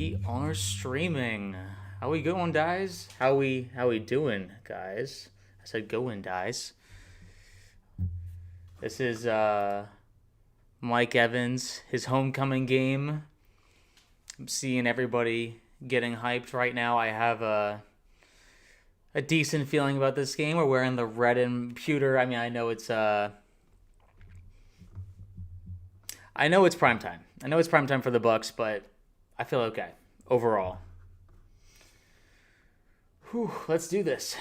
We are streaming. How we going, guys? How we doing, guys? I said going, guys. This is Mike Evans, his homecoming game. I'm seeing everybody getting hyped right now. I have a decent feeling about this game. We're wearing the red and pewter. I mean, I know it's prime time. I know it's prime time for the Bucs, but I feel okay overall. Whew, let's do this.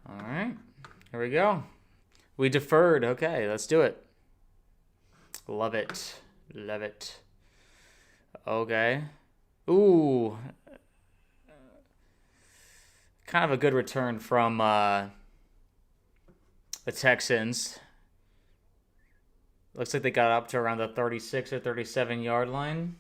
All right, here we go. We deferred. Okay, let's do it. Love it. Love it. Okay. Ooh. Kind of a good return from the Texans. Looks like they got up to around the 36 or 37 yard line.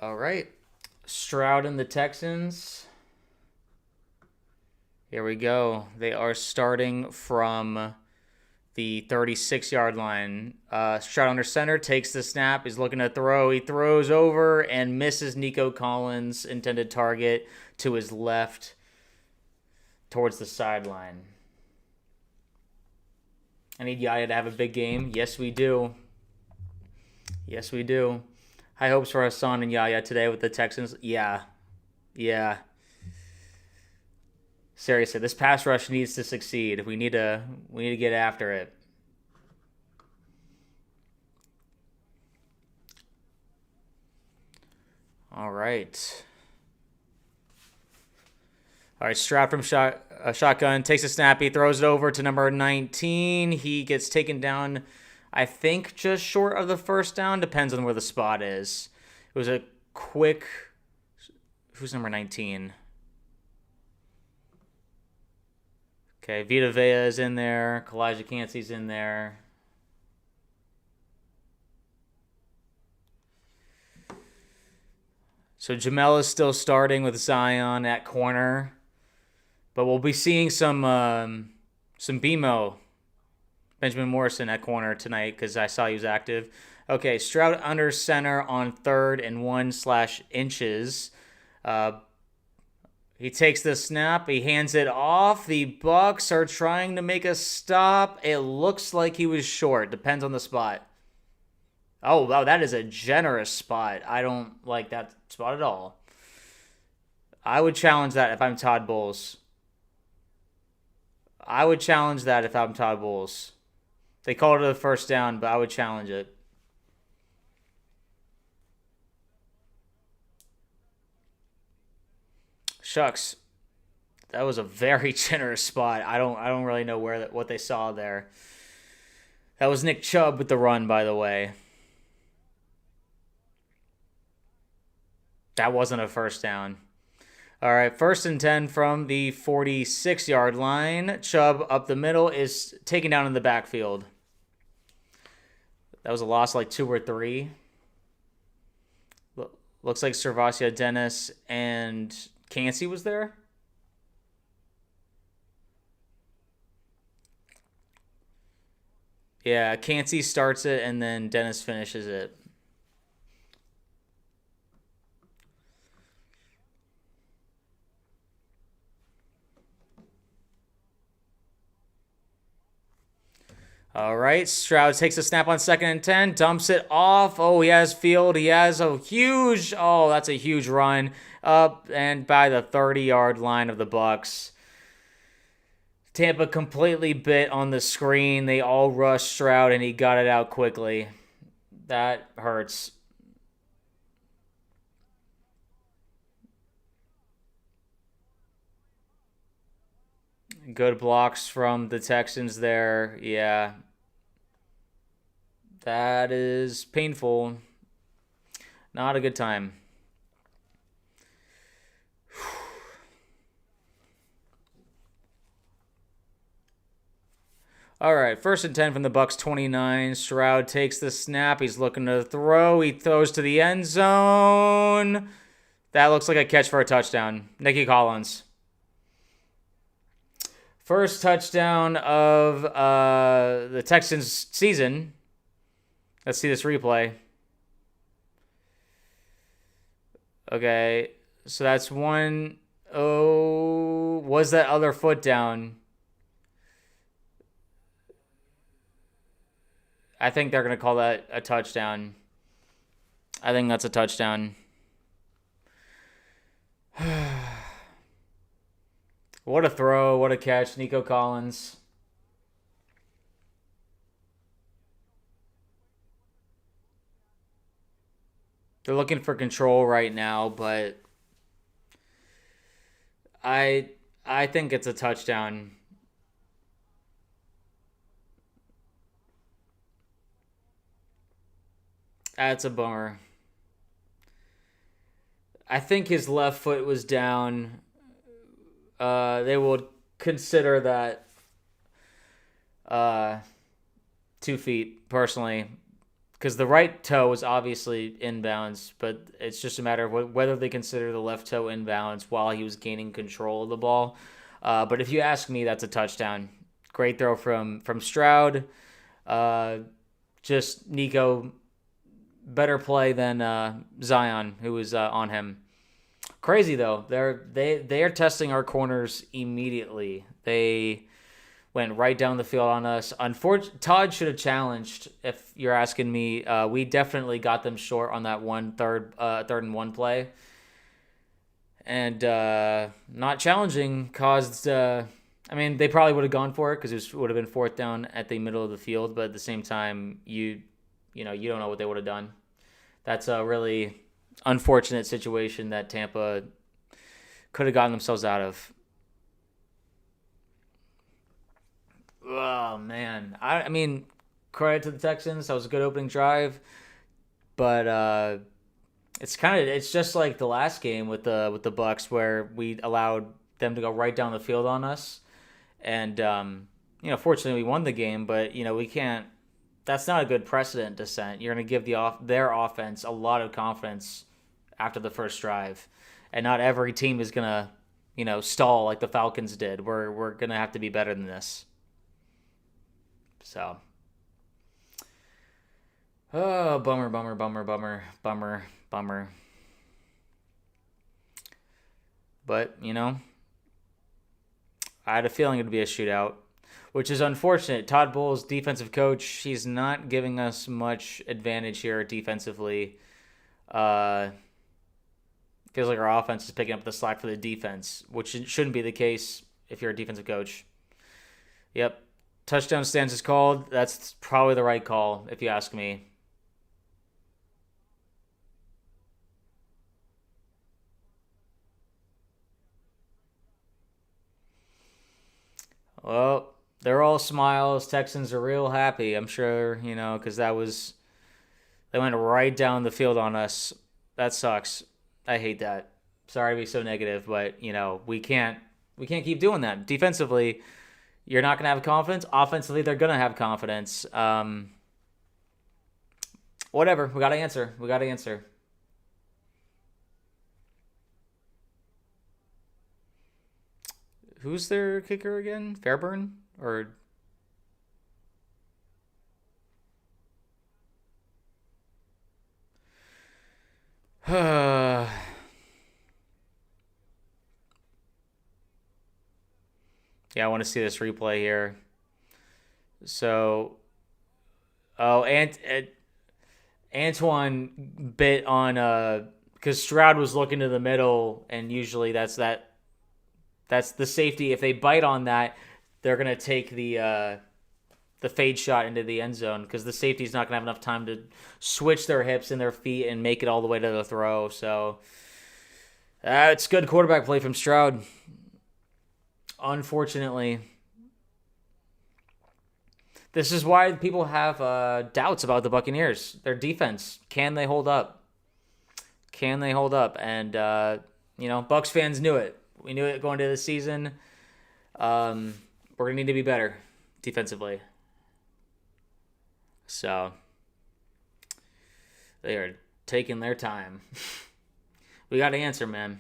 All right. Stroud and the Texans. Here we go. They are starting from the 36-yard line. Stroud under center, takes the snap. He's looking to throw. He throws over and misses Nico Collins' intended target to his left towards the sideline. I need Yaya to have a big game. Yes, we do. Yes, we do. High hopes for Hassan and Yaya today with the Texans. Yeah. Seriously, this pass rush needs to succeed. We need to get after it. All right. All right, Stroud from shotgun takes a snap. He throws it over to number 19. He gets taken down, I think, just short of the first down. Depends on where the spot is. It was a quick. Who's number 19? Okay, Vita Vea is in there. Kalijah Cansey's in there. So Jamel is still starting with Zion at corner. But we'll be seeing some BMO, Benjamin Morrison at corner tonight because I saw he was active. Okay, Stroud under center on 3rd and 1/inches. He takes the snap. He hands it off. The Bucs are trying to make a stop. It looks like he was short. Depends on the spot. Oh, wow, that is a generous spot. I don't like that spot at all. I would challenge that if I'm Todd Bowles. I would challenge that if I'm Todd Bowles. They called it a first down, but I would challenge it. Shucks. That was a very generous spot. I don't really know what they saw there. That was Nick Chubb with the run, by the way. That wasn't a first down. All right, 1st and 10 from the 46-yard line. Chubb up the middle is taken down in the backfield. That was a loss like 2 or 3. Looks like Servasia Dennis and Cansey was there. Yeah, Cansey starts it and then Dennis finishes it. All right, Stroud takes a snap on 2nd and 10, dumps it off. Oh, he has field. He has a huge, that's a huge run up and by the 30-yard line of the Bucs. Tampa completely bit on the screen. They all rushed Stroud, and he got it out quickly. That hurts. Good blocks from the Texans there. Yeah. That is painful. Not a good time. All right, 1st and 10 from the Bucs 29. Stroud takes the snap. He's looking to throw. He throws to the end zone. That looks like a catch for a touchdown. Nicky Collins. First touchdown of the Texans season. Let's see this replay. Okay, so that's one. Oh, was that other foot down? I think they're going to call that a touchdown. I think that's a touchdown. What a throw. What a catch. Nico Collins. They're looking for control right now, but I think it's a touchdown. That's a bummer. I think his left foot was down. They will consider that 2 feet, personally, because the right toe was obviously inbounds, but it's just a matter of whether they consider the left toe inbounds while he was gaining control of the ball. But if you ask me, that's a touchdown. Great throw from Stroud. Just Nico, better play than Zion, who was on him. Crazy though, they are testing our corners immediately. They went right down the field on us. Todd should have challenged. If you're asking me, we definitely got them short on that third and 1 play, and not challenging caused. I mean, they probably would have gone for it because it would have been 4th down at the middle of the field. But at the same time, you don't know what they would have done. That's a really unfortunate situation that Tampa could have gotten themselves out of. Oh man, I mean, credit to the Texans. That was a good opening drive, but it's just like the last game with the Bucs where we allowed them to go right down the field on us, and fortunately we won the game. But we can't. That's not a good precedent to set. You're going to give their offense a lot of confidence after the first drive, and not every team is going to stall like the Falcons did. We're going to have to be better than this. So, oh, bummer. But, I had a feeling it would be a shootout, which is unfortunate. Todd Bowles, defensive coach, he's not giving us much advantage here defensively. Feels like our offense is picking up the slack for the defense, which shouldn't be the case if you're a defensive coach. Yep. Touchdown stance is called. That's probably the right call, if you ask me. Well, they're all smiles. Texans are real happy, I'm sure, because they went right down the field on us. That sucks. I hate that. Sorry to be so negative, but, we can't keep doing that. Defensively, you're not going to have confidence. Offensively, they're going to have confidence. Whatever. We got to answer. Who's their kicker again? Fairburn? Or... Yeah, I want to see this replay here. So, Antoine bit on because Stroud was looking to the middle, and usually that's the safety. If they bite on that, they're gonna take the fade shot into the end zone because the safety's not gonna have enough time to switch their hips and their feet and make it all the way to the throw. So, it's good quarterback play from Stroud. Unfortunately, this is why people have doubts about the Buccaneers. Their defense. Can they hold up? And, Bucs fans knew it. We knew it going into the season. We're going to need to be better defensively. So they are taking their time. We got to answer, man.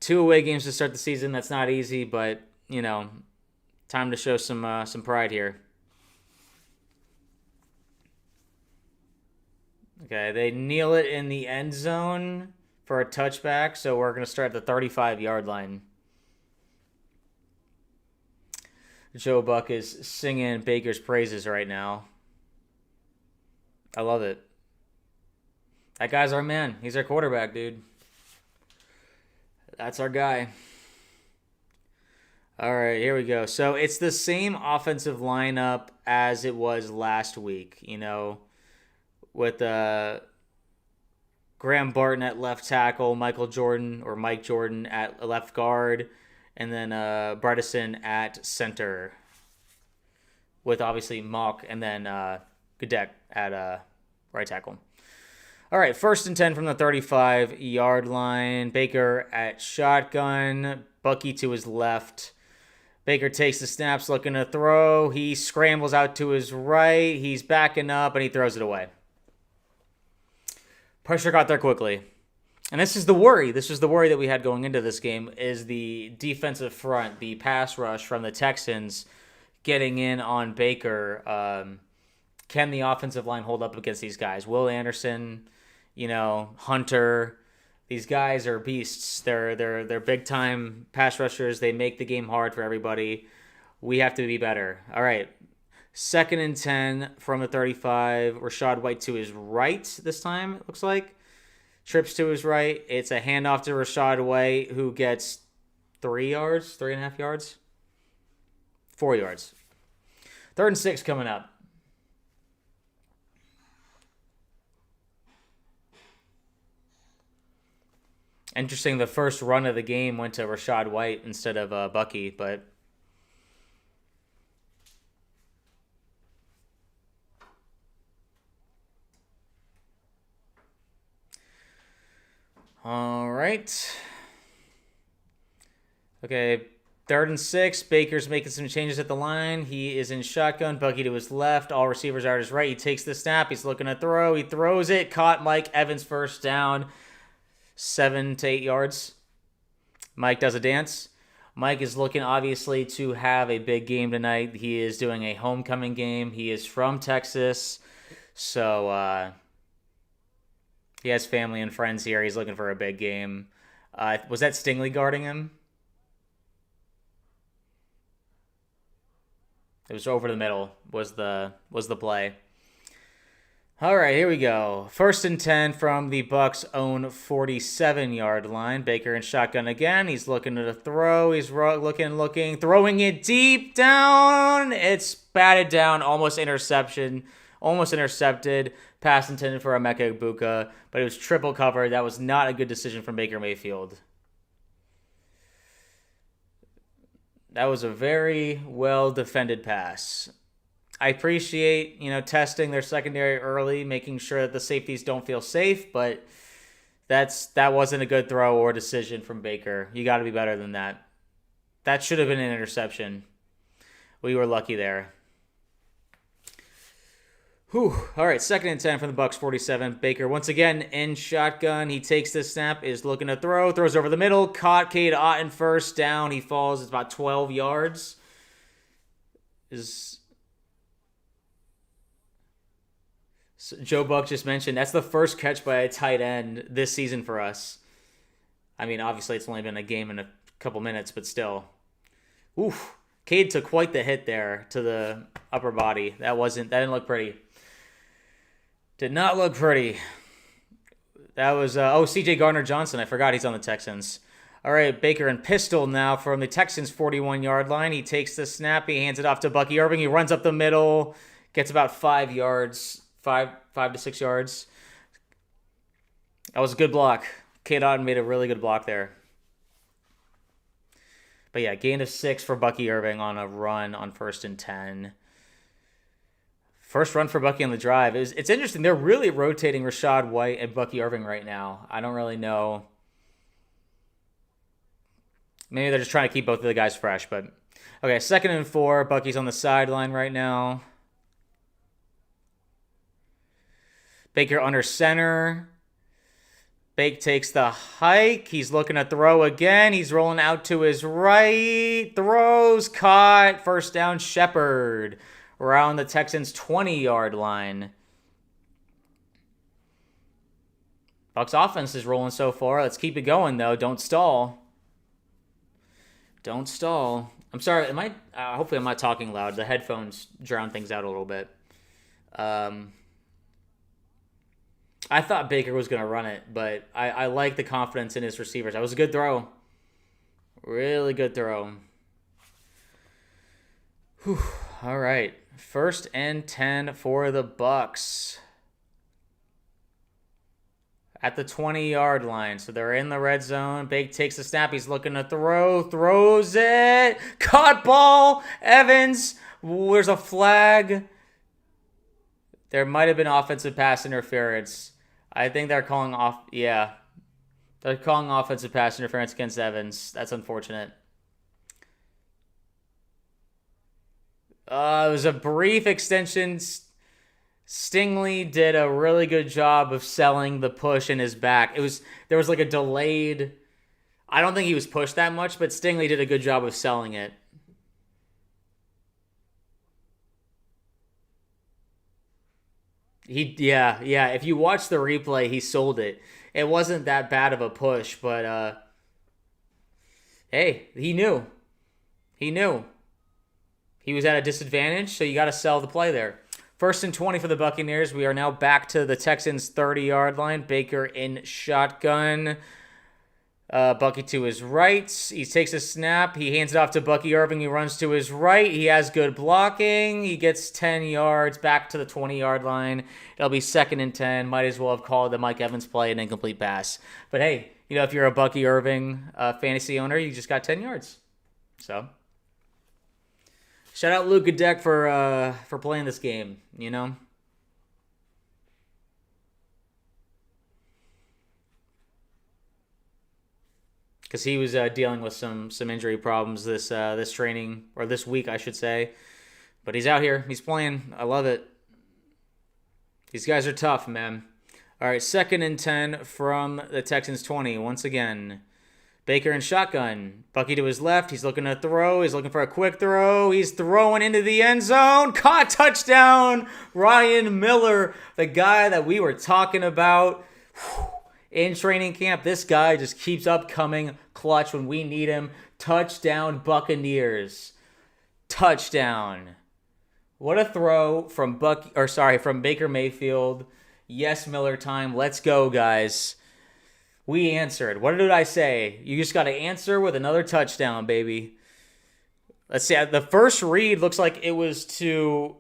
2 away games to start the season. That's not easy, but, time to show some pride here. Okay, they kneel it in the end zone for a touchback, so we're going to start at the 35-yard line. Joe Buck is singing Baker's praises right now. I love it. That guy's our man. He's our quarterback, dude. That's our guy. All right, here we go. So it's the same offensive lineup as it was last week, with Graham Barton at left tackle, Mike Jordan at left guard, and then Bredesen at center, with obviously Mock and then Godek at right tackle. All right, 1st and 10 from the 35-yard line. Baker at shotgun. Bucky to his left. Baker takes the snaps, looking to throw. He scrambles out to his right. He's backing up, and he throws it away. Pressure got there quickly. And this is the worry. This is the worry that we had going into this game, is the defensive front, the pass rush from the Texans getting in on Baker. Can the offensive line hold up against these guys? Will Anderson, Hunter, these guys are beasts. They're big time pass rushers. They make the game hard for everybody. We have to be better. All right. 2nd and 10 from the 35. Rachaad White to his right this time, it looks like. Trips to his right. It's a handoff to Rachaad White, who gets 3.5 yards. 4 yards. 3rd and 6 coming up. Interesting, the first run of the game went to Rachaad White instead of Bucky, but all right. Okay, 3rd and 6. Baker's making some changes at the line. He is in shotgun. Bucky to his left. All receivers are at his right. He takes the snap. He's looking to throw. He throws it. Caught Mike Evans, first down. 7 to 8 yards. Mike does a dance. Mike is looking, obviously, to have a big game tonight. He is doing a homecoming game. He is from Texas, so he has family and friends here. He's looking for a big game. Was that Stingley guarding him? It was over the middle was the play. All right, here we go. 1st and 10 from the Bucs' own 47-yard line. Baker in shotgun again. He's looking to throw. He's looking, throwing it deep down. It's batted down, almost intercepted. Pass intended for Emeka Egbuka, but it was triple covered. That was not a good decision from Baker Mayfield. That was a very well-defended pass. I appreciate, testing their secondary early, making sure that the safeties don't feel safe, but that wasn't a good throw or decision from Baker. You got to be better than that. That should have been an interception. We were lucky there. Whew. All right, 2nd and 10 from the Bucs 47. Baker once again in shotgun. He takes the snap, is looking to throw, throws over the middle, caught Cade Otton, first down. He falls. It's about 12 yards. Joe Buck just mentioned that's the first catch by a tight end this season for us. I mean, obviously it's only been a game in a couple minutes, but still. Oof. Cade took quite the hit there to the upper body. That didn't look pretty. Did not look pretty. That was, CJ Gardner-Johnson. I forgot he's on the Texans. All right, Baker and pistol now from the Texans' 41-yard line. He takes the snap. He hands it off to Bucky Irving. He runs up the middle, gets about 5 yards. 5 to 6 yards. That was a good block. Cade Otton made a really good block there. But yeah, gain of 6 for Bucky Irving on a run on 1st and 10. First run for Bucky on the drive. It's interesting. They're really rotating Rachaad White and Bucky Irving right now. I don't really know. Maybe they're just trying to keep both of the guys fresh. But okay, 2nd and 4. Bucky's on the sideline right now. Baker under center. Bake takes the hike. He's looking to throw again. He's rolling out to his right. Throws, caught. First down, Shepard. Around the Texans' 20-yard line. Bucs offense is rolling so far. Let's keep it going, though. Don't stall. Don't stall. I'm sorry. Hopefully I'm not talking loud. The headphones drown things out a little bit. I thought Baker was going to run it, but I like the confidence in his receivers. That was a good throw. Really good throw. Whew. All right. 1st and 10 for the Bucs. At the 20-yard line. So they're in the red zone. Bake takes the snap. He's looking to throw. Throws it. Caught ball. Evans. There's a flag. There might have been offensive pass interference. I think they're calling off. Yeah. They're calling offensive pass interference against Evans. That's unfortunate. It was a brief extension. Stingley did a really good job of selling the push in his back. There was like a delayed. I don't think he was pushed that much, but Stingley did a good job of selling it. Yeah. If you watch the replay, he sold it. It wasn't that bad of a push, but hey, he knew. He knew. He was at a disadvantage, so you got to sell the play there. 1st and 20 for the Buccaneers. We are now back to the Texans' 30-yard line. Baker in shotgun. Bucky to his right. He takes a snap. He hands it off to Bucky Irving. He runs to his right. He has good blocking. He gets 10 yards back to the 20-yard line. It'll be 2nd and 10. Might as well have called the Mike Evans play an incomplete pass. But hey, if you're a Bucky Irving fantasy owner, you just got 10 yards. So shout out Luka Deck for playing this game, because he was dealing with some injury problems this training, or this week, I should say. But he's out here. He's playing. I love it. These guys are tough, man. All right, 2nd and 10 from the Texans' 20. Once again, Baker in shotgun. Bucky to his left. He's looking to throw. He's looking for a quick throw. He's throwing into the end zone. Caught, touchdown. Ryan Miller, the guy that we were talking about. In training camp, this guy just keeps up coming clutch when we need him. Touchdown, Buccaneers. Touchdown. What a throw from Baker Mayfield. Yes, Miller time. Let's go, guys. We answered. What did I say? You just got to answer with another touchdown, baby. Let's see. The first read looks like it was to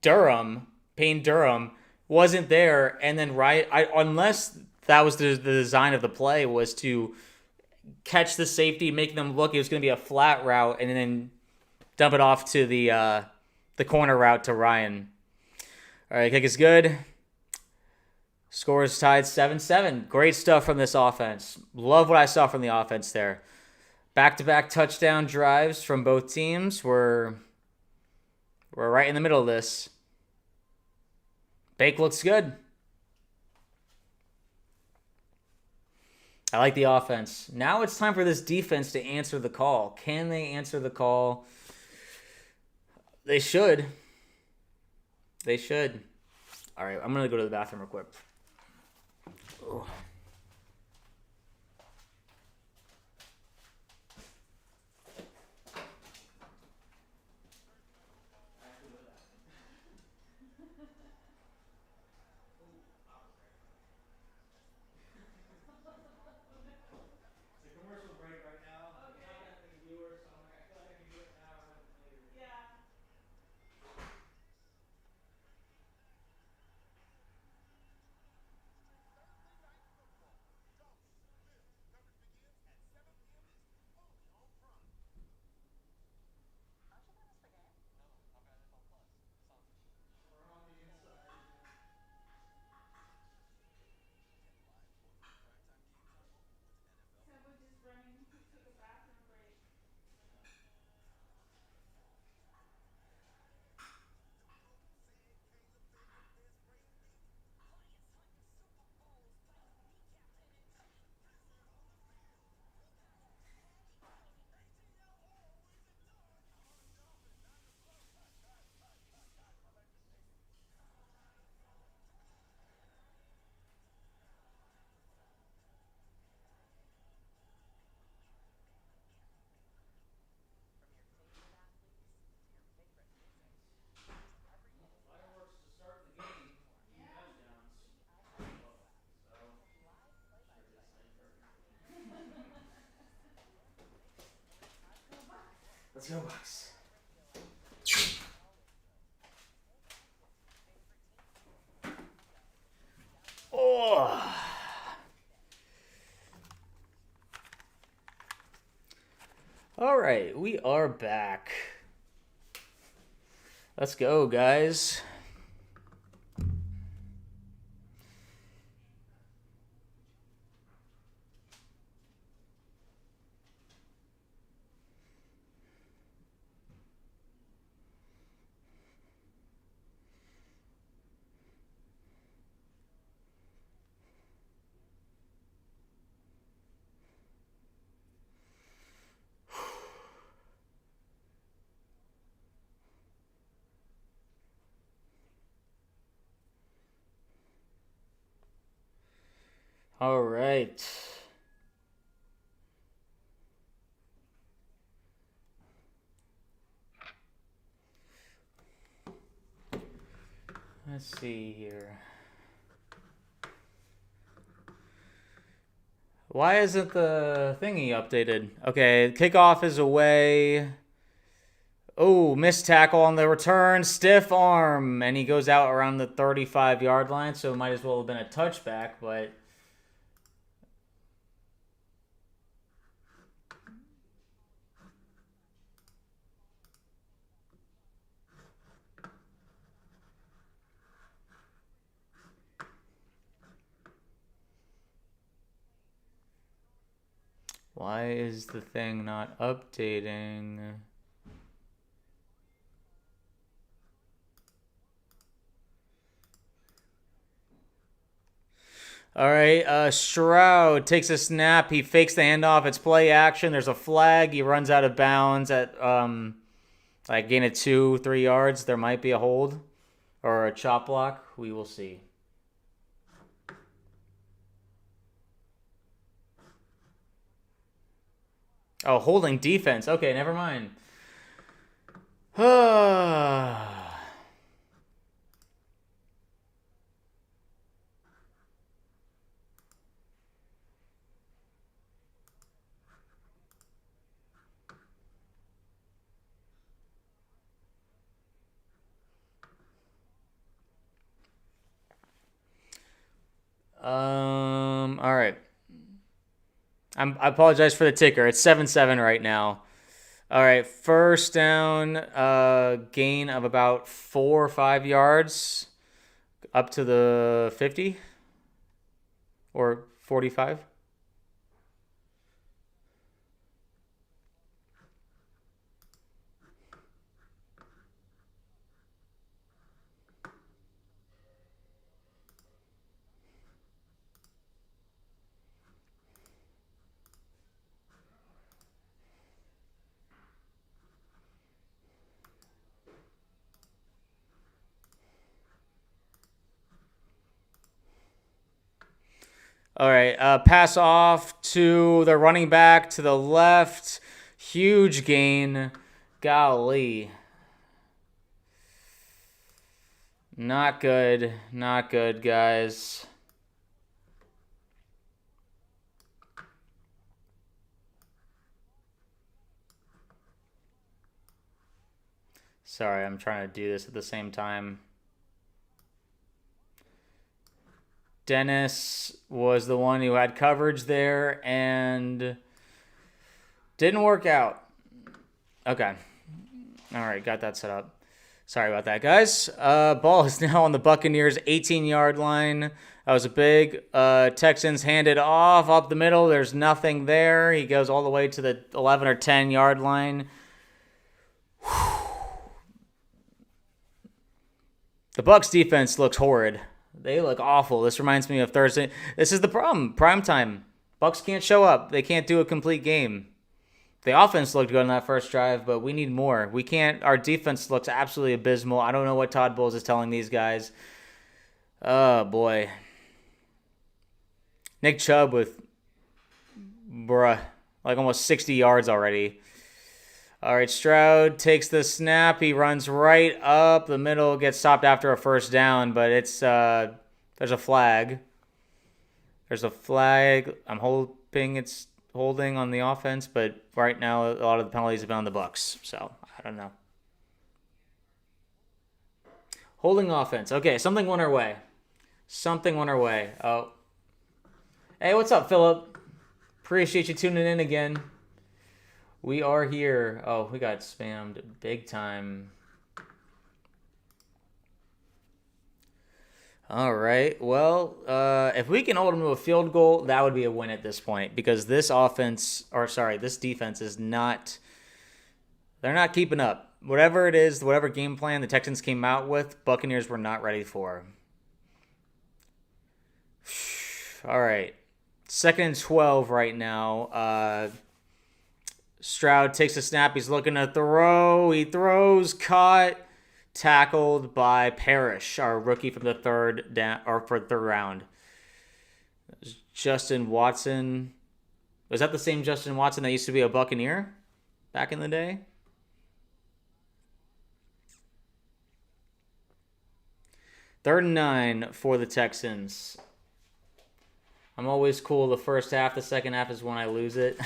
Payne Durham. Wasn't there. And then unless that was the design of the play, was to catch the safety, make them look it was going to be a flat route, and then dump it off to the corner route to Ryan. All right, kick is good. Score is tied 7-7. Great stuff from this offense. Love what I saw from the offense there. Back-to-back touchdown drives from both teams. We're right in the middle of this. Bake looks good. I like the offense. Now it's time for this defense to answer the call. Can they answer the call? They should. They should. All right, I'm going to go to the bathroom real quick. Oh. Let's go, Bucs. Oh. All right, we are back. Let's go, guys. All right. Let's see here. Why isn't the thingy updated? Okay, kickoff is away. Oh, missed tackle on the return, stiff arm, and he goes out around the 35-yard line, so it might as well have been a touchback, but why is the thing not updating? All right, Stroud takes a snap. He fakes the handoff. It's play action. There's a flag. He runs out of bounds at like gain of 2-3 yards. There might be a hold or a chop block. We will see. Oh, holding defense. Okay, never mind. All right. I apologize for the ticker. It's 7-7 right now. All right, first down, gain of about 4 or 5 yards up to the 50 or 45. All right, pass off to the running back to the left. Huge gain. Golly. Not good. Not good, guys. Sorry, I'm trying to do this at the same time. Dennis was the one who had coverage there and didn't work out. Okay. All right, got that set up. Sorry about that, guys. Ball is now on the Buccaneers' 18-yard line. That was a big Texans handed off up the middle. There's nothing there. He goes all the way to the 11 or 10-yard line. The Bucs defense looks horrid. They look awful. This reminds me of Thursday. This is the problem. Prime time. Bucs can't show up. They can't do a complete game. The offense looked good on that first drive, but we need more. We can't. Our defense looks absolutely abysmal. I don't know what Todd Bowles is telling these guys. Oh, boy. Nick Chubb with, like almost 60 yards already. All right, Stroud takes the snap. He runs right up the middle, gets stopped after a first down, but it's there's a flag. There's a flag. I'm hoping it's holding on the offense, but right now a lot of the penalties have been on the Bucs, so I don't know. Holding offense. Okay, something went our way. Something went our way. Oh. Hey, what's up, Philip? Appreciate you tuning in again. We are here. Oh, we got spammed big time. All right. Well, if we can hold them to a field goal, that would be a win at this point because this defense is not. They're not keeping up. Whatever it is, whatever game plan the Texans came out with, Buccaneers were not ready for. All right. 2nd and 12 right now. Stroud takes a snap. He's looking to throw. He throws, caught, tackled by Parrish, our rookie from the third round. Justin Watson. Was that the same Justin Watson that used to be a Buccaneer back in the day? Third and 9 for the Texans. I'm always cool the first half. The second half is when I lose it.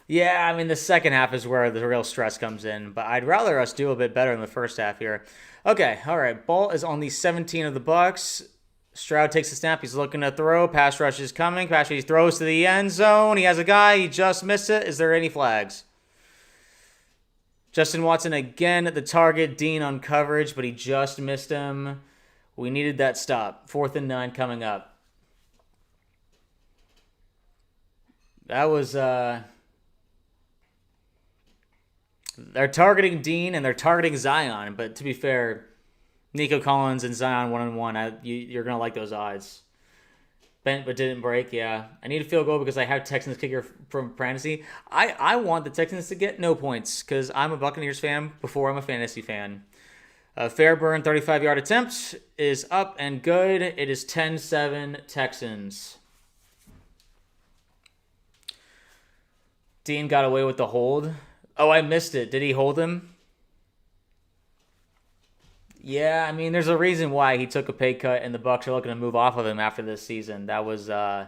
Yeah, I mean, the second half is where the real stress comes in. But I'd rather us do a bit better in the first half here. Okay, all right. Ball is on the 17 of the Bucs. Stroud takes a snap. He's looking to throw. Pass rush is coming. Pass rush throws to the end zone. He has a guy. He just missed it. Is there any flags? Justin Watson again at the target. Dean on coverage, but he just missed him. We needed that stop. 4th and 9 coming up. That was... They're targeting Dean and they're targeting Zion, but to be fair, Nico Collins and Zion 1-on-1, you're going to like those odds. Bent but didn't break, yeah. I need a field goal because I have Texans kicker from fantasy. I want the Texans to get no points because I'm a Buccaneers fan before I'm a fantasy fan. Fairburn 35-yard attempt is up and good. It is 10-7 Texans. Dean got away with the hold. Oh, I missed it. Did he hold him? Yeah, I mean, there's a reason why he took a pay cut and the Bucs are looking to move off of him after this season. That was, yeah.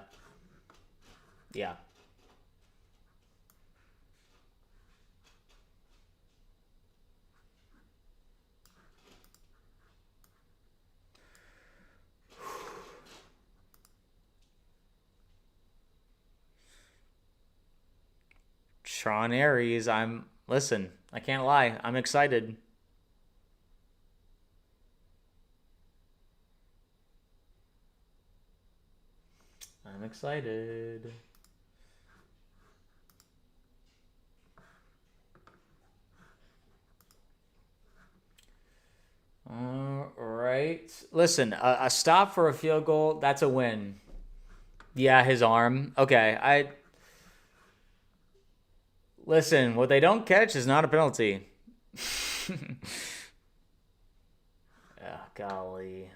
Tron Aries, listen, I can't lie. I'm excited. I'm excited. All right. Listen, a stop for a field goal, that's a win. Yeah, his arm. Okay, Listen, what they don't catch is not a penalty. Oh, golly.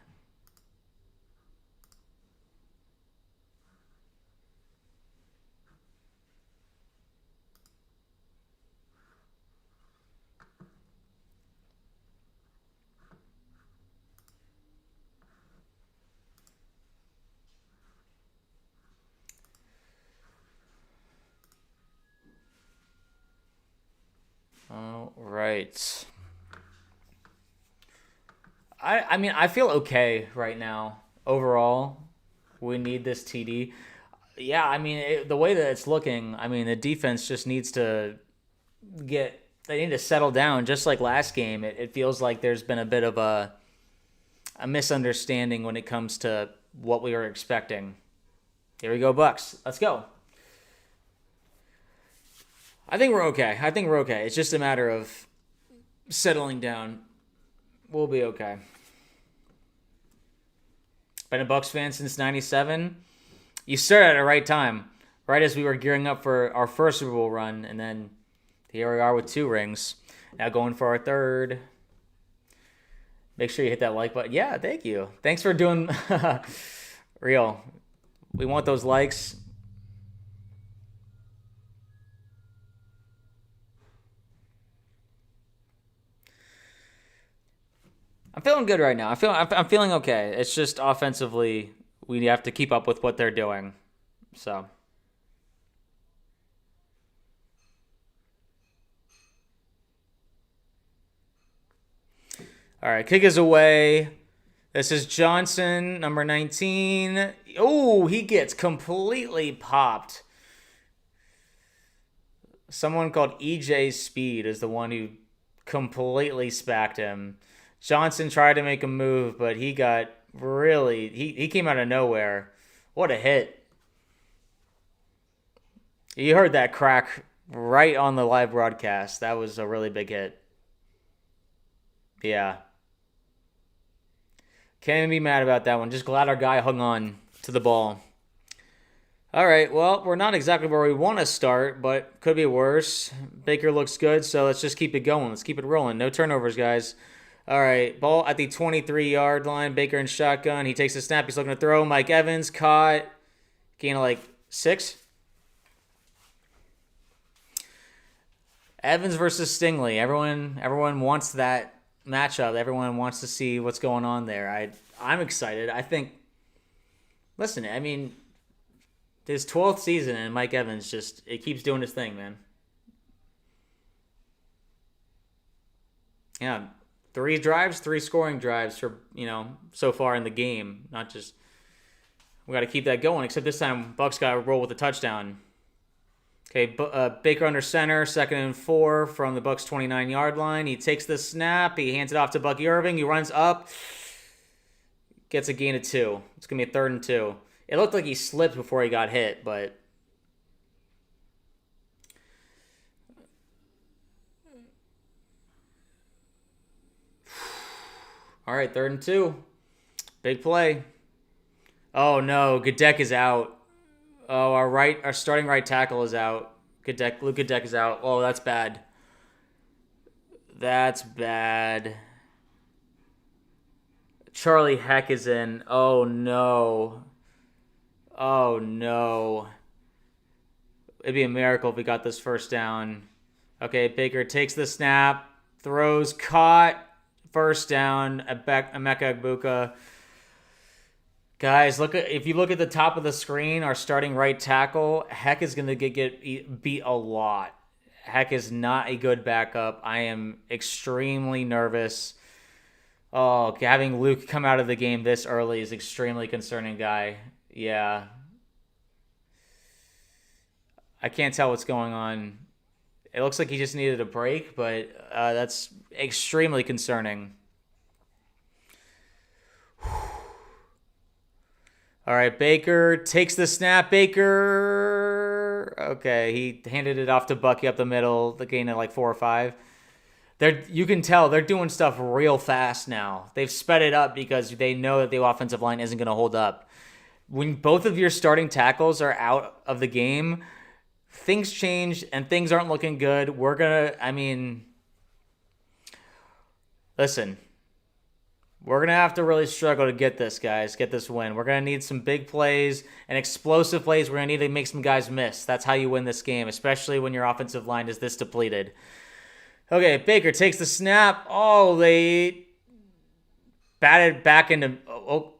All right. I mean, I feel okay right now. Overall, we need this TD. Yeah, I mean, the way that it's looking, I mean, the defense just needs to they need to settle down. Just like last game, it feels like there's been a bit of a misunderstanding when it comes to what we were expecting. Here we go, Bucs. Let's go. I think we're okay. It's just a matter of settling down. We'll be okay. Been a Bucs fan since '97. You started at the right time, right as we were gearing up for our first Super Bowl run, and then here we are with 2 rings. Now going for our 3rd. Make sure you hit that like button. Yeah, thank you. Thanks for doing real. We want those likes. I'm feeling good right now. I'm feeling okay. It's just offensively, we have to keep up with what they're doing. So, All right, kick is away. This is Johnson, number 19. Oh, he gets completely popped. Someone called EJ Speed is the one who completely spacked him. Johnson tried to make a move, but he got really... He came out of nowhere. What a hit. You heard that crack right on the live broadcast. That was a really big hit. Yeah. Can't even be mad about that one. Just glad our guy hung on to the ball. All right, well, we're not exactly where we want to start, but could be worse. Baker looks good, so let's just keep it going. Let's keep it rolling. No turnovers, guys. All right, ball at the 23-yard line. Baker in shotgun. He takes a snap. He's looking to throw. Mike Evans caught. Gain of like 6. Evans versus Stingley. Everyone wants that matchup. Everyone wants to see what's going on there. I'm excited. I think, listen, I mean, his 12th season and Mike Evans it keeps doing his thing, man. Yeah, 3 scoring drives for, so far in the game. Not just, we got to keep that going, except this time Bucs got to roll with a touchdown. Okay, Baker under center, 2nd and 4 from the Bucs 29-yard line. He takes the snap. He hands it off to Bucky Irving. He runs up. Gets a gain of 2. It's going to be a 3rd and 2. It looked like he slipped before he got hit, but... All right, 3rd and 2. Big play. Oh, no. Godek is out. Oh, our starting right tackle is out. Luke Godek is out. Oh, that's bad. That's bad. Charlie Heck is in. Oh, no. Oh, no. It'd be a miracle if we got this first down. Okay, Baker takes the snap. Throws. Caught. First down. Emeka Egbuka. Guys, if you look at the top of the screen, our starting right tackle, Heck is going to get beat a lot. Heck is not a good backup. I am extremely nervous. Oh, having Luke come out of the game this early is extremely concerning, guy. Yeah. I can't tell what's going on. It looks like he just needed a break, but that's extremely concerning. All right, Baker takes the snap. Baker. Okay, he handed it off to Bucky up the middle. The gain of like 4 or 5. You can tell they're doing stuff real fast now. They've sped it up because they know that the offensive line isn't going to hold up. When both of your starting tackles are out of the game, things change and things aren't looking good. Listen. We're going to have to really struggle to get this, guys. Get this win. We're going to need some big plays and explosive plays. We're going to need to make some guys miss. That's how you win this game, especially when your offensive line is this depleted. Okay, Baker takes the snap. Oh, they batted back into... Oh,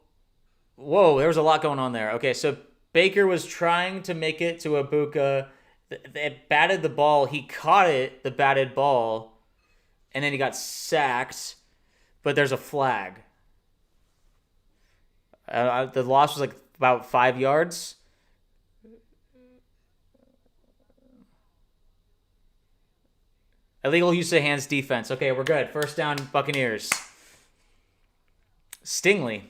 whoa, there was a lot going on there. Okay, so Baker was trying to make it to Egbuka. They batted the ball. He caught it, the batted ball, and then he got sacked. But there's a flag. The loss was like about 5 yards. Illegal use of hands defense. Okay, we're good. First down, Buccaneers. Stingley.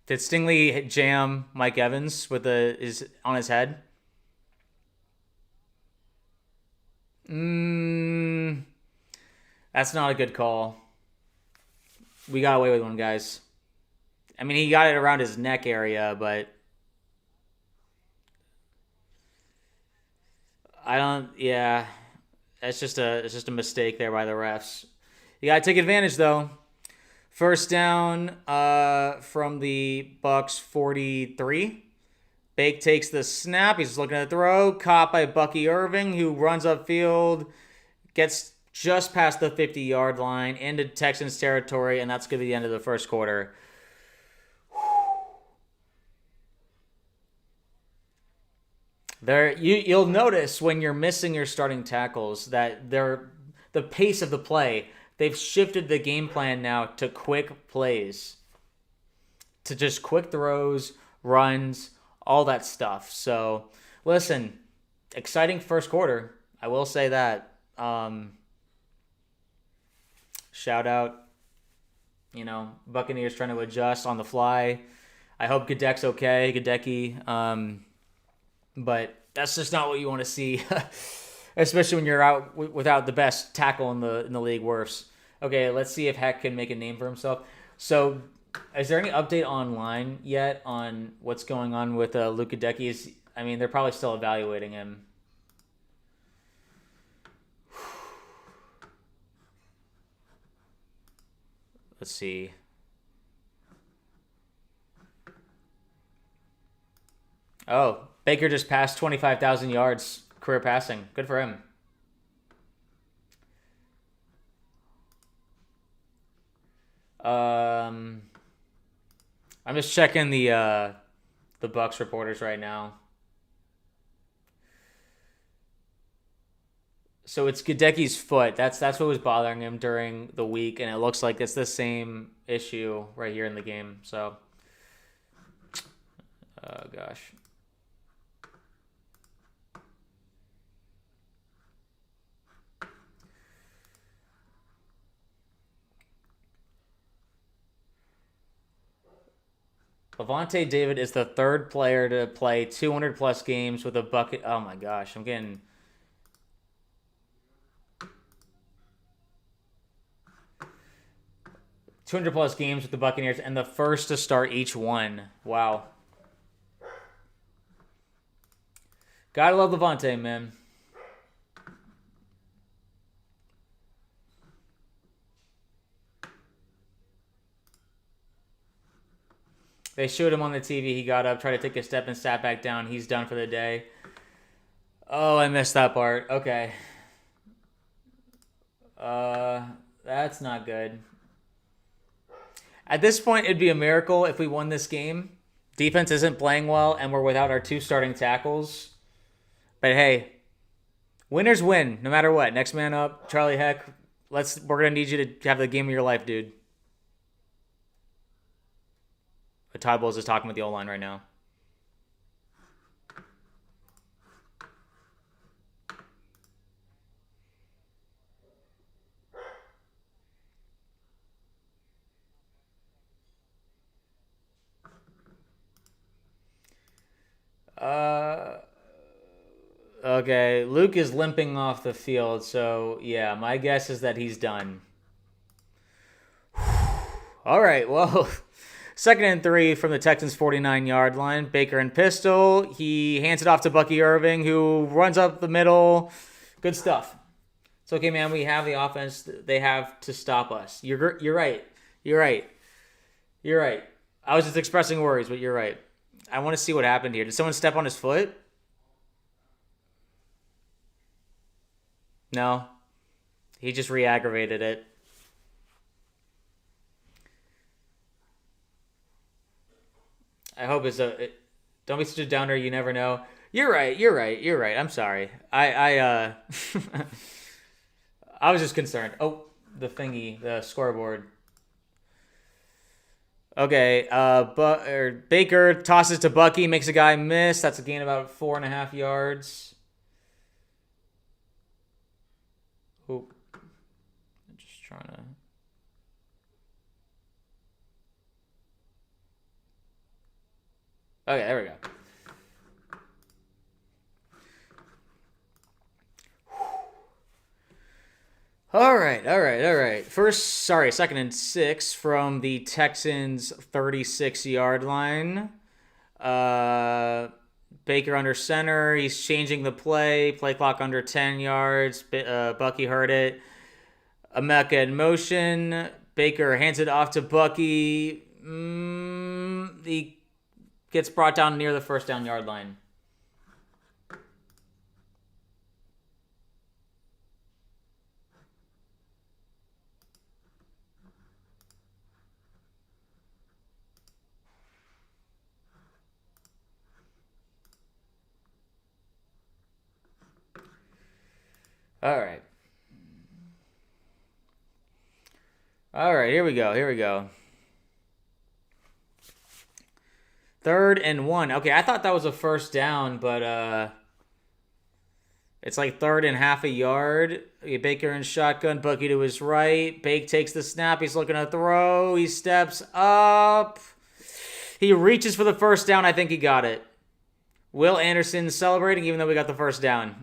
Did Stingley jam Mike Evans with on his head? That's not a good call. We got away with one, guys. I mean, he got it around his neck area, but yeah. It's just a mistake there by the refs. You gotta take advantage though. First down from the Bucs 43. Bake takes the snap. He's looking to throw. Caught by Bucky Irving, who runs upfield, gets just past the 50-yard line into Texans territory, and that's going to be the end of the first quarter. You'll notice when you're missing your starting tackles that the pace of the play they've shifted the game plan now to quick plays, to just quick throws, runs, all that stuff. So, listen, exciting first quarter. I will say that. Shout out, Buccaneers trying to adjust on the fly. I hope Gadek's okay, Gadecki. But that's just not what you want to see, especially when you're out without the best tackle in the league. Worse. Okay, let's see if Heck can make a name for himself. So, is there any update online yet on what's going on with Luke Gadecki? I mean, they're probably still evaluating him. Let's see. Oh, Baker just passed 25,000 yards career passing. Good for him. I'm just checking the Bucs reporters right now. So it's Gadecki's foot. That's what was bothering him during the week, and it looks like it's the same issue right here in the game. So, oh gosh. Lavonte David is the third player to play 200 plus games with a bucket. Oh my gosh, I'm getting. $200 plus games with the Buccaneers and the first to start each one. Wow. Gotta love Lavonte, man. They showed him on the TV. He got up, tried to take a step, and sat back down. He's done for the day. Oh, I missed that part. Okay. That's not good. At this point, it'd be a miracle if we won this game. Defense isn't playing well, and we're without our two starting tackles. But hey, winners win, no matter what. Next man up, Charlie Heck. We're gonna need you to have the game of your life, dude. But Todd Bowles is talking with the O-line right now. Okay, Luke is limping off the field, so yeah, my guess is that he's done. All right, well, 2nd and 3 from the Texans' 49-yard line. Baker and pistol. He hands it off to Bucky Irving, who runs up the middle. Good stuff. It's okay, man. We have the offense they have to stop us. You're right. You're right. You're right. I was just expressing worries, but you're right. I want to see what happened here. Did someone step on his foot? No. He just re-aggravated it. I hope don't be such a downer. You never know. You're right. You're right. You're right. I'm sorry. I I was just concerned. Oh, the thingy, the scoreboard. Okay. Baker tosses to Bucky, makes a guy miss. That's a gain of about 4.5 yards. Oh, I'm just trying to. Okay, there we go. All right. First, 2nd and 6 from the Texans' 36-yard line. Baker under center. He's changing the play. Play clock under 10 yards. Bucky heard it. Emeka in motion. Baker hands it off to Bucky. He gets brought down near the first down yard line. All right. All right, here we go. Here we go. 3rd and 1. Okay, I thought that was a first down, but it's like 3rd and half a yard. Baker in shotgun, Bucky to his right. Bake takes the snap. He's looking to throw. He steps up. He reaches for the first down. I think he got it. Will Anderson celebrating even though we got the first down.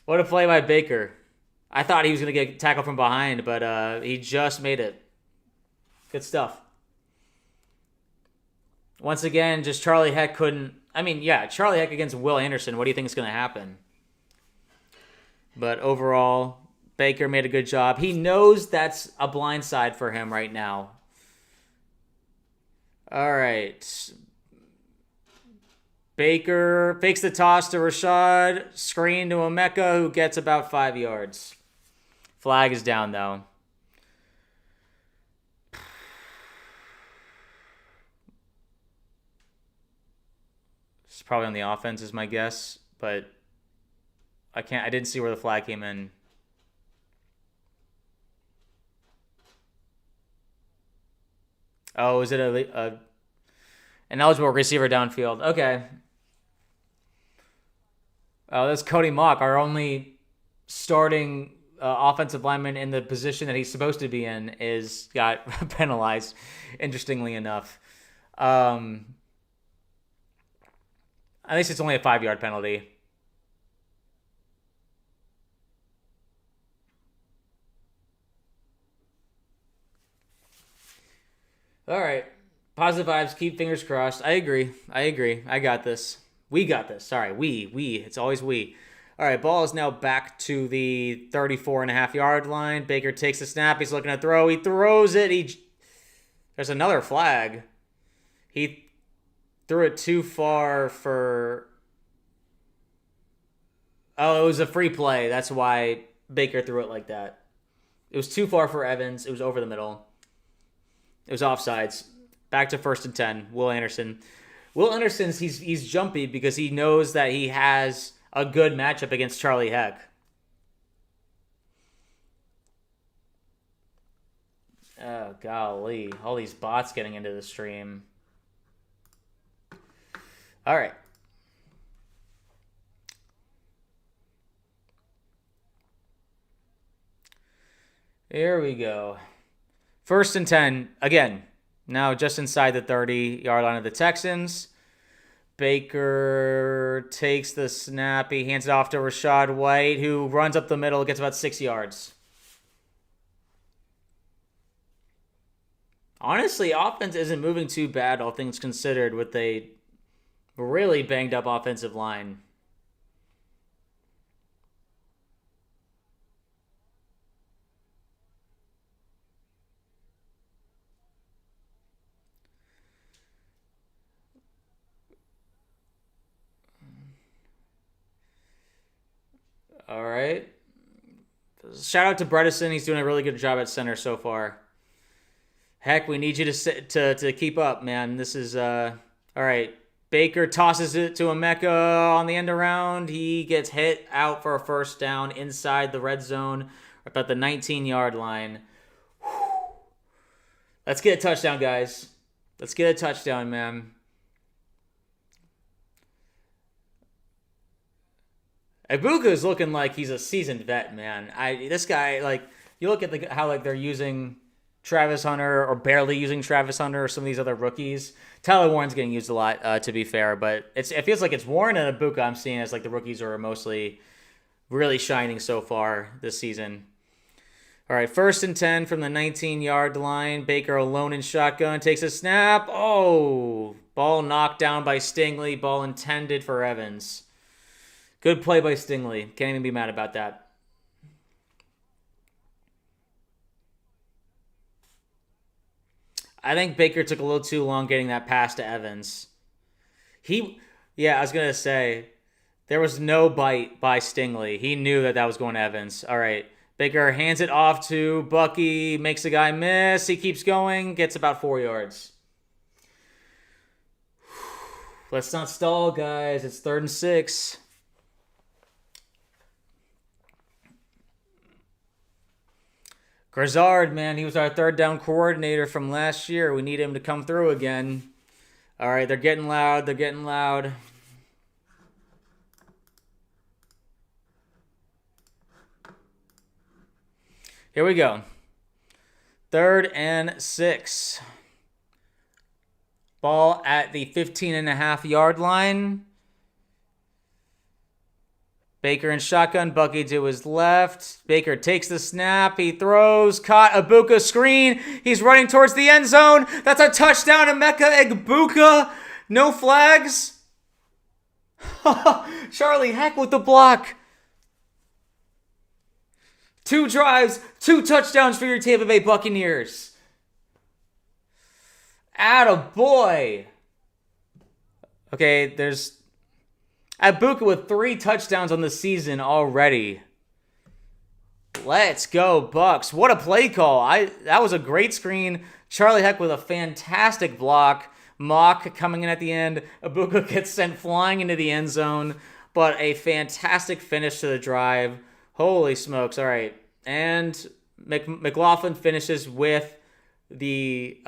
What a play by Baker. I thought he was going to get tackled from behind, but he just made it. Good stuff. Once again, just Charlie Heck couldn't... I mean, yeah, Charlie Heck against Will Anderson. What do you think is going to happen? But overall, Baker made a good job. He knows that's a blind side for him right now. All right. Baker fakes the toss to Rashad. Screen to Emeka, who gets about 5 yards. Flag is down, though. It's probably on the offense, is my guess, but I didn't see where the flag came in. Oh, is it an eligible receiver downfield? Okay. Oh, that's Cody Mock, our only starting offensive lineman in the position that he's supposed to be in, got penalized, interestingly enough. At least it's only a 5-yard penalty. All right. Positive vibes. Keep fingers crossed. I agree. I got this. We got this. Sorry. We. It's always we. All right. Ball is now back to the 34.5-yard line. Baker takes the snap. He's looking to throw. He throws it. There's another flag. He threw it too far for... Oh, it was a free play. That's why Baker threw it like that. It was too far for Evans. It was over the middle. It was offsides. Back to 1st and 10. Will Anderson. Will Anderson's he's jumpy because he knows that he has a good matchup against Charlie Heck. Oh, golly. All these bots getting into the stream. All right. Here we go. 1st and 10. Again, now just inside the 30-yard line of the Texans. Baker takes the snap. He hands it off to Rachaad White, who runs up the middle, gets about 6 yards. Honestly, offense isn't moving too bad, all things considered, with a really banged up offensive line. All right. Shout out to Bredesen. He's doing a really good job at center so far. Heck, we need you to keep up, man. This is all right. Baker tosses it to Emeka on the end around. He gets hit out for a first down inside the red zone, about the 19-yard line. Let's get a touchdown, guys. Let's get a touchdown, man. Ibuka is looking like he's a seasoned vet, man. This guy, like, you look at how like they're using Travis Hunter or barely using Travis Hunter or some of these other rookies. Tyler Warren's getting used a lot, to be fair, but it feels like it's Warren and Ibuka I'm seeing as like the rookies are mostly really shining so far this season. All right, 1st and 10 from the 19-yard line. Baker alone in shotgun, takes a snap. Oh, ball knocked down by Stingley. Ball intended for Evans. Good play by Stingley. Can't even be mad about that. I think Baker took a little too long getting that pass to Evans. I was going to say, there was no bite by Stingley. He knew that was going to Evans. All right. Baker hands it off to Bucky, makes the guy miss. He keeps going, gets about 4 yards. Let's not stall, guys. It's 3rd and 6. Grizzard, man, he was our third down coordinator from last year. We need him to come through again. All right, they're getting loud. They're getting loud. Here we go. 3rd and 6. Ball at the 15.5-yard line. Baker in shotgun. Bucky to his left. Baker takes the snap. He throws. Caught. Ibuka screen. He's running towards the end zone. That's a touchdown to Emeka Egbuka. No flags. Charlie Heck with the block. 2 drives, 2 touchdowns for your Tampa Bay Buccaneers. Attaboy. Okay, there's Ibuka with 3 touchdowns on the season already. Let's go, Bucs. What a play call. That was a great screen. Charlie Heck with a fantastic block. Mock coming in at the end. Ibuka gets sent flying into the end zone. But a fantastic finish to the drive. Holy smokes. All right. And McLaughlin finishes with the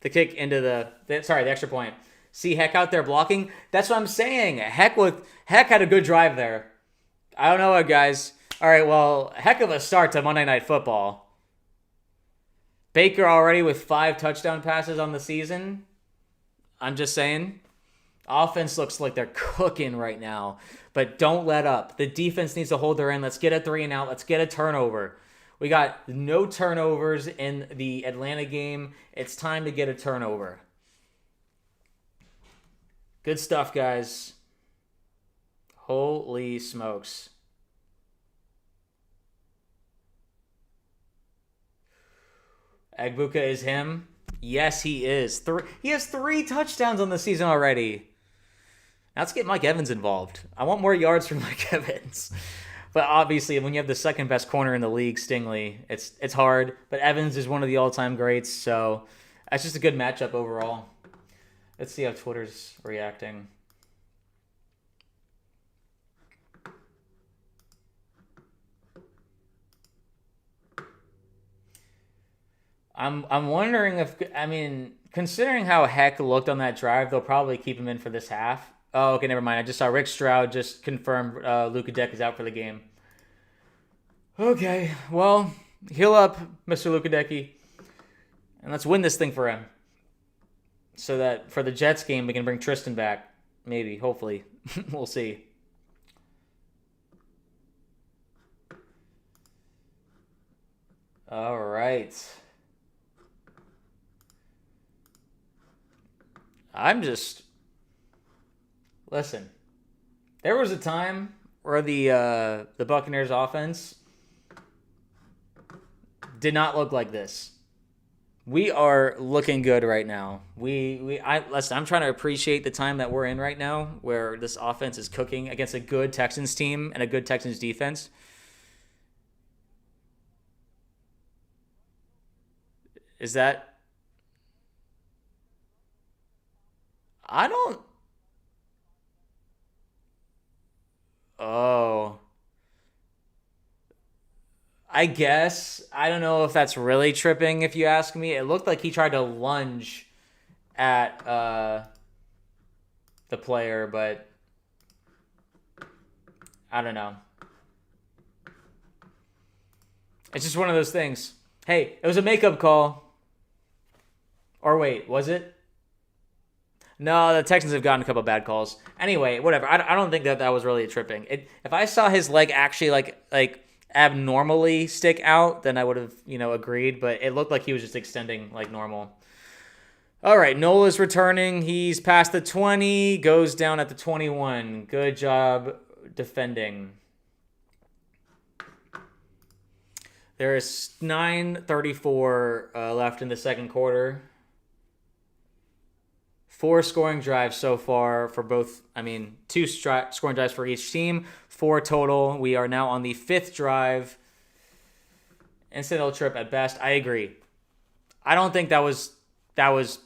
kick into the extra point. See Heck out there blocking? That's what I'm saying. Heck had a good drive there. I don't know what, guys. All right, well, heck of a start to Monday Night Football. Baker already with 5 touchdown passes on the season. I'm just saying. Offense looks like they're cooking right now, but don't let up. The defense needs to hold their end. Let's get a 3 and out. Let's get a turnover. We got no turnovers in the Atlanta game. It's time to get a turnover. Good stuff, guys. Holy smokes. Egbuka is him. Yes, he is. He has 3 touchdowns on the season already. Now let's get Mike Evans involved. I want more yards from Mike Evans. But obviously, when you have the second best corner in the league, Stingley, it's hard. But Evans is one of the all-time greats, so that's just a good matchup overall. Let's see how Twitter's reacting. I'm wondering if, considering how Heck looked on that drive, they'll probably keep him in for this half. Oh, okay, never mind. I just saw Rick Stroud just confirmed Luka Deck is out for the game. Okay, well, heal up, Mr. Luka Decky, and let's win this thing for him. So that for the Jets game, we can bring Tristan back. Maybe, hopefully. We'll see. All right. Listen. There was a time where the Buccaneers offense did not look like this. We are looking good right now. Listen, I'm trying to appreciate the time that we're in right now, where this offense is cooking against a good Texans team and a good Texans defense. Is that? I don't. Oh. I guess. I don't know if that's really tripping, if you ask me. It looked like he tried to lunge at the player, but I don't know. It's just one of those things. Hey, it was a makeup call. Or wait, was it? No, the Texans have gotten a couple bad calls. Anyway, whatever. I don't think that was really tripping. If I saw his leg actually like abnormally stick out, then I would have, agreed. But it looked like he was just extending like normal. All right, Nola's returning. He's past the 20, goes down at the 21. Good job defending. There is 9:34 left in the second quarter. 4 scoring drives so far for both. 2 scoring drives for each team. 4 total. We are now on the 5th drive. Incidental trip at best. I agree. I don't think that was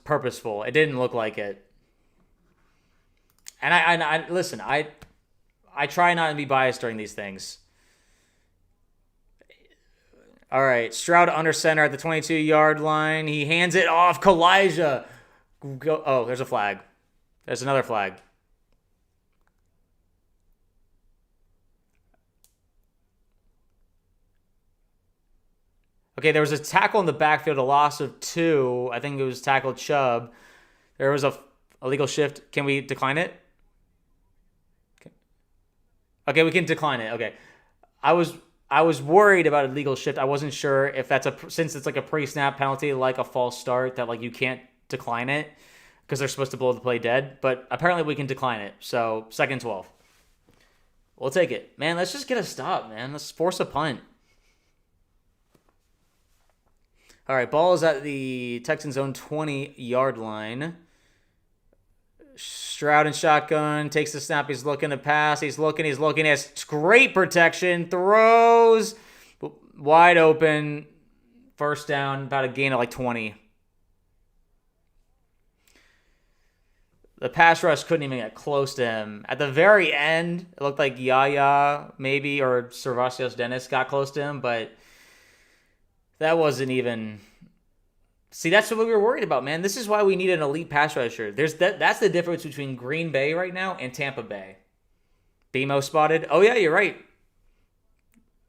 purposeful. It didn't look like it. And I listen. I try not to be biased during these things. All right, Stroud under center at the 22-yard line. He hands it off. Kalijah. Oh, there's a flag. There's another flag. Okay, there was a tackle in the backfield, a loss of 2. I think it was tackle Chubb. There was a illegal shift. Can we decline it? Okay, we can decline it. Okay. I was worried about illegal shift. I wasn't sure if that's since it's like a pre-snap penalty, like a false start, that like you can't decline it because they're supposed to blow the play dead. But apparently we can decline it. So 2nd and 12. We'll take it. Man, let's just get a stop, man. Let's force a punt. All right, ball is at the Texans' own 20-yard line. Stroud in shotgun, takes the snap, he's looking to pass, he's looking, he has great protection, throws, wide open, first down, about a gain of like 20. The pass rush couldn't even get close to him. At the very end, it looked like Yaya, maybe, or Sebastian Georgiev got close to him, but that wasn't even... See, that's what we were worried about, man. This is why we need an elite pass rusher. That's the difference between Green Bay right now and Tampa Bay. BMO spotted. Oh, yeah, you're right.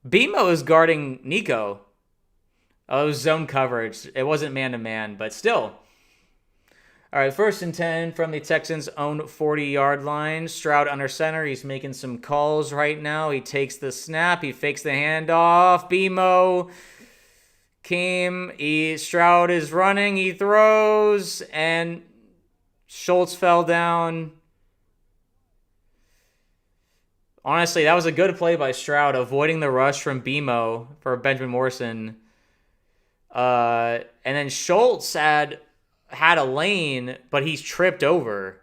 BMO is guarding Nico. Oh, it was zone coverage. It wasn't man-to-man, but still. All right, 1st and 10 from the Texans' own 40-yard line. Stroud under center. He's making some calls right now. He takes the snap. He fakes the handoff. BMO... Stroud is running, he throws, and Schultz fell down. Honestly, that was a good play by Stroud, avoiding the rush from BMO for Benjamin Morrison. And then Schultz had a lane, but he's tripped over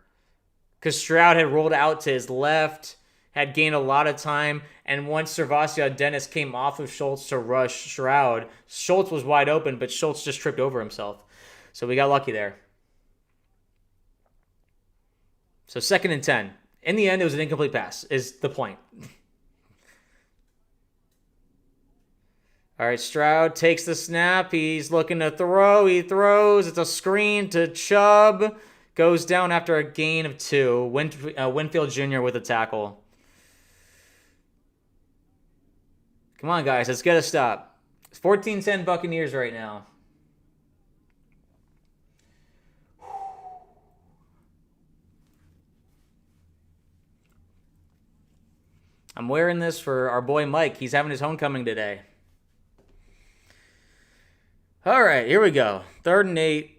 because Stroud had rolled out to his left, had gained a lot of time, and once Sebastian Georgiev came off of Schultz to rush Stroud, Schultz was wide open, but Schultz just tripped over himself. So we got lucky there. So 2nd and 10. In the end, it was an incomplete pass, is the point. All right, Stroud takes the snap. He's looking to throw. He throws. It's a screen to Chubb. Goes down after a gain of 2. Winfield Jr. with a tackle. Come on, guys. Let's get a stop. It's 14-10 Buccaneers right now. I'm wearing this for our boy Mike. He's having his homecoming today. All right, here we go. 3rd and 8.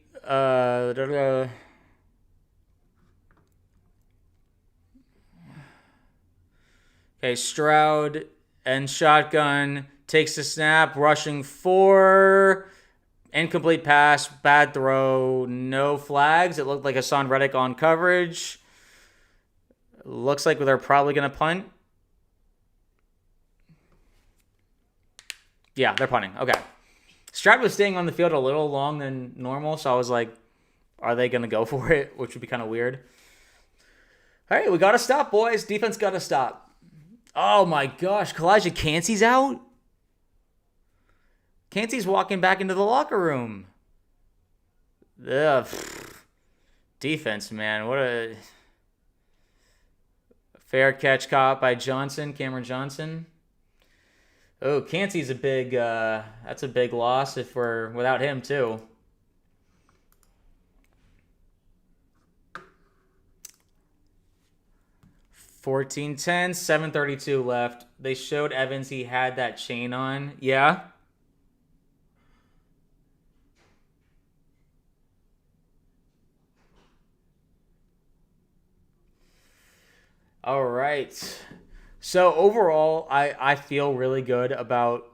Okay, Stroud and shotgun, takes the snap, rushing 4, incomplete pass, bad throw, no flags. It looked like Hassan Reddick on coverage. Looks like they're probably going to punt. Yeah, they're punting. Okay. Stroud was staying on the field a little long than normal, so I was like, are they going to go for it? Which would be kind of weird. All right, we got to stop, boys. Defense got to stop. Oh my gosh, Kalijah Cansey's out? Cansey's walking back into the locker room. Ugh. Defense, man. What a fair catch caught by Cameron Johnson. Oh, Cansey's a big, that's a big loss if we're without him too. $14-10, 7:32 left. They showed Evans he had that chain on. Yeah. All right. So overall, I feel really good about,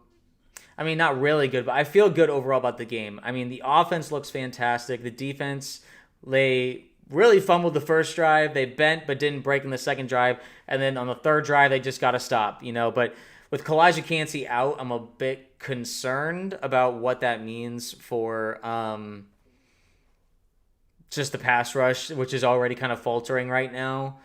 I mean, not really good, but I feel good overall about the game. I mean, the offense looks fantastic. The defense, they really fumbled the first drive. They bent but didn't break in the second drive. And then on the third drive, they just got to stop, you know. But with Kalijah Cansey out, I'm a bit concerned about what that means for just the pass rush, which is already kind of faltering right now.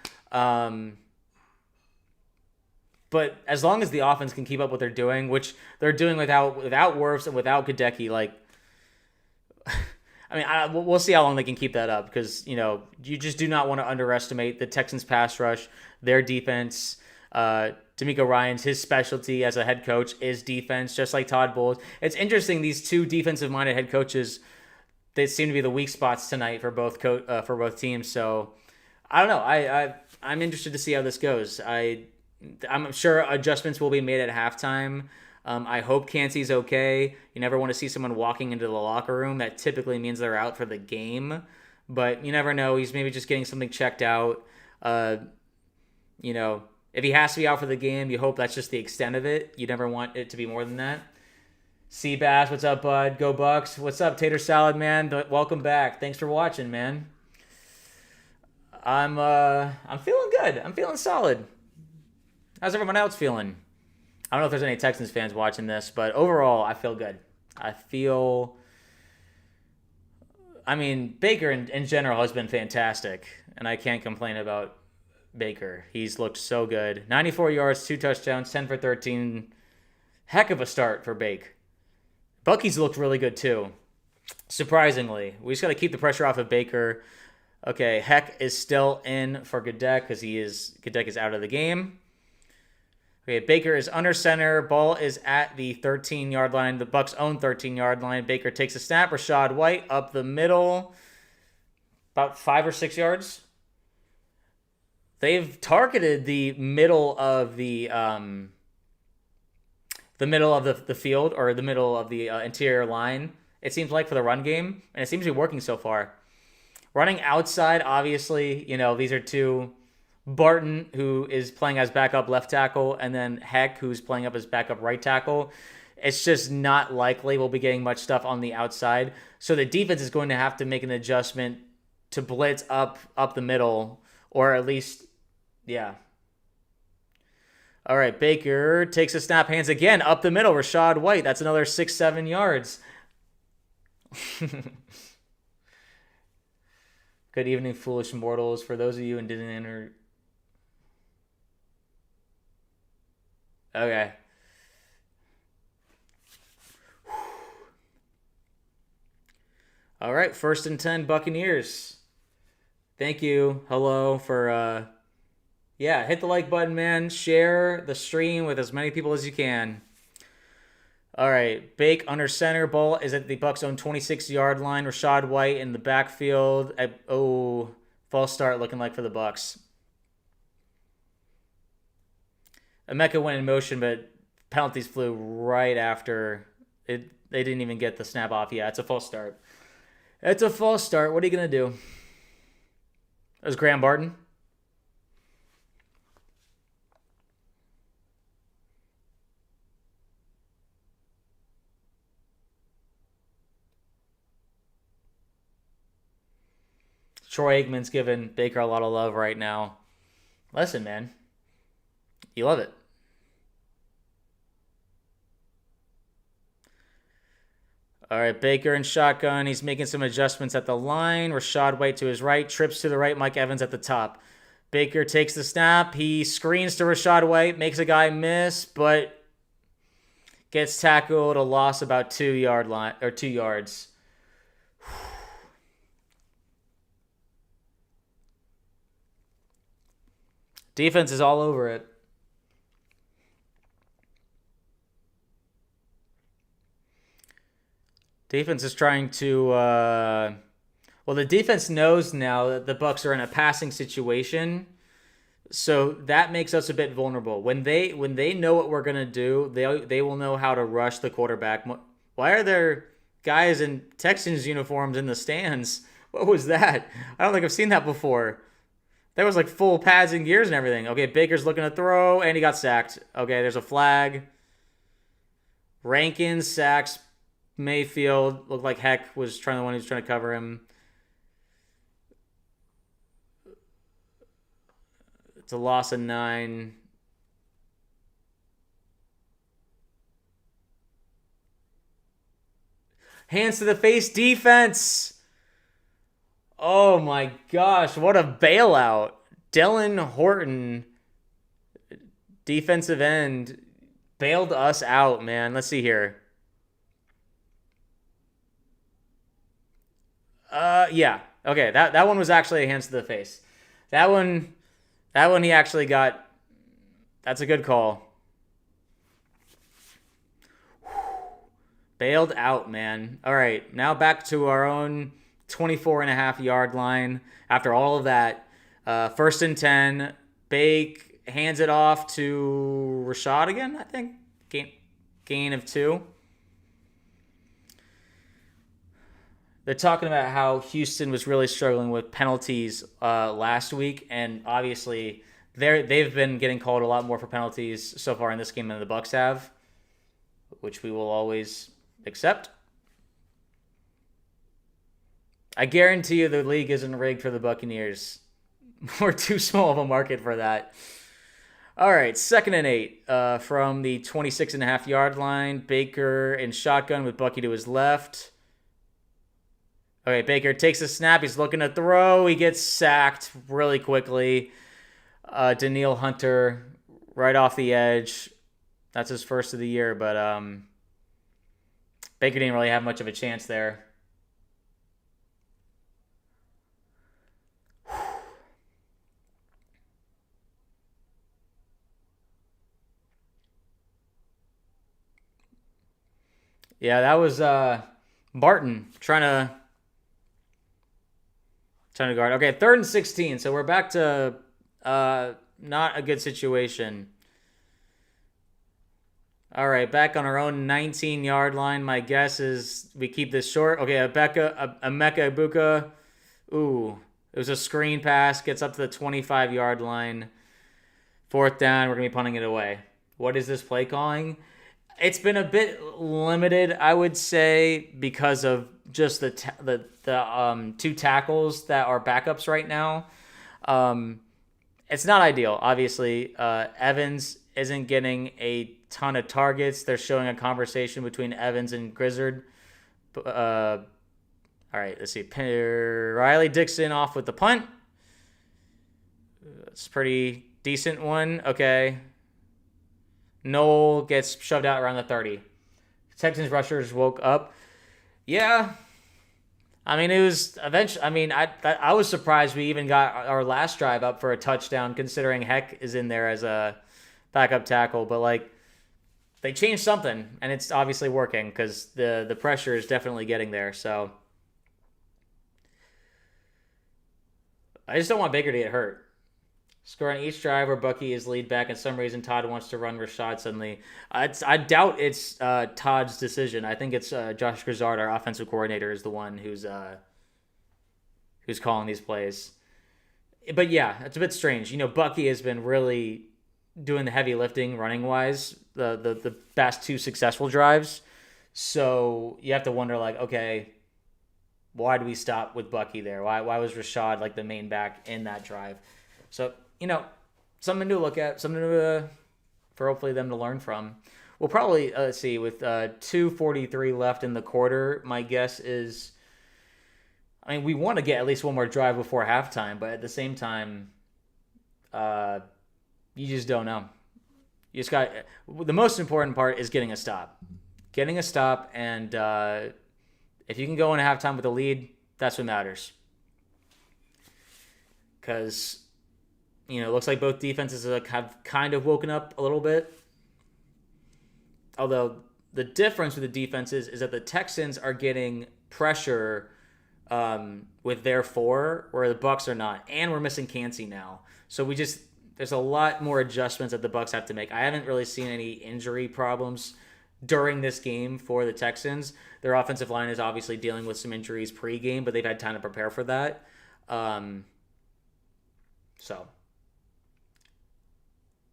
But as long as the offense can keep up what they're doing, which they're doing without Wirfs and without Gadecki, like, I mean, we'll see how long they can keep that up because, you just do not want to underestimate the Texans pass rush, their defense. D'Amico Ryans, his specialty as a head coach is defense, just like Todd Bowles. It's interesting, these two defensive-minded head coaches, they seem to be the weak spots tonight for both teams. So I don't know. I'm interested to see how this goes. I'm sure adjustments will be made at halftime. I hope Cansey's okay. You never want to see someone walking into the locker room. That typically means they're out for the game. But you never know. He's maybe just getting something checked out. If he has to be out for the game, you hope that's just the extent of it. You never want it to be more than that. Seabass, what's up, bud? Go Bucs. What's up, Tater Salad, man? Welcome back. Thanks for watching, man. I'm feeling good. I'm feeling solid. How's everyone else feeling? I don't know if there's any Texans fans watching this, but overall, I feel good. Baker in general has been fantastic, and I can't complain about Baker. He's looked so good. 94 yards, 2 touchdowns, 10 for 13. Heck of a start for Bake. Bucky's looked really good too. Surprisingly. We just got to keep the pressure off of Baker. Okay, Heck is still in for Godek because Godek is out of the game. Okay, Baker is under center. Ball is at the 13-yard line. The Bucs' own 13-yard line. Baker takes a snap. Rachaad White up the middle. About 5 or 6 yards. They've targeted the middle of the field, or the middle of the interior line, it seems like, for the run game, and it seems to be working so far. Running outside, obviously, these are two, Barton, who is playing as backup left tackle, and then Heck, who's playing up as backup right tackle. It's just not likely we'll be getting much stuff on the outside. So the defense is going to have to make an adjustment to blitz up the middle, or at least, yeah. All right, Baker takes a snap, hands again up the middle. Rachaad White, that's another 6-7 yards. Good evening, foolish mortals. For those of you who didn't enter. Okay. All right, 1st and 10 Buccaneers. Thank you. Hello for hit the like button, man. Share the stream with as many people as you can. All right, Bake under center. Ball is at the Bucs' own 26-yard line. Rachaad White in the backfield. False start looking like for the Bucs. Emeka went in motion, but penalties flew right after it. They didn't even get the snap off. Yeah, it's a false start. It's a false start. What are you going to do? That was Graham Barton. Troy Aikman's giving Baker a lot of love right now. Listen, man. You love it. All right, Baker in shotgun. He's making some adjustments at the line. Rachaad White to his right. Trips to the right. Mike Evans at the top. Baker takes the snap. He screens to Rachaad White. Makes a guy miss, but gets tackled. A loss about 2 yards. Defense is all over it. Defense is trying to... the defense knows now that the Bucs are in a passing situation, so that makes us a bit vulnerable. When they know what we're going to do, they will know how to rush the quarterback. Why are there guys in Texans uniforms in the stands? What was that? I don't think I've seen that before. There was like full pads and gears and everything. Okay, Baker's looking to throw, and he got sacked. Okay, there's a flag. Rankins sacks Mayfield. Looked like Heck was the one who was trying to cover him. It's a loss of 9. Hands to the face defense. Oh my gosh, what a bailout. Dylan Horton defensive end bailed us out, man. Let's see here. Yeah. Okay, that one was actually a hands to the face. That one, that one he actually got. That's a good call. Bailed out, man. All right, now back to our own 24.5 yard line. After all of that, 1st and 10. Bake hands it off to Rashad again, I think. Gain of 2. They're talking about how Houston was really struggling with penalties last week, and obviously they've been getting called a lot more for penalties so far in this game than the Bucs have, which we will always accept. I guarantee you the league isn't rigged for the Buccaneers. We're too small of a market for that. All right, 2nd and 8 from the 26.5 yard line. Baker in shotgun with Bucky to his left. Okay, Baker takes a snap. He's looking to throw. He gets sacked really quickly. Danielle Hunter right off the edge. That's his first of the year, but Baker didn't really have much of a chance there. Yeah, that was Barton trying to guard. Okay, 3rd and 16. So we're back to not a good situation. All right, back on our own 19-yard line. My guess is we keep this short. Okay, Emeka Egbuka. Ooh, it was a screen pass. Gets up to the 25-yard line. 4th down. We're going to be punting it away. What is this play calling? It's been a bit limited, I would say, because of just the 2 tackles that are backups right now. It's not ideal, obviously. Evans isn't getting a ton of targets. They're showing a conversation between Evans and Grizzard. All right, let's see. Riley Dixon off with the punt. It's a pretty decent one. Okay. Noel gets shoved out around the 30. Texans rushers woke up. Yeah. I mean, it was eventually. I mean, I was surprised we even got our last drive up for a touchdown, considering Heck is in there as a backup tackle. But like, they changed something, and it's obviously working because the pressure is definitely getting there. So I just don't want Baker to get hurt. Score on each drive where Bucky is lead back, and some reason Todd wants to run Rashad suddenly. I doubt it's Todd's decision. I think it's Josh Grizzard, our offensive coordinator, is the one who's calling these plays. But yeah, it's a bit strange. You know, Bucky has been really doing the heavy lifting running wise, the past 2 successful drives. So you have to wonder, like, okay, why do we stop with Bucky there? Why was Rashad like the main back in that drive? So, you know, something to look at, something to, for hopefully them to learn from. We'll probably, let's see, with 2:43 left in the quarter, my guess is, I mean, we want to get at least one more drive before halftime, but at the same time, you just don't know. You just got, the most important part is getting a stop. Getting a stop, and if you can go into halftime with a lead, that's what matters. Because, you know, it looks like both defenses have kind of woken up a little bit. Although the difference with the defenses is that the Texans are getting pressure with their 4, where the Bucs are not. And we're missing Cansey now. So there's a lot more adjustments that the Bucs have to make. I haven't really seen any injury problems during this game for the Texans. Their offensive line is obviously dealing with some injuries pre-game, but they've had time to prepare for that. So,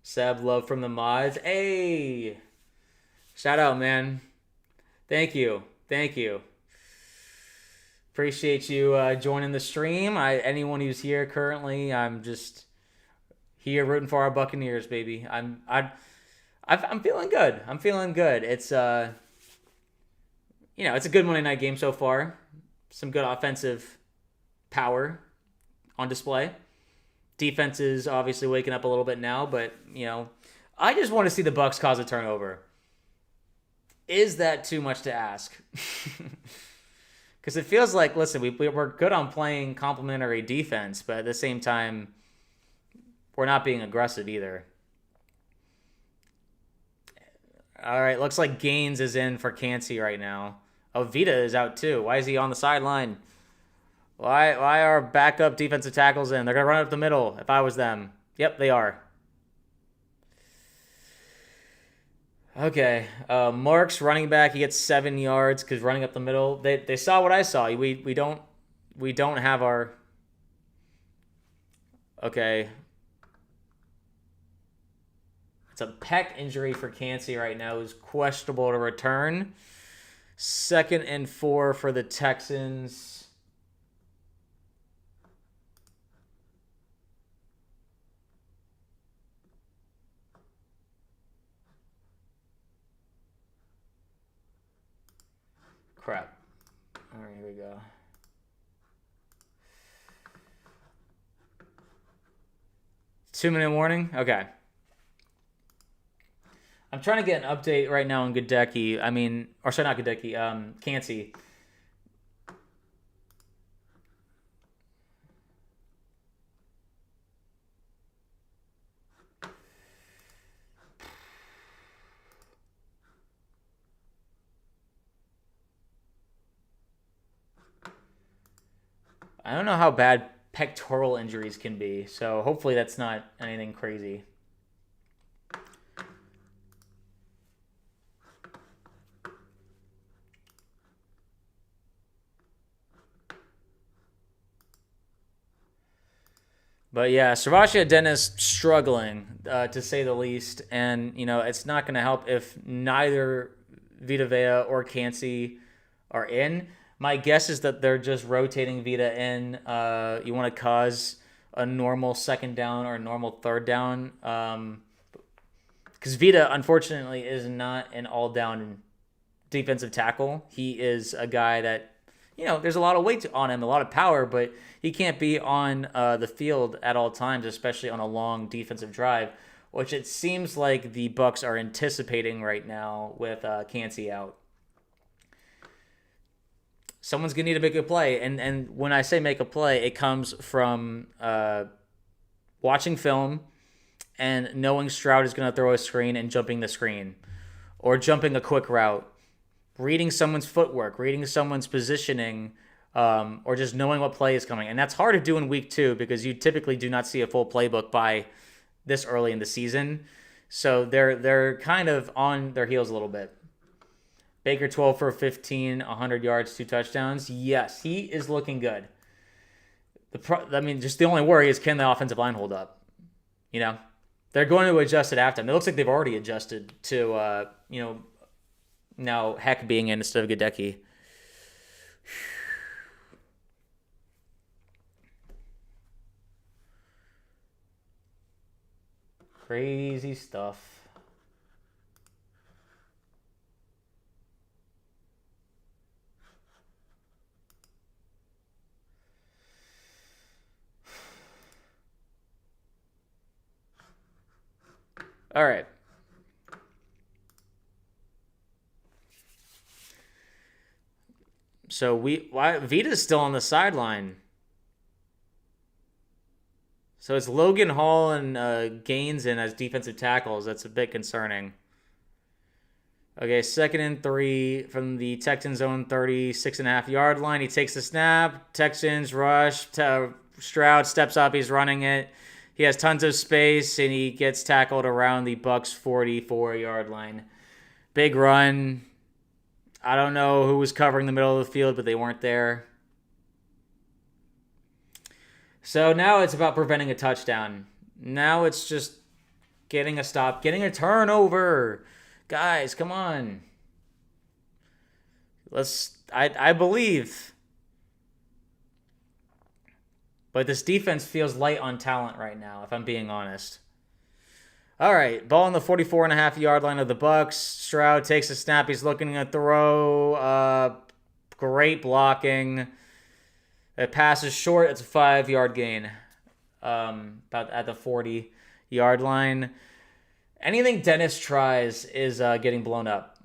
Seb, love from the mods. Hey, shout out, man. Thank you. Appreciate you joining the stream. Anyone who's here currently, I'm just here rooting for our Buccaneers, baby. I'm feeling good. It's it's a good Monday night game so far. Some good offensive power on display. Defense is obviously waking up a little bit now, but I just want to see the Bucs cause a turnover. Is that too much to ask? Because it feels like, listen, we're good on playing complementary defense, but at the same time, we're not being aggressive either. All right, looks like Gaines is in for Cansey right now. Oh, Vita is out too. Why is he on the sideline? Why are backup defensive tackles in? They're going to run up the middle if I was them. Yep, they are. Okay, Mark's running back. He gets 7 yards because running up the middle. They saw what I saw. We don't have our. Okay. It's a pec injury for Cansey right now. Who's questionable to return. 2nd and 4 for the Texans. Crap. All right, here we go. Two-minute warning? Okay. I'm trying to get an update right now on Godecki. Not Godecki, Cansey. I don't know how bad pectoral injuries can be, so hopefully that's not anything crazy. But yeah, Sebastian Dennis struggling, to say the least. And, it's not going to help if neither Vita Vea or Cansey are in. My guess is that they're just rotating Vita in. You want to cause a normal 2nd down or a normal 3rd down. Because Vita, unfortunately, is not an all-down defensive tackle. He is a guy that, there's a lot of weight on him, a lot of power, but he can't be on the field at all times, especially on a long defensive drive, which it seems like the Bucs are anticipating right now with Cansey out. Someone's going to need to make a play. And when I say make a play, it comes from watching film and knowing Stroud is going to throw a screen and jumping the screen or jumping a quick route, reading someone's footwork, reading someone's positioning, or just knowing what play is coming. And that's hard to do in week 2 because you typically do not see a full playbook by this early in the season. So they're kind of on their heels a little bit. Baker 12 for 15, 100 yards, 2 touchdowns. Yes, he is looking good. Just the only worry is can the offensive line hold up? They're going to adjust at halftime. It looks like they've already adjusted to, now Heck being in instead of Godecki. Crazy stuff. All right. So Vita's still on the sideline. So it's Logan Hall and Gaines in as defensive tackles. That's a bit concerning. Okay, 2nd and 3 from the Texans' own 36.5-yard line. He takes the snap. Texans rush. Stroud steps up. He's running it. He has tons of space, and he gets tackled around the Bucs' 44-yard line. Big run. I don't know who was covering the middle of the field, but they weren't there. So now it's about preventing a touchdown. Now it's just getting a stop, getting a turnover. Guys, come on. I believe. But this defense feels light on talent right now, if I'm being honest. All right, ball on the 44.5-yard line of the Bucs. Stroud takes a snap. He's looking to throw. Great blocking. It passes short. It's a 5-yard gain, about at the 40-yard line. Anything Dennis tries is getting blown up.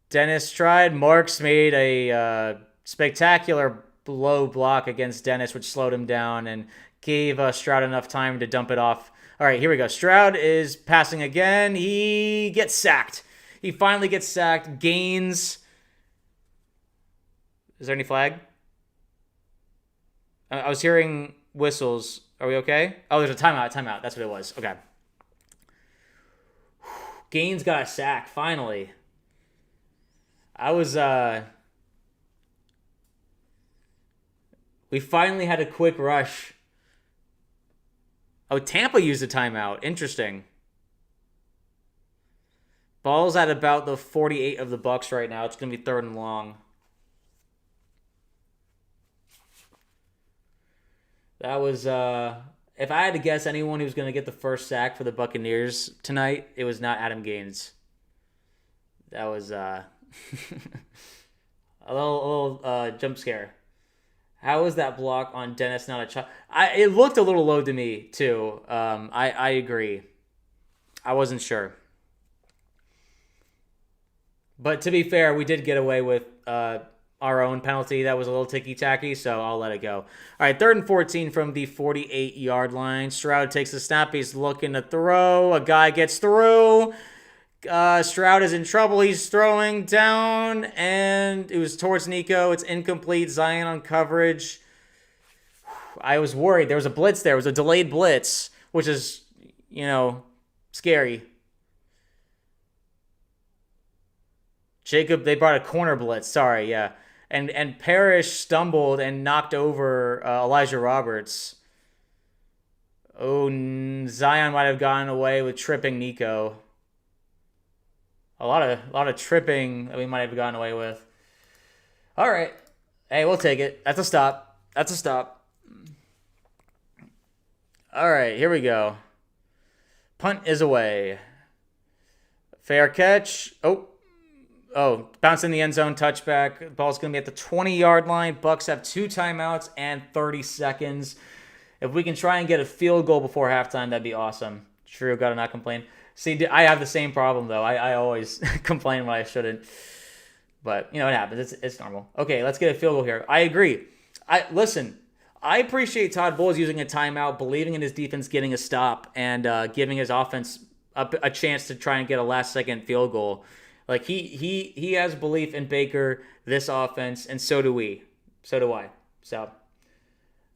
Dennis tried. Marks made a spectacular low block against Dennis, which slowed him down and gave Stroud enough time to dump it off. All right, here we go. Stroud is passing again. He gets sacked. He finally gets sacked. Gains. Is there any flag? I was hearing whistles. Are we okay? Oh, there's a timeout. Timeout. That's what it was. Okay. Gaines got a sack, finally. We finally had a quick rush. Oh, Tampa used a timeout. Interesting. Ball's at about the 48 of the Bucs right now. It's going to be 3rd and long. That was, if I had to guess anyone who's going to get the first sack for the Buccaneers tonight, it was not Adam Gaines. That was a little jump scare. How was that block on Dennis not a child? It looked a little low to me, too. I agree. I wasn't sure. But to be fair, we did get away with our own penalty. That was a little ticky-tacky, so I'll let it go. All right, 3rd and 14 from the 48-yard line. Stroud takes the snap. He's looking to throw. A guy gets through. Stroud is in trouble. He's throwing down, and it was towards Nico. It's incomplete. Zion on coverage. I was worried. There was a blitz there. It was a delayed blitz, which is, scary. Jacob, they brought a corner blitz. Sorry, yeah. And Parrish stumbled and knocked over Elijah Roberts. Oh, Zion might have gotten away with tripping Nico. A lot of tripping that we might have gotten away with. All right. Hey, we'll take it. That's a stop. All right, here we go. Punt is away. Fair catch. Bounce in the end zone, touchback. Ball's going to be at the 20-yard line. Bucs have 2 timeouts and 30 seconds. If we can try and get a field goal before halftime, that'd be awesome. True, gotta not complain. See, I have the same problem, though. I always complain when I shouldn't. But, it happens. It's normal. Okay, let's get a field goal here. I agree. Listen, I appreciate Todd Bowles using a timeout, believing in his defense getting a stop, and giving his offense a chance to try and get a last-second field goal. Like, he has belief in Baker, this offense, and so do we. So do I. So,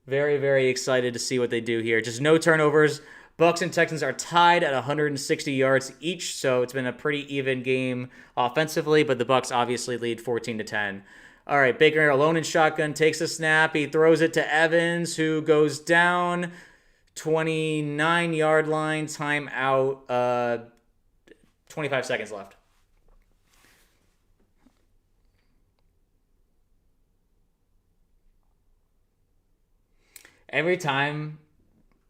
very, very excited to see what they do here. Just no turnovers. Bucs and Texans are tied at 160 yards each, so it's been a pretty even game offensively, but the Bucs obviously lead 14-10. All right, Baker alone in shotgun, takes a snap. He throws it to Evans, who goes down. 29-yard line, timeout. 25 seconds left. Every time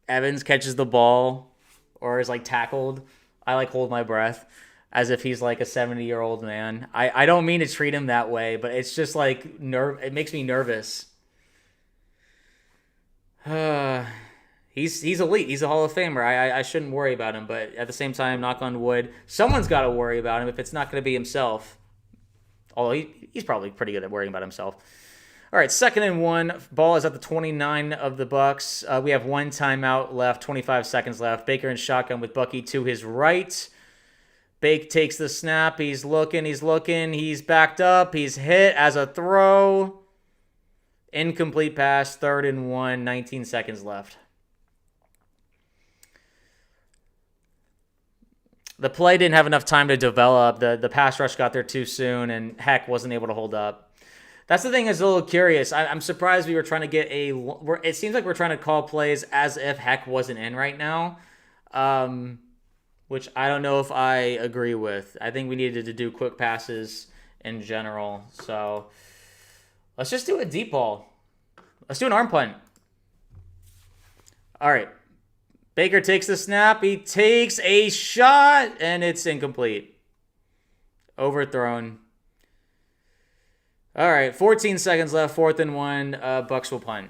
Evans catches the ball or is tackled, I hold my breath as if he's a 70-year-old man. I don't mean to treat him that way, but it's just it makes me nervous. He's elite. He's a Hall of Famer. I shouldn't worry about him, but at the same time, knock on wood, someone's got to worry about him if it's not going to be himself. Although he's probably pretty good at worrying about himself. All right, 2nd and 1. Ball is at the 29 of the Bucs. We have 1 timeout left, 25 seconds left. Baker in shotgun with Bucky to his right. Bake takes the snap. He's looking. He's backed up. He's hit as a throw. Incomplete pass, 3rd and 1, 19 seconds left. The play didn't have enough time to develop. The pass rush got there too soon, and Heck wasn't able to hold up. That's the thing is a little curious. I'm surprised we were trying to get it seems like we're trying to call plays as if Heck wasn't in right now, which I don't know if I agree with. I think we needed to do quick passes in general. So let's just do a deep ball. Let's do an arm punt. All right. Baker takes the snap. He takes a shot, and it's incomplete. Overthrown. All right, 14 seconds left, 4th and 1. Bucs will punt.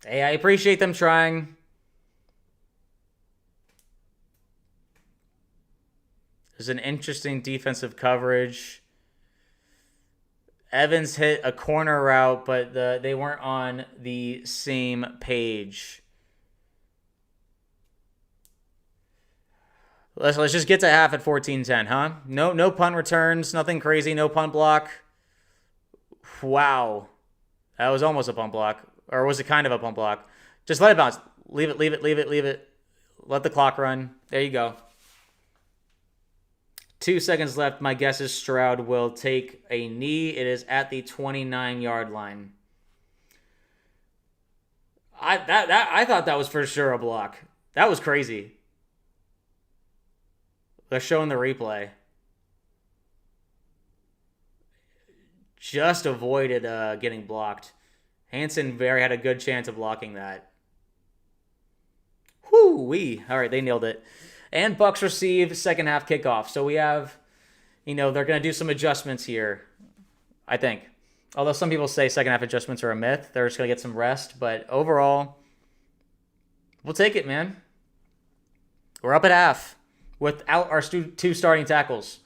Hey, I appreciate them trying. There's an interesting defensive coverage. Evans hit a corner route, but they weren't on the same page. Let's just get to half at 14-10, huh? No punt returns, nothing crazy, no punt block. Wow. That was almost a punt block. Or was it kind of a punt block? Just let it bounce. Leave it. Let the clock run. There you go. 2 seconds left. My guess is Stroud will take a knee. It is at the 29-yard line. I thought that was for sure a block. That was crazy. They're showing the replay. Just avoided getting blocked. Hansen had a good chance of blocking that. Whoo-wee. All right, they nailed it. And Bucs receive second half kickoff. So we have, they're going to do some adjustments here, I think. Although some people say second half adjustments are a myth. They're just going to get some rest. But overall, we'll take it, man. We're up at half without our two starting tackles.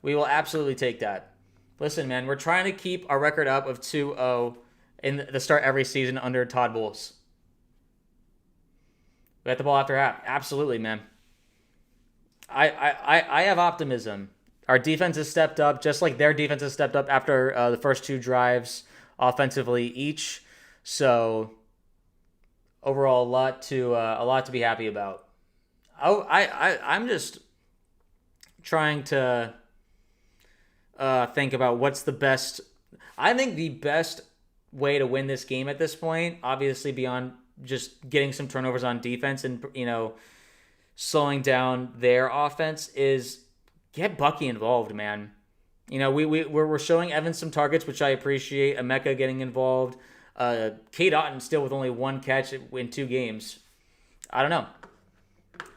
We will absolutely take that. Listen, man, we're trying to keep our record up of 2-0 in the start every season under Todd Bowles. We got the ball after half. Absolutely, man. I have optimism. Our defense has stepped up, just like their defense has stepped up after the first two drives offensively each. So overall, a lot to be happy about. I'm just trying to think about what's the best. I think the best way to win this game at this point, obviously beyond just getting some turnovers on defense and slowing down their offense, is get Bucky involved, man. We're showing Evans some targets, which I appreciate. Emeka getting involved. Kate Otten still with only one catch in 2 games. I don't know.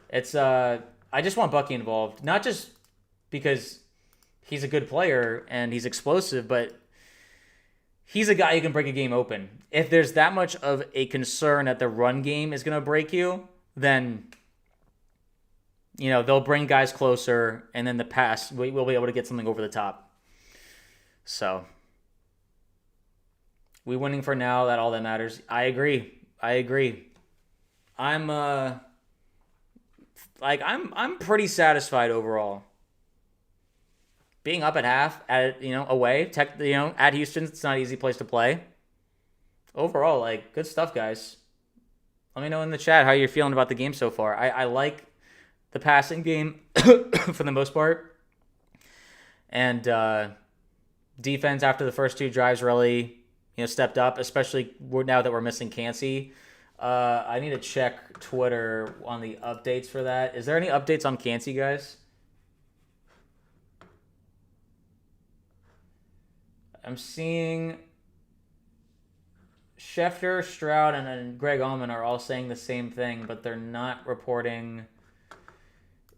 It's I just want Bucky involved, not just because he's a good player and he's explosive, but he's a guy who can break a game open. If there's that much of a concern that the run game is going to break you, then they'll bring guys closer, and then the pass, we'll be able to get something over the top. So we winning for now. That all that matters. I agree. I'm I'm pretty satisfied overall. Being up at half at away, at Houston, it's not an easy place to play. Overall, good stuff, guys. Let me know in the chat how you're feeling about the game so far. I like the passing game for the most part, and defense after the first 2 drives really stepped up, especially now that we're missing Cansey. I need to check Twitter on the updates for that. Is there any updates on Cansey, guys? I'm seeing Schefter, Stroud, and Greg Allman are all saying the same thing, but they're not reporting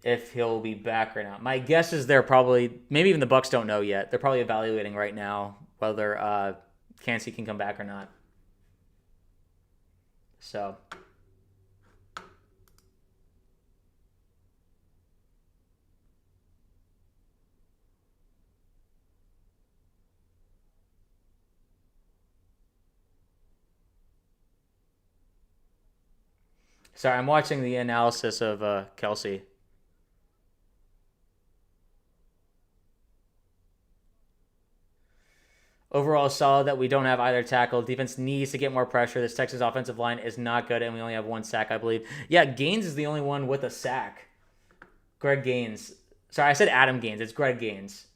if he'll be back or not. My guess is they're probably, maybe even the Bucs don't know yet. They're probably evaluating right now whether Cansey can come back or not. So sorry, I'm watching the analysis of Kelsey. Overall, solid that we don't have either tackle. Defense needs to get more pressure. This Texas offensive line is not good, and we only have 1 sack, I believe. Yeah, Gaines is the only one with a sack. Greg Gaines. Sorry, I said Adam Gaines. It's Greg Gaines.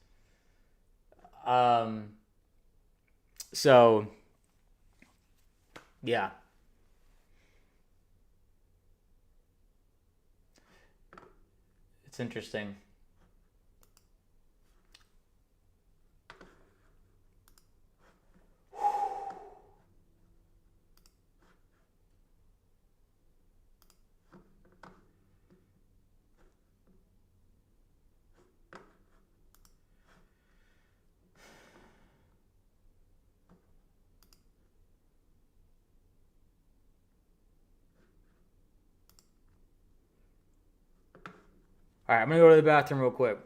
So, yeah. It's interesting. All right, I'm going to go to the bathroom real quick.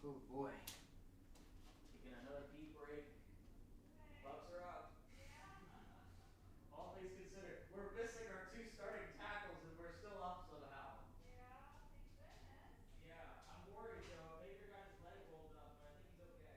Oh, boy. Taking another pee break. Bucs are up. All things considered, we're missing our two starting tackles, and we're still up somehow. Yeah, I'm worried, though. Baker got his leg rolled up, but I think he's okay.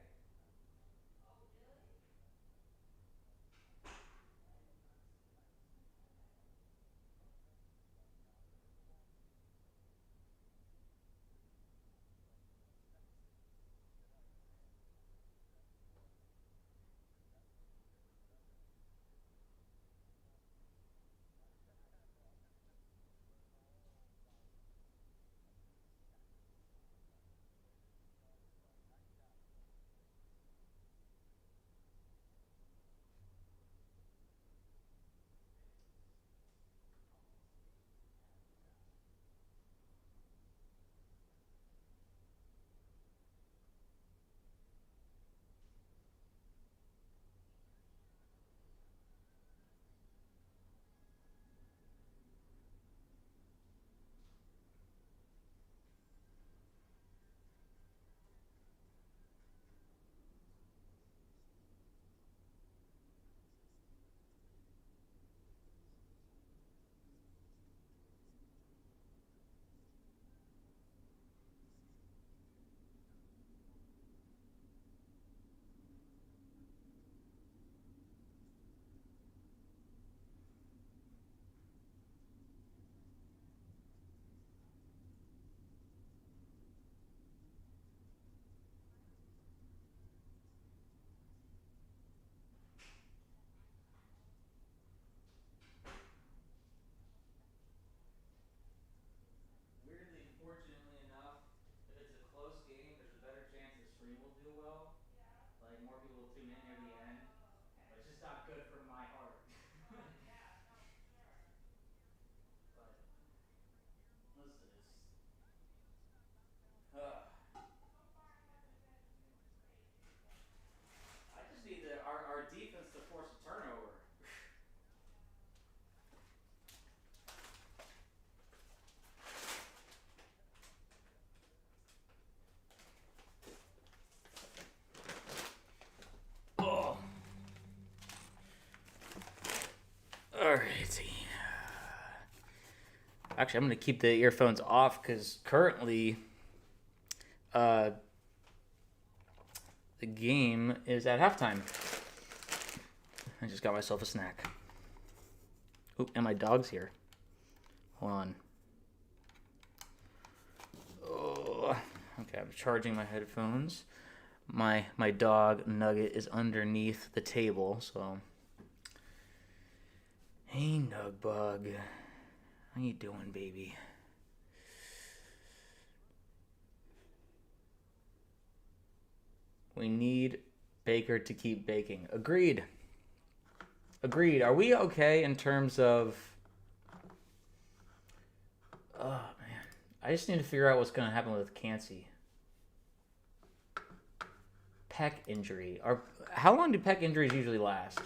Weirdly, fortunately enough, if it's a close game, there's a better chance the stream will do well. Like, more people will tune in near the end. But it's just not good for my heart. But, listen, it's... I just need our defense to force a turnover. Oh. Alrighty. Actually, I'm going to keep the earphones off because currently the game is at halftime. I just got myself a snack. Oop, and my dog's here. Hold on. Oh, okay, I'm charging my headphones. My dog Nugget is underneath the table, so. Hey, Nugbug. How you doing, baby? We need Baker to keep baking. Agreed. Are we okay in terms of... Oh, man. I just need to figure out what's going to happen with Cansey. Pec injury. How long do pec injuries usually last?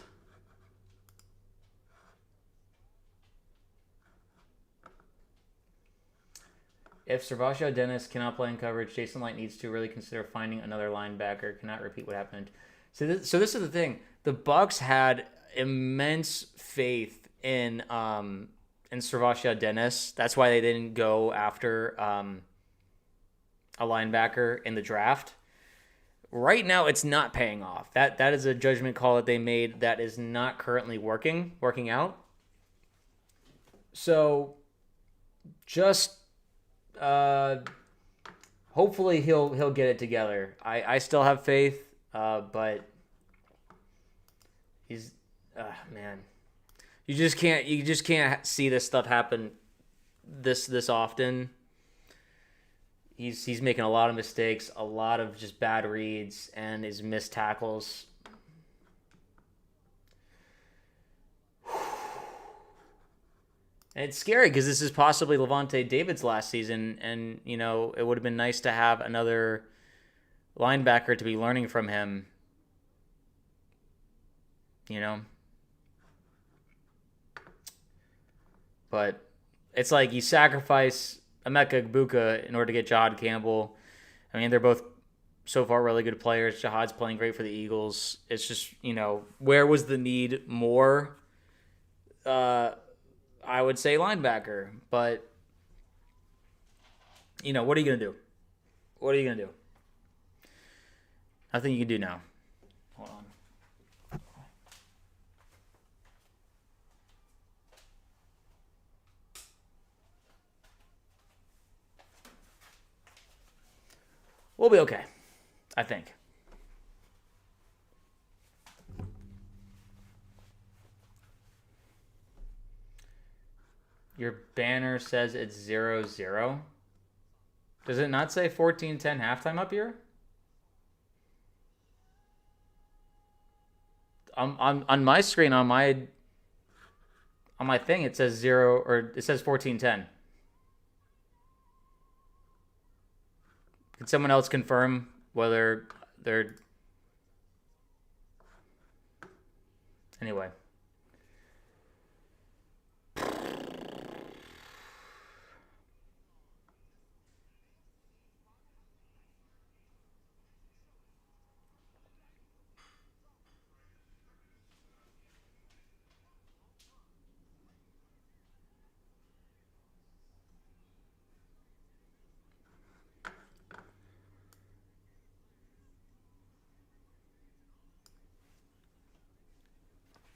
If Sebastian Dennis cannot play in coverage, Jason Licht needs to really consider finding another linebacker. Cannot repeat what happened. So this is the thing. The Bucs had immense faith in Sebastian Dennis. That's why they didn't go after a linebacker in the draft. Right now, it's not paying off. That is a judgment call that they made that is not currently working out. So, just hopefully he'll get it together. I still have faith, but he's man, you just can't see this stuff happen this often. He's making a lot of mistakes, a lot of just bad reads, and his missed tackles. And it's scary because this is possibly Lavonte David's last season, and it would have been nice to have another linebacker to be learning from him. you know? But it's like you sacrifice Emeka Egbuka in order to get Jahad Campbell. I mean, they're both so far really good players. Jahad's playing great for the Eagles. It's just, where was the need more? I would say linebacker. But, what are you going to do? What are you going to do? Nothing you can do now. Hold on. We'll be okay, I think. Your banner says it's 0-0. Does it not say 14-10 halftime up here? On my screen, on my thing, it says 0, or it says 14-10. Can someone else confirm whether they're... Anyway.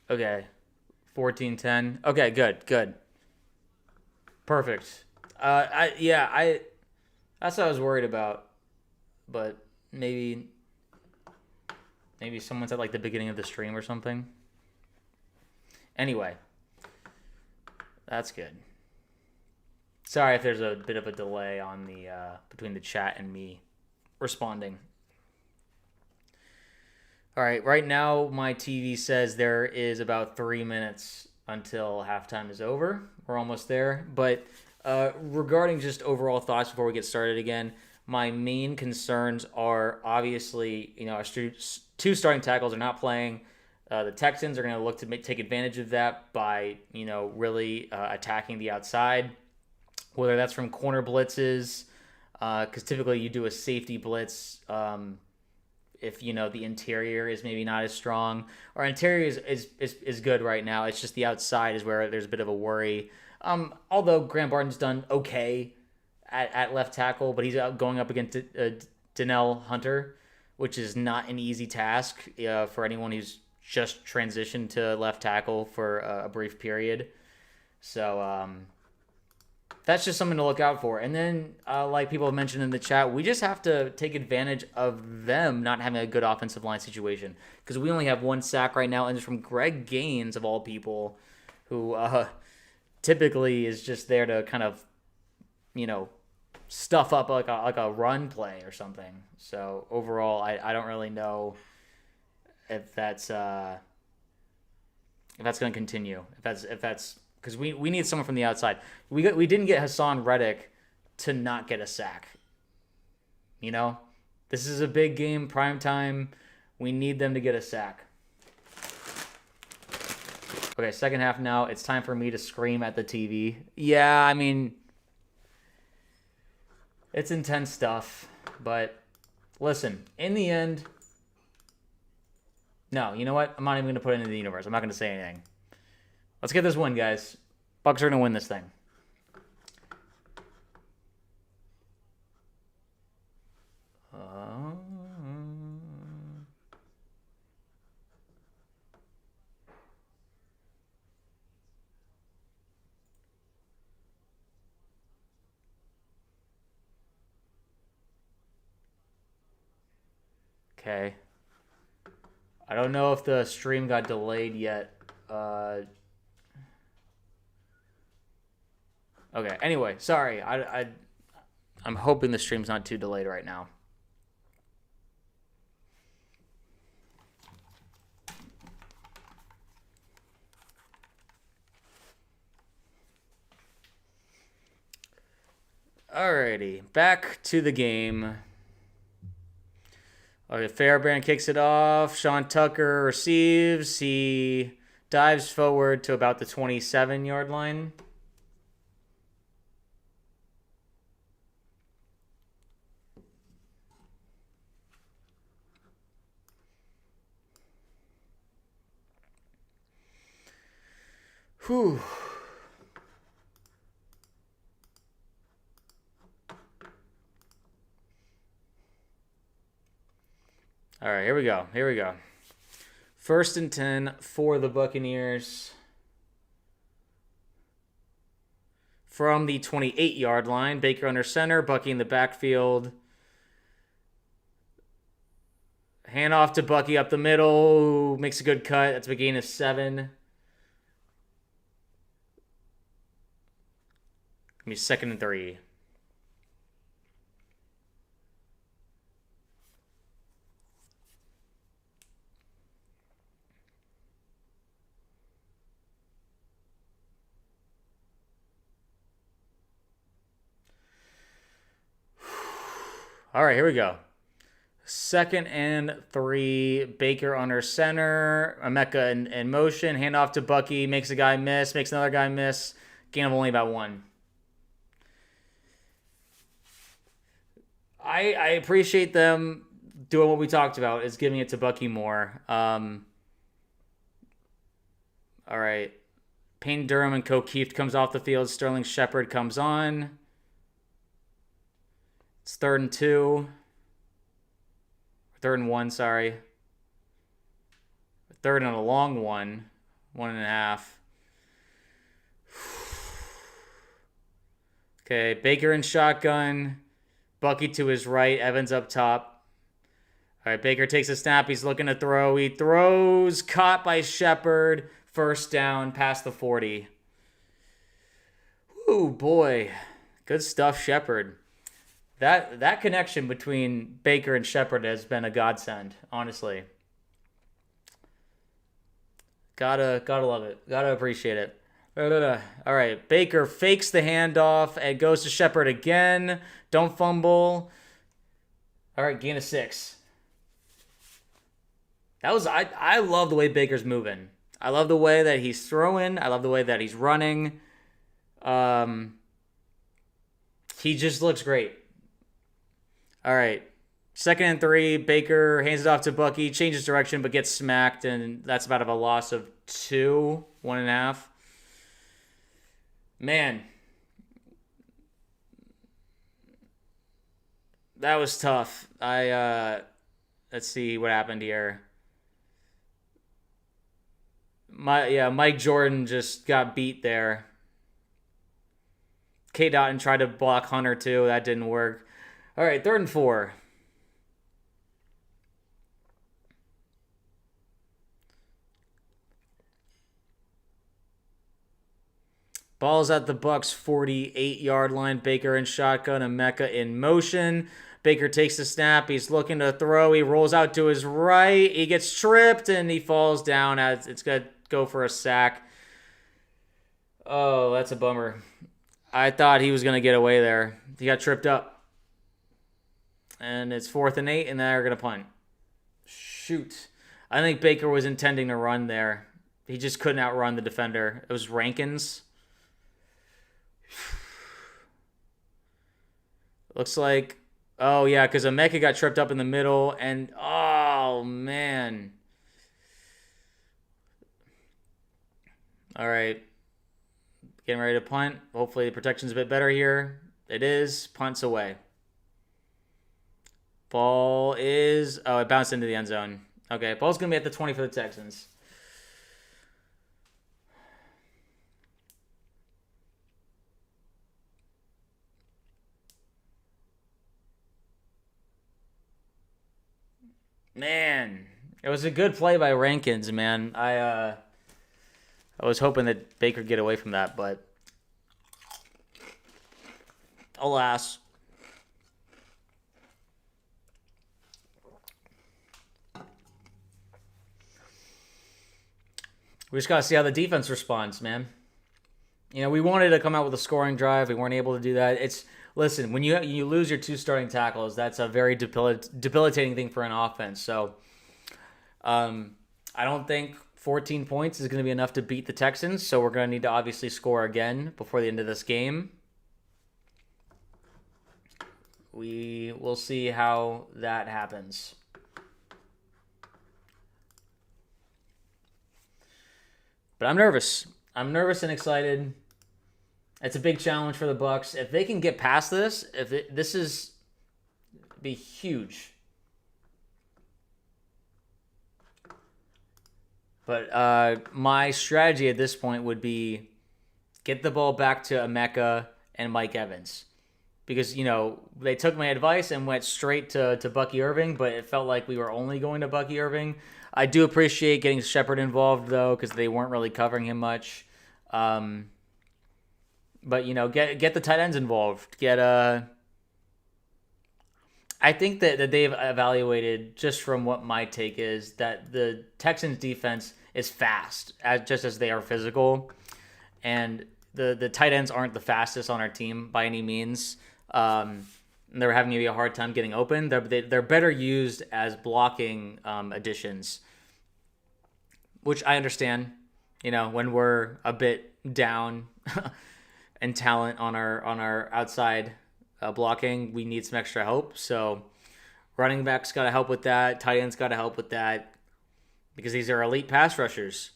Okay. 14-10. Okay, good. Perfect. That's what I was worried about. But maybe someone's at like the beginning of the stream or something. Anyway. That's good. Sorry if there's a bit of a delay on the between the chat and me responding. All right, right now my TV says there is about 3 minutes until halftime is over. We're almost there. But regarding just overall thoughts before we get started again, my main concerns are obviously, our two starting tackles are not playing. The Texans are going to look to take advantage of that by, really attacking the outside, whether that's from corner blitzes, because typically you do a safety blitz if the interior is maybe not as strong. Our interior is good right now. It's just the outside is where there's a bit of a worry. Although Grant Barton's done okay at left tackle, but he's going up against Danielle Hunter, which is not an easy task for anyone who's just transitioned to left tackle for a brief period. So that's just something to look out for. And then, like people have mentioned in the chat, we just have to take advantage of them not having a good offensive line situation, because we only have one sack right now, and it's from Greg Gaines, of all people, who typically is just there to kind of, stuff up like a run play or something. So overall, I don't really know if that's going to continue. If that's because we need someone from the outside. We didn't get Hassan Reddick to not get a sack. This is a big game, prime time. We need them to get a sack. Okay, second half now. It's time for me to scream at the TV. Yeah, I mean, it's intense stuff. But listen, in the end, no, you know what? I'm not even going to put it into the universe. I'm not going to say anything. Let's get this win, guys. Bucs are going to win this thing. Okay. I don't know if the stream got delayed yet. Okay. Anyway, sorry. I'm hoping the stream's not too delayed right now. Alrighty, back to the game. Okay, Fairbairn kicks it off. Sean Tucker receives. He dives forward to about the 27-yard line. Whew. All right, here we go. Here we go. 1st and 10 for the Buccaneers. From the 28-yard line, Baker under center, Bucky in the backfield. Hand off to Bucky up the middle. Makes a good cut. That's a gain of 7. Give me 2nd and 3. All right, here we go. 2nd and 3. Baker under center. Emeka in motion. Hand off to Bucky. Makes a guy miss. Makes another guy miss. Gain of only about 1. I appreciate them doing what we talked about, is giving it to Bucky more. All right. Payne Durham and O'Keefe comes off the field. Sterling Shepard comes on. It's 3rd and 2. 3rd and 1, sorry. 3rd and a long one. 1.5. Okay, Baker in shotgun. Bucky to his right. Evans up top. All right, Baker takes a snap. He's looking to throw. He throws. Caught by Shepard. 1st down past the 40. Ooh, boy. Good stuff, Shepard. That connection between Baker and Shepard has been a godsend, honestly. Gotta love it. Gotta appreciate it. All right, Baker fakes the handoff and goes to Shepard again. Don't fumble. All right, gain of 6. That was I love the way Baker's moving. I love the way that he's throwing. I love the way that he's running. He just looks great. All right, 2nd and 3. Baker hands it off to Bucky, changes direction, but gets smacked, and that's about a loss of 2, 1.5. Man, that was tough. Let's see what happened here. Mike Jordan just got beat there. K. Dotton tried to block Hunter too. That didn't work. All right, 3rd and 4. Ball's at the Bucs 48-yard line. Baker in shotgun. Emeka in motion. Baker takes the snap. He's looking to throw. He rolls out to his right. He gets tripped, and he falls down. As it's going to go for a sack. Oh, that's a bummer. I thought he was going to get away there. He got tripped up. And it's 4th and 8, and they're going to punt. Shoot. I think Baker was intending to run there. He just couldn't outrun the defender. It was Rankins. Looks like, oh yeah, because Emeka got tripped up in the middle, and oh man. All right, getting ready to punt. Hopefully the protection's a bit better here. It is. Punts away. Ball is, oh, it bounced into the end zone. Okay, ball's gonna be at the 20 for the Texans. Man, it was a good play by Rankins, man. I was hoping that Baker could get away from that, but alas. We just got to see how the defense responds, man. You know, we wanted to come out with a scoring drive. We weren't able to do that. Listen, when you lose your 2 starting tackles, that's a very debilitating thing for an offense. So, I don't think 14 points is going to be enough to beat the Texans. So we're going to need to obviously score again before the end of this game. We will see how that happens. But I'm nervous. I'm nervous and excited. It's a big challenge for the Bucs. If they can get past this, this is be huge. But my strategy at this point would be get the ball back to Emeka and Mike Evans. Because, they took my advice and went straight to Bucky Irving, but it felt like we were only going to Bucky Irving. I do appreciate getting Shepard involved, though, because they weren't really covering him much. But, get the tight ends involved. I think that they've evaluated, just from what my take is, that the Texans defense is fast, just as they are physical. And the tight ends aren't the fastest on our team by any means. They're having maybe a hard time getting open. They're better used as blocking additions, which I understand. When we're a bit down in talent on our outside blocking, we need some extra help. So running backs got to help with that. Tight ends got to help with that, because these are elite pass rushers.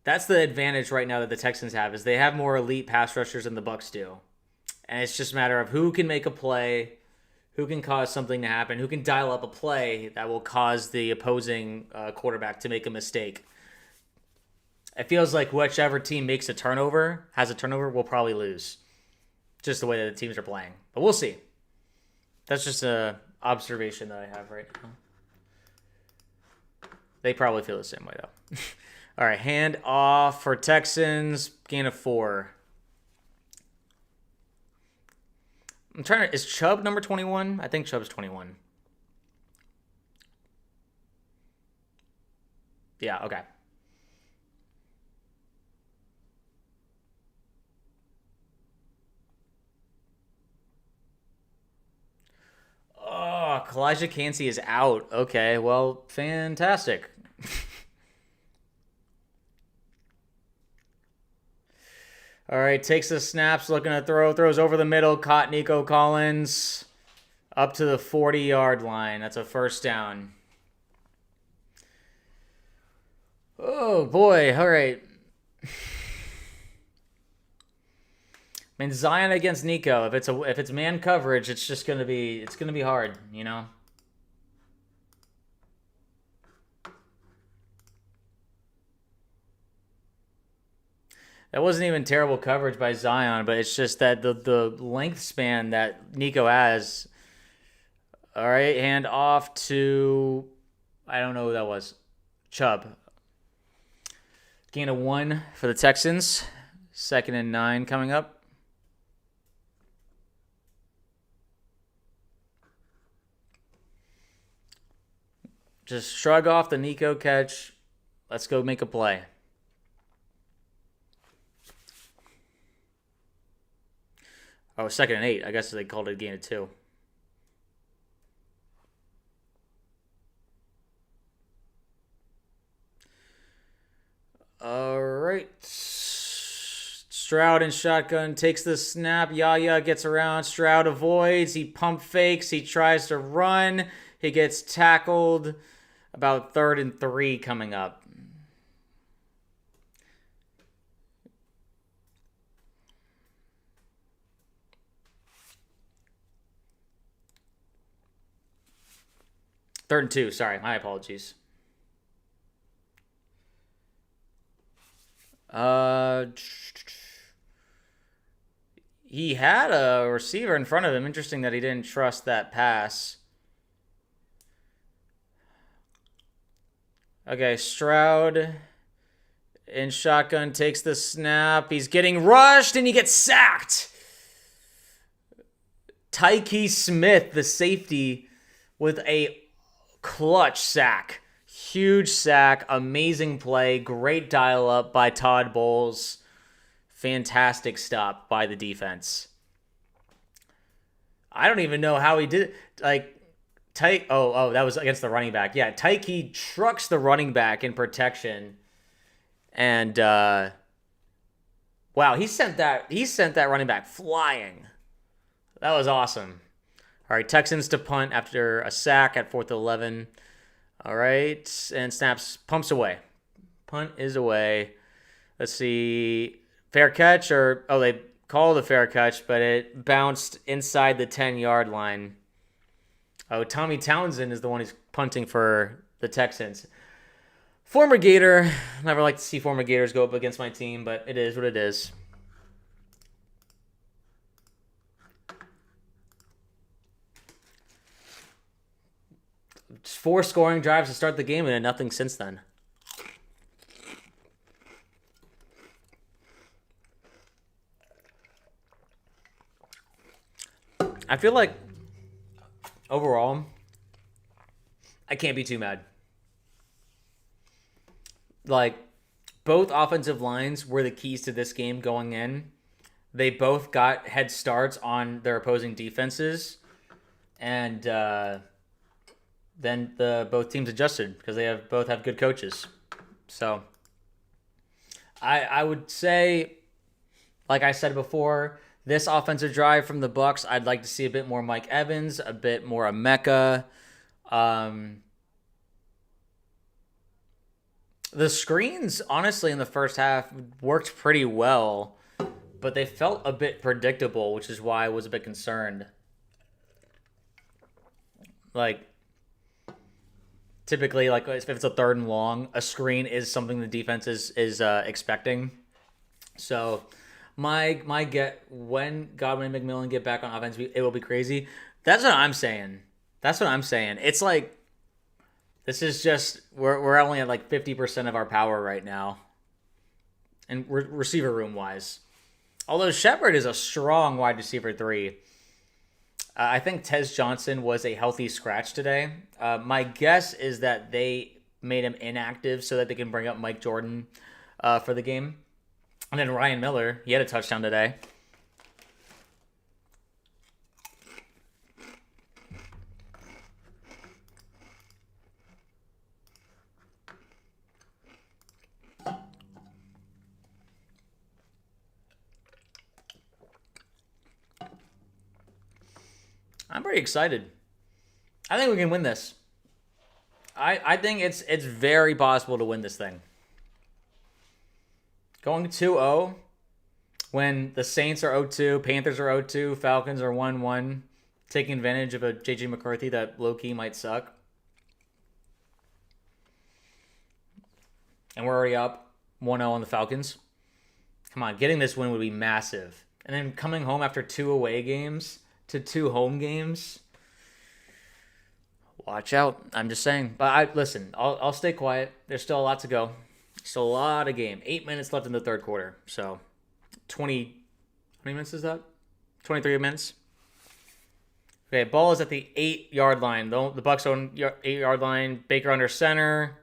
That's the advantage right now that the Texans have, is they have more elite pass rushers than the Bucs do. And it's just a matter of who can make a play, who can cause something to happen, who can dial up a play that will cause the opposing quarterback to make a mistake. It feels like whichever team has a turnover, will probably lose. Just the way that the teams are playing. But we'll see. That's just an observation that I have right now. They probably feel the same way, though. All right, hand off for Texans. Gain of 4. Is Chubb number 21? I think Chubb's 21. Yeah, okay. Oh, Kalijah Cansey is out. Okay, well, fantastic. All right, takes the snaps, looking to throws over the middle, caught Nico Collins up to the 40-yard line. That's a first down. Oh, boy. All right. I mean, Zion against Nico. If it's man coverage, it's gonna be hard, That wasn't even terrible coverage by Zion, but it's just that the length span that Nico has. All right, hand off to, I don't know who that was, Chubb. Gain of 1 for the Texans. 2nd and 9 coming up. Just shrug off the Nico catch. Let's go make a play. Oh, 2nd and 8. I guess they called it a gain of 2. All right. Stroud in shotgun takes the snap. Yaya gets around. Stroud avoids. He pump fakes. He tries to run. He gets tackled. About 3rd and 3 coming up. Third and 2, sorry. My apologies. He had a receiver in front of him. Interesting that he didn't trust that pass. Okay, Stroud in shotgun takes the snap. He's getting rushed and he gets sacked. Tyke Smith, the safety, with a clutch sack. Huge sack, amazing play, great dial-up by Todd Bowles. Fantastic stop by the defense. I don't even know how he did it. Like, Tyke. Oh, that was against the running back. Yeah, Tyke trucks the running back in protection, and wow, he sent that running back flying. That was awesome. All right, Texans to punt after a sack at 4th and 11. All right, and snaps, pumps away. Punt is away. Let's see, fair catch they called a fair catch, but it bounced inside the 10-yard line. Oh, Tommy Townsend is the one who's punting for the Texans. Former Gator. Never like to see former Gators go up against my team, but it is what it is. Just 4 scoring drives to start the game and then nothing since then. I feel like overall, I can't be too mad. Like, both offensive lines were the keys to this game going in. They both got head starts on their opposing defenses. And then both teams adjusted because they both have good coaches. So I would say, like I said before, this offensive drive from the Bucs, I'd like to see a bit more Mike Evans, a bit more Emeka. The screens, honestly, in the first half worked pretty well, but they felt a bit predictable, which is why I was a bit concerned. Like, typically, like if it's a 3rd and long, a screen is something the defense is expecting. So my get when Godwin and McMillan get back on offense, it will be crazy. That's what I'm saying. It's like this is just we're only at like 50% of our power right now, and receiver room wise. Although Shepard is a strong wide receiver 3. I think Tez Johnson was a healthy scratch today. My guess is that they made him inactive so that they can bring up Mike Jordan for the game. And then Ryan Miller, he had a touchdown today. I'm pretty excited. I think we can win this. I think it's very possible to win this thing. Going 2-0 when the Saints are 0-2, Panthers are 0-2, Falcons are 1-1, taking advantage of a J.J. McCarthy that low-key might suck. And we're already up 1-0 on the Falcons. Come on, getting this win would be massive. And then coming home after 2 away games to 2 home games. Watch out. I'm just saying. But listen, I'll stay quiet. There's still a lot to go. Still a lot of game. 8 minutes left in the 3rd quarter. So 20 how many minutes is that? 23 minutes. Okay, ball is at the 8-yard line. The Bucs own 8-yard line. Baker under center.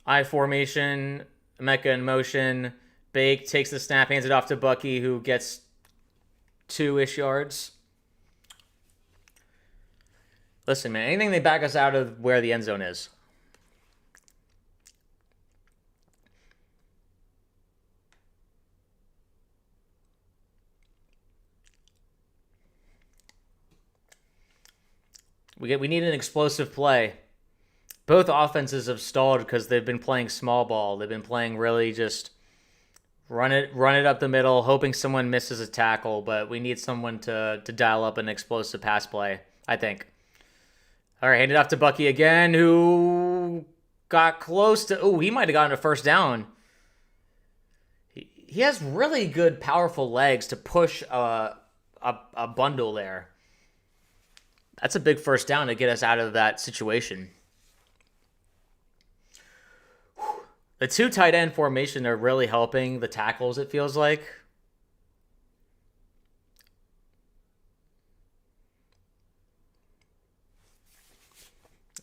I formation. Emeka in motion. Bake takes the snap, hands it off to Bucky, who gets 2-ish yards. Listen, man, anything they back us out of where the end zone is. We need an explosive play. Both offenses have stalled because they've been playing small ball. They've been playing really just run it up the middle, hoping someone misses a tackle, but we need someone to dial up an explosive pass play, I think. All right, hand it off to Bucky again, who got close to... Oh, he might have gotten a first down. He has really good, powerful legs to push a bundle there. That's a big first down to get us out of that situation. The 2 tight end formation are really helping the tackles, it feels like.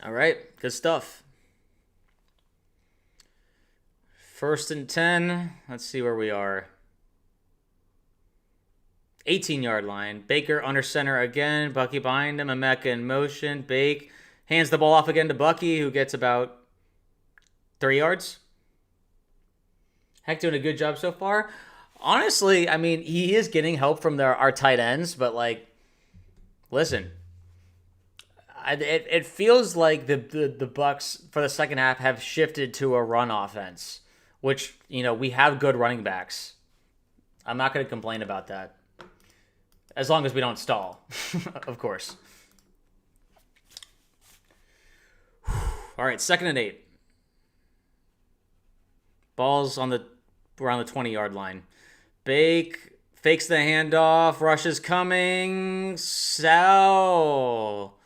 All right, good stuff. 1st and 10. Let's see where we are. 18-yard line. Baker under center again. Bucky behind him. Emeka in motion. Bake hands the ball off again to Bucky, who gets about 3 yards. Heck, doing a good job so far. Honestly, I mean, he is getting help from our tight ends, but like, listen, it feels like the Bucs for the second half have shifted to a run offense, which we have good running backs. I'm not going to complain about that, as long as we don't stall, of course. All right, 2nd and 8. Ball's on around the 20-yard line. Bake fakes the handoff. Rush is coming. Sal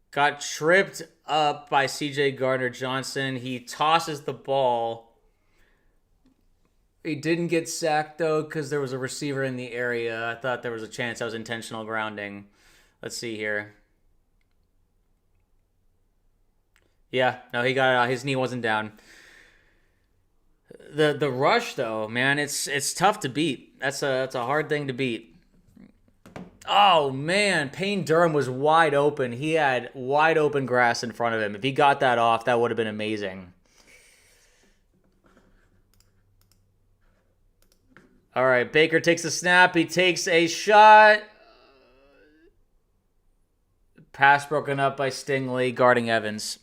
got tripped up by CJ Gardner-Johnson. He tosses the ball. He didn't get sacked, though, because there was a receiver in the area. I thought there was a chance that was intentional grounding. Let's see here. Yeah, no, he got it out. His knee wasn't down. The rush, though, man, it's tough to beat. That's a hard thing to beat. Oh, man, Payne Durham was wide open. He had wide open grass in front of him. If he got that off, that would have been amazing. All right, Baker takes a snap. He takes a shot. Pass broken up by Stingley, guarding Evans.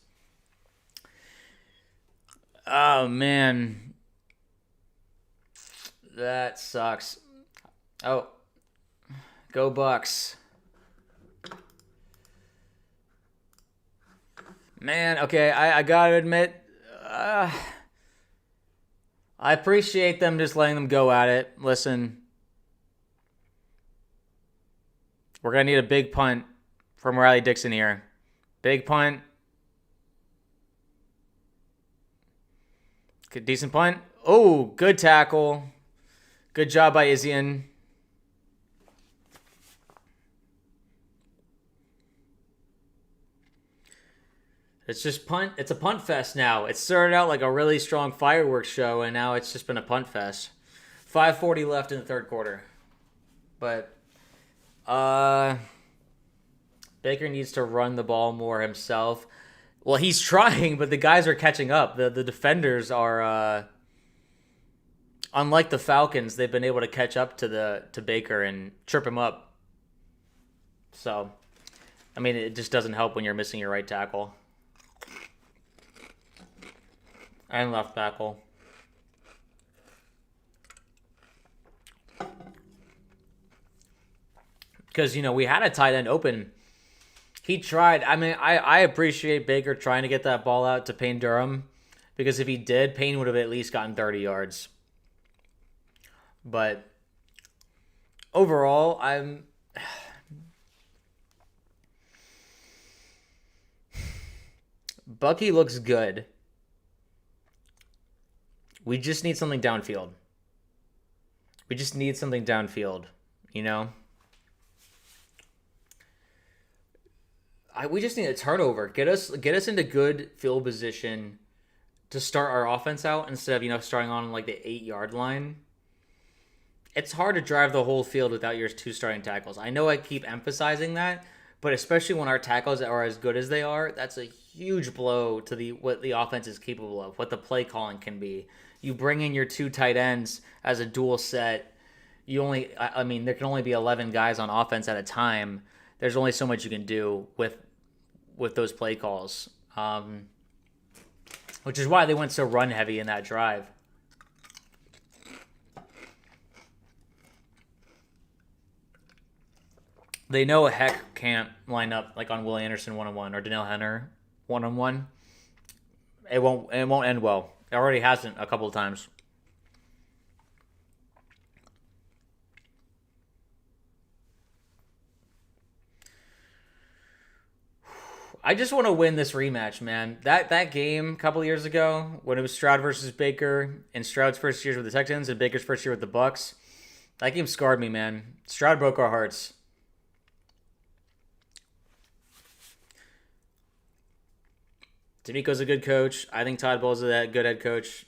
Oh, man. That sucks. Oh. Go Bucs. Man, okay, I gotta admit, I appreciate them just letting them go at it. Listen, we're gonna need a big punt from Riley Dixon here. Big punt. Good, decent punt. Oh, good tackle. Good job by Isian. It's just punt. It's a punt fest now. It started out like a really strong fireworks show, and now it's just been a punt fest. 5:40 left in the third quarter. But Baker needs to run the ball more himself. Well, he's trying, but the guys are catching up. The defenders are unlike the Falcons, they've been able to catch up to Baker and trip him up. So, I mean, it just doesn't help when you're missing your right tackle. And left tackle. Because, we had a tight end open. He tried. I mean, I appreciate Baker trying to get that ball out to Payne Durham. Because if he did, Payne would have at least gotten 30 yards. But overall, Bucky looks good. We just need something downfield. We just need something downfield, We just need a turnover. Get us into good field position to start our offense out instead of, starting on like the 8-yard line. It's hard to drive the whole field without your 2 starting tackles. I know I keep emphasizing that, but especially when our tackles are as good as they are, that's a huge blow to what the offense is capable of, what the play calling can be. You bring in your 2 tight ends as a dual set. There can only be 11 guys on offense at a time. There's only so much you can do with those play calls, which is why they went so run heavy in that drive. They know Heck can't line up like on Will Anderson 1-on-1 or Danielle Hunter 1-on-1. It won't end well. It already hasn't a couple of times. I just want to win this rematch, man. That game a couple of years ago when it was Stroud versus Baker and Stroud's first year with the Texans and Baker's first year with the Bucs, that game scarred me, man. Stroud broke our hearts. D'Amico's a good coach. I think Todd Bowles is a good head coach.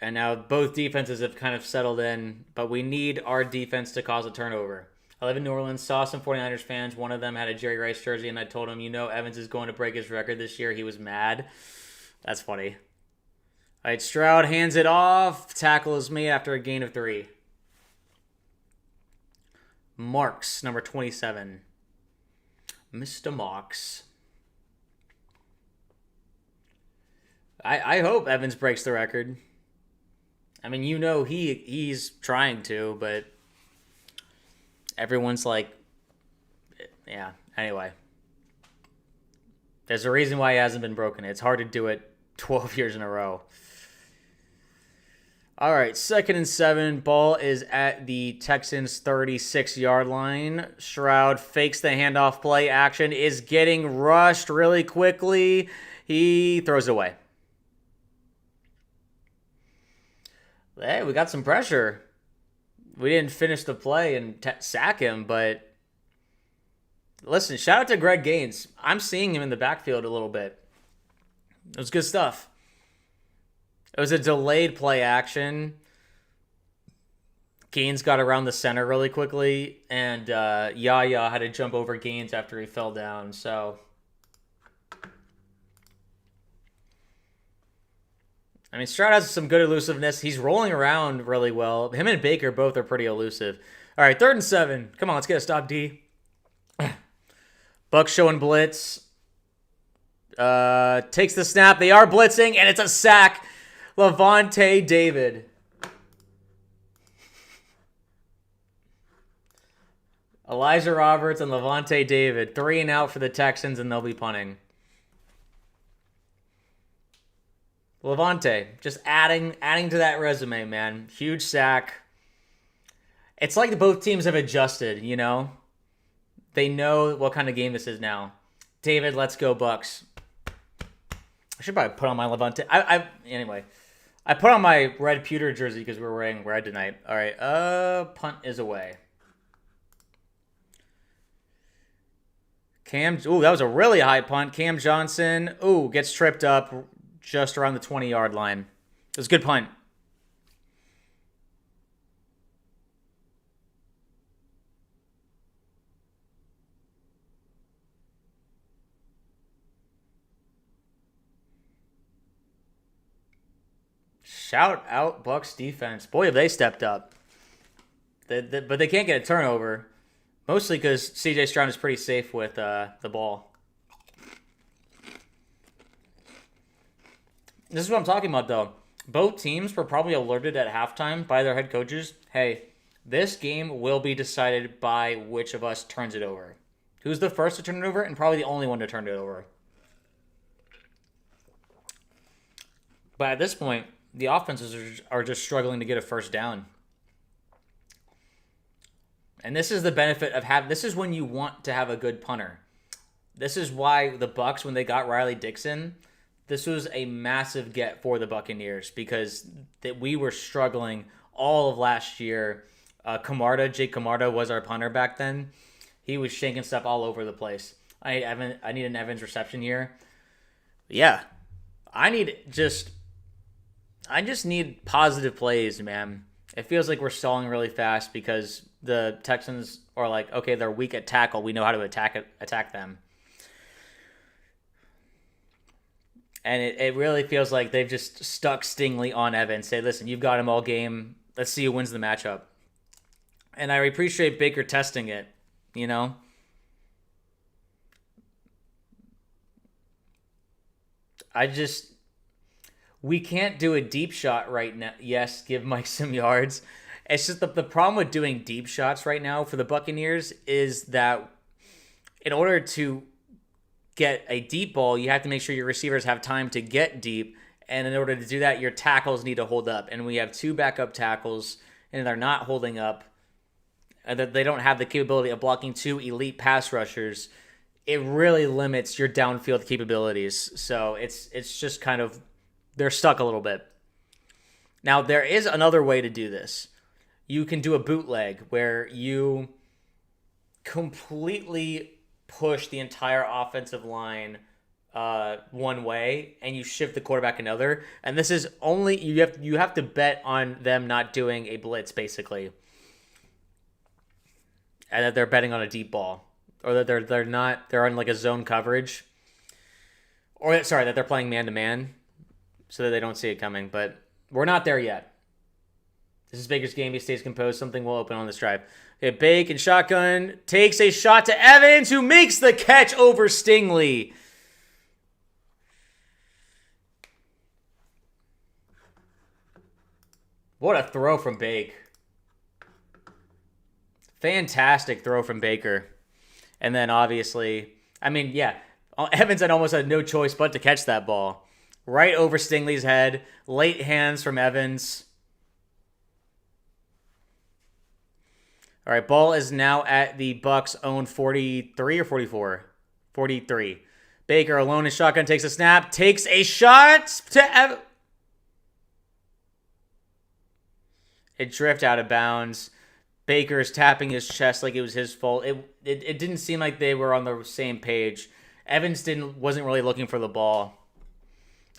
And now both defenses have kind of settled in, but we need our defense to cause a turnover. I live in New Orleans, saw some 49ers fans. One of them had a Jerry Rice jersey, and I told him, Evans is going to break his record this year. He was mad. That's funny. All right, Stroud hands it off. Tackle is made after a gain of 3. Marks, number 27. Mr. Marks. I hope Evans breaks the record. I mean, he's trying to, but everyone's like, yeah. Anyway, there's a reason why he hasn't been broken. It's hard to do it 12 years in a row. All right, 2nd and 7. Ball is at the Texans' 36-yard line. Stroud fakes the handoff play. Action is getting rushed really quickly. He throws it away. Hey, we got some pressure. We didn't finish the play and sack him, but listen, shout out to Greg Gaines. I'm seeing him in the backfield a little bit. It was good stuff. It was a delayed play action. Gaines got around the center really quickly, and Yaya had to jump over Gaines after he fell down, so... I mean, Stroud has some good elusiveness. He's rolling around really well. Him and Baker both are pretty elusive. All right, 3rd and 7. Come on, let's get a stop, D. Bucs showing blitz. Takes the snap. They are blitzing, and it's a sack. Lavonte David. Elijah Roberts and Lavonte David. 3 and out for the Texans, and they'll be punting. Lavonte, just adding to that resume, man. Huge sack. It's like both teams have adjusted, They know what kind of game this is now. David, let's go Bucs. I should probably put on my Lavonte. Anyway, I put on my red pewter jersey because we're wearing red tonight. All right, punt is away. That was a really high punt. Cam Johnson, gets tripped up just around the 20-yard line. It was a good punt. Shout out Bucs defense. Boy, have they stepped up. But they can't get a turnover. Mostly because CJ Stroud is pretty safe with the ball. This is what I'm talking about, though. Both teams were probably alerted at halftime by their head coaches. Hey, this game will be decided by which of us turns it over. Who's the first to turn it over and probably the only one to turn it over. But at this point, the offenses are just struggling to get a first down. And this is the benefit of this is when you want to have a good punter. This is why the Bucs, when they got Riley Dixon, this was a massive get for the Buccaneers because we were struggling all of last year. Jake Camarda was our punter back then. He was shanking stuff all over the place. I need an Evans reception here. Yeah, I just need positive plays, man. It feels like we're stalling really fast because the Texans are like, okay, they're weak at tackle. We know how to attack them. And it really feels like they've just stuck Stingley on Evans. Say, listen, you've got him all game. Let's see who wins the matchup. And I appreciate Baker testing it, we can't do a deep shot right now. Yes, give Mike some yards. It's just the problem with doing deep shots right now for the Buccaneers is that in order to get a deep ball, you have to make sure your receivers have time to get deep. And in order to do that, your tackles need to hold up. And we have 2 backup tackles, and they're not holding up. They don't have the capability of blocking 2 elite pass rushers. It really limits your downfield capabilities. So it's just kind of, they're stuck a little bit. Now, there is another way to do this. You can do a bootleg where you completely push the entire offensive line one way and you shift the quarterback another. And this is only you have to bet on them not doing a blitz basically, and that they're betting on a deep ball, or that they're on like a zone coverage, or sorry, that they're playing man to man, so that they don't see it coming. But we're not there yet. This is Baker's game. He stays composed. Something will open on this drive. Okay, Bake and shotgun takes a shot to Evans, who makes the catch over Stingley. What a throw from Bake. Fantastic throw from Baker. And then obviously, I mean, yeah, Evans had almost had no choice but to catch that ball. Right over Stingley's head. Late hands from Evans. All right, ball is now at the Bucs' own 43 or 44? 43. Baker alone in shotgun takes a snap. Takes a shot to Evans. It drifted out of bounds. Baker's tapping his chest like it was his fault. It didn't seem like they were on the same page. Evans wasn't really looking for the ball.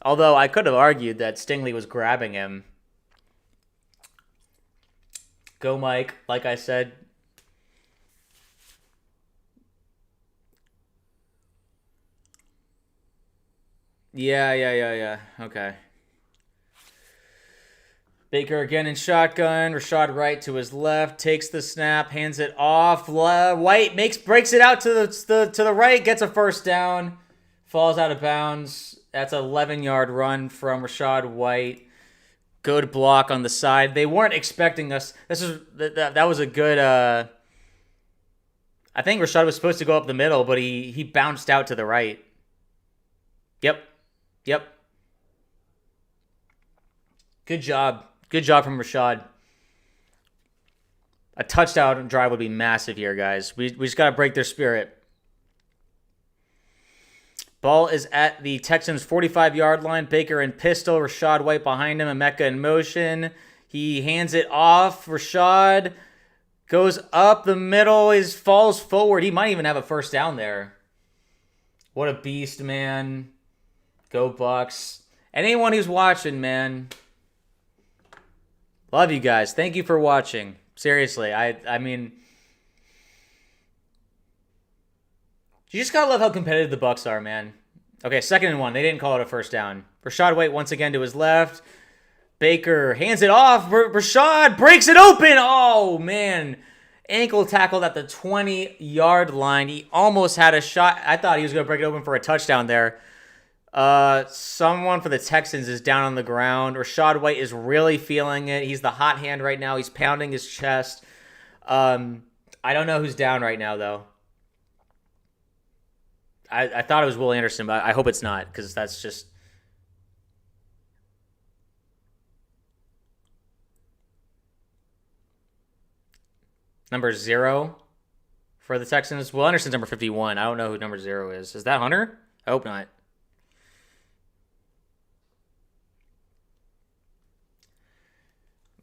Although I could have argued that Stingley was grabbing him. Go Mike, like I said. Yeah. Okay. Baker again in shotgun. Rashad Wright to his left. Takes the snap. Hands it off. White breaks it out to the right. Gets a first down. Falls out of bounds. That's an 11-yard run from Rashad White. Good block on the side. They weren't expecting us. That was a good. I think Rashad was supposed to go up the middle, but he bounced out to the right. Yep. Good job. Good job from Rashad. A touchdown drive would be massive here, guys. We just got to break their spirit. Ball is at the Texans' 45-yard line. Baker in pistol. Rashad White behind him. Emeka in motion. He hands it off. Rashad goes up the middle. He falls forward. He might even have a first down there. What a beast, man. Go Bucs. Anyone who's watching, man. Love you guys. Thank you for watching. Seriously, I mean, you just gotta love how competitive the Bucs are, man. Okay, 2nd and 1. They didn't call it a first down. Rashad White once again to his left. Baker hands it off. Rashad breaks it open. Oh, man. Ankle tackled at the 20-yard line. He almost had a shot. I thought he was going to break it open for a touchdown there. Someone for the Texans is down on the ground. Rashad White is really feeling it. He's the hot hand right now. He's pounding his chest. I don't know who's down right now, though. I thought it was Will Anderson, but I hope it's not, because that's just... Number 0 for the Texans. Will Anderson's number 51. I don't know who number 0 is. Is that Hunter? I hope not.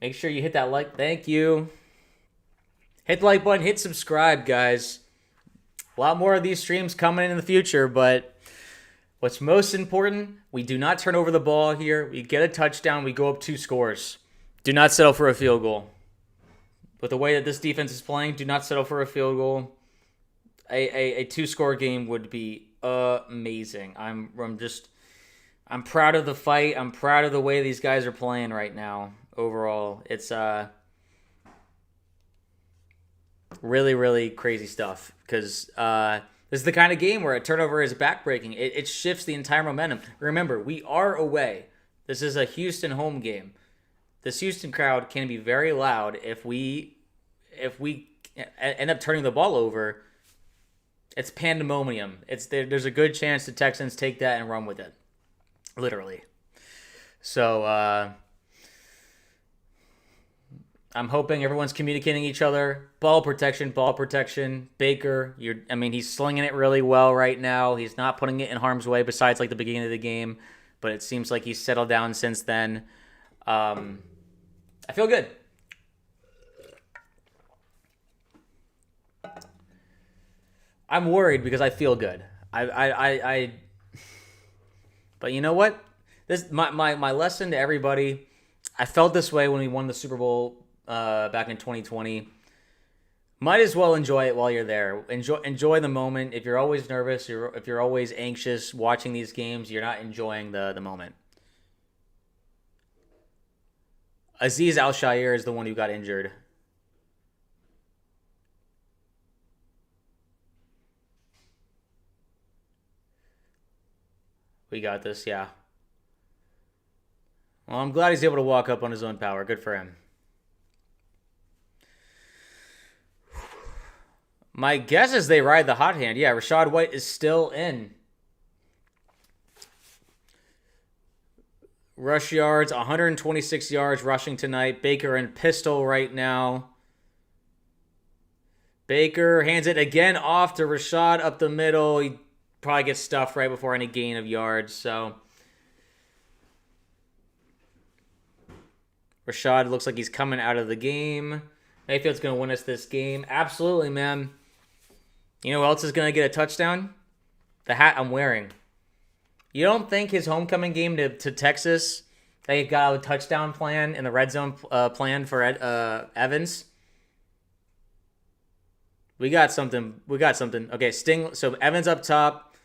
Make sure you hit that like. Thank you. Hit the like button. Hit subscribe, guys. A lot more of these streams coming in the future, but what's most important, we do not turn over the ball here. We get a touchdown. We go up 2 scores. Do not settle for a field goal. With the way that this defense is playing, do not settle for a field goal. A 2-score game would be amazing. I'm proud of the fight. I'm proud of the way these guys are playing right now. Overall, it's really, really crazy stuff, because this is the kind of game where a turnover is backbreaking. It shifts the entire momentum. Remember, we are away. This is a Houston home game. This Houston crowd can be very loud. If we end up turning the ball over, it's pandemonium. There's a good chance the Texans take that and run with it, literally. So I'm hoping everyone's communicating each other. Ball protection. Baker, he's slinging it really well right now. He's not putting it in harm's way besides like the beginning of the game, but it seems like he's settled down since then. I feel good. I'm worried because I feel good. But you know what? This my lesson to everybody. I felt this way when we won the Super Bowl back in 2020. Might as well enjoy it while you're there. Enjoy the moment. If you're always nervous, if you're always anxious watching these games, you're not enjoying the moment. Aziz Al-Shair is the one who got injured. We got this, yeah. Well, I'm glad he's able to walk up on his own power. Good for him. My guess is they ride the hot hand. Yeah, Rachaad White is still in. Rush yards, 126 yards rushing tonight. Baker in pistol right now. Baker hands it again off to Rachaad up the middle. He probably gets stuffed right before any gain of yards. So Rachaad looks like he's coming out of the game. Mayfield's going to win us this game. Absolutely, man. You know who else is going to get a touchdown? The hat I'm wearing. You don't think his homecoming game to Texas, they got a touchdown plan in the red zone plan for Evans? We got something. Okay, So Evans up top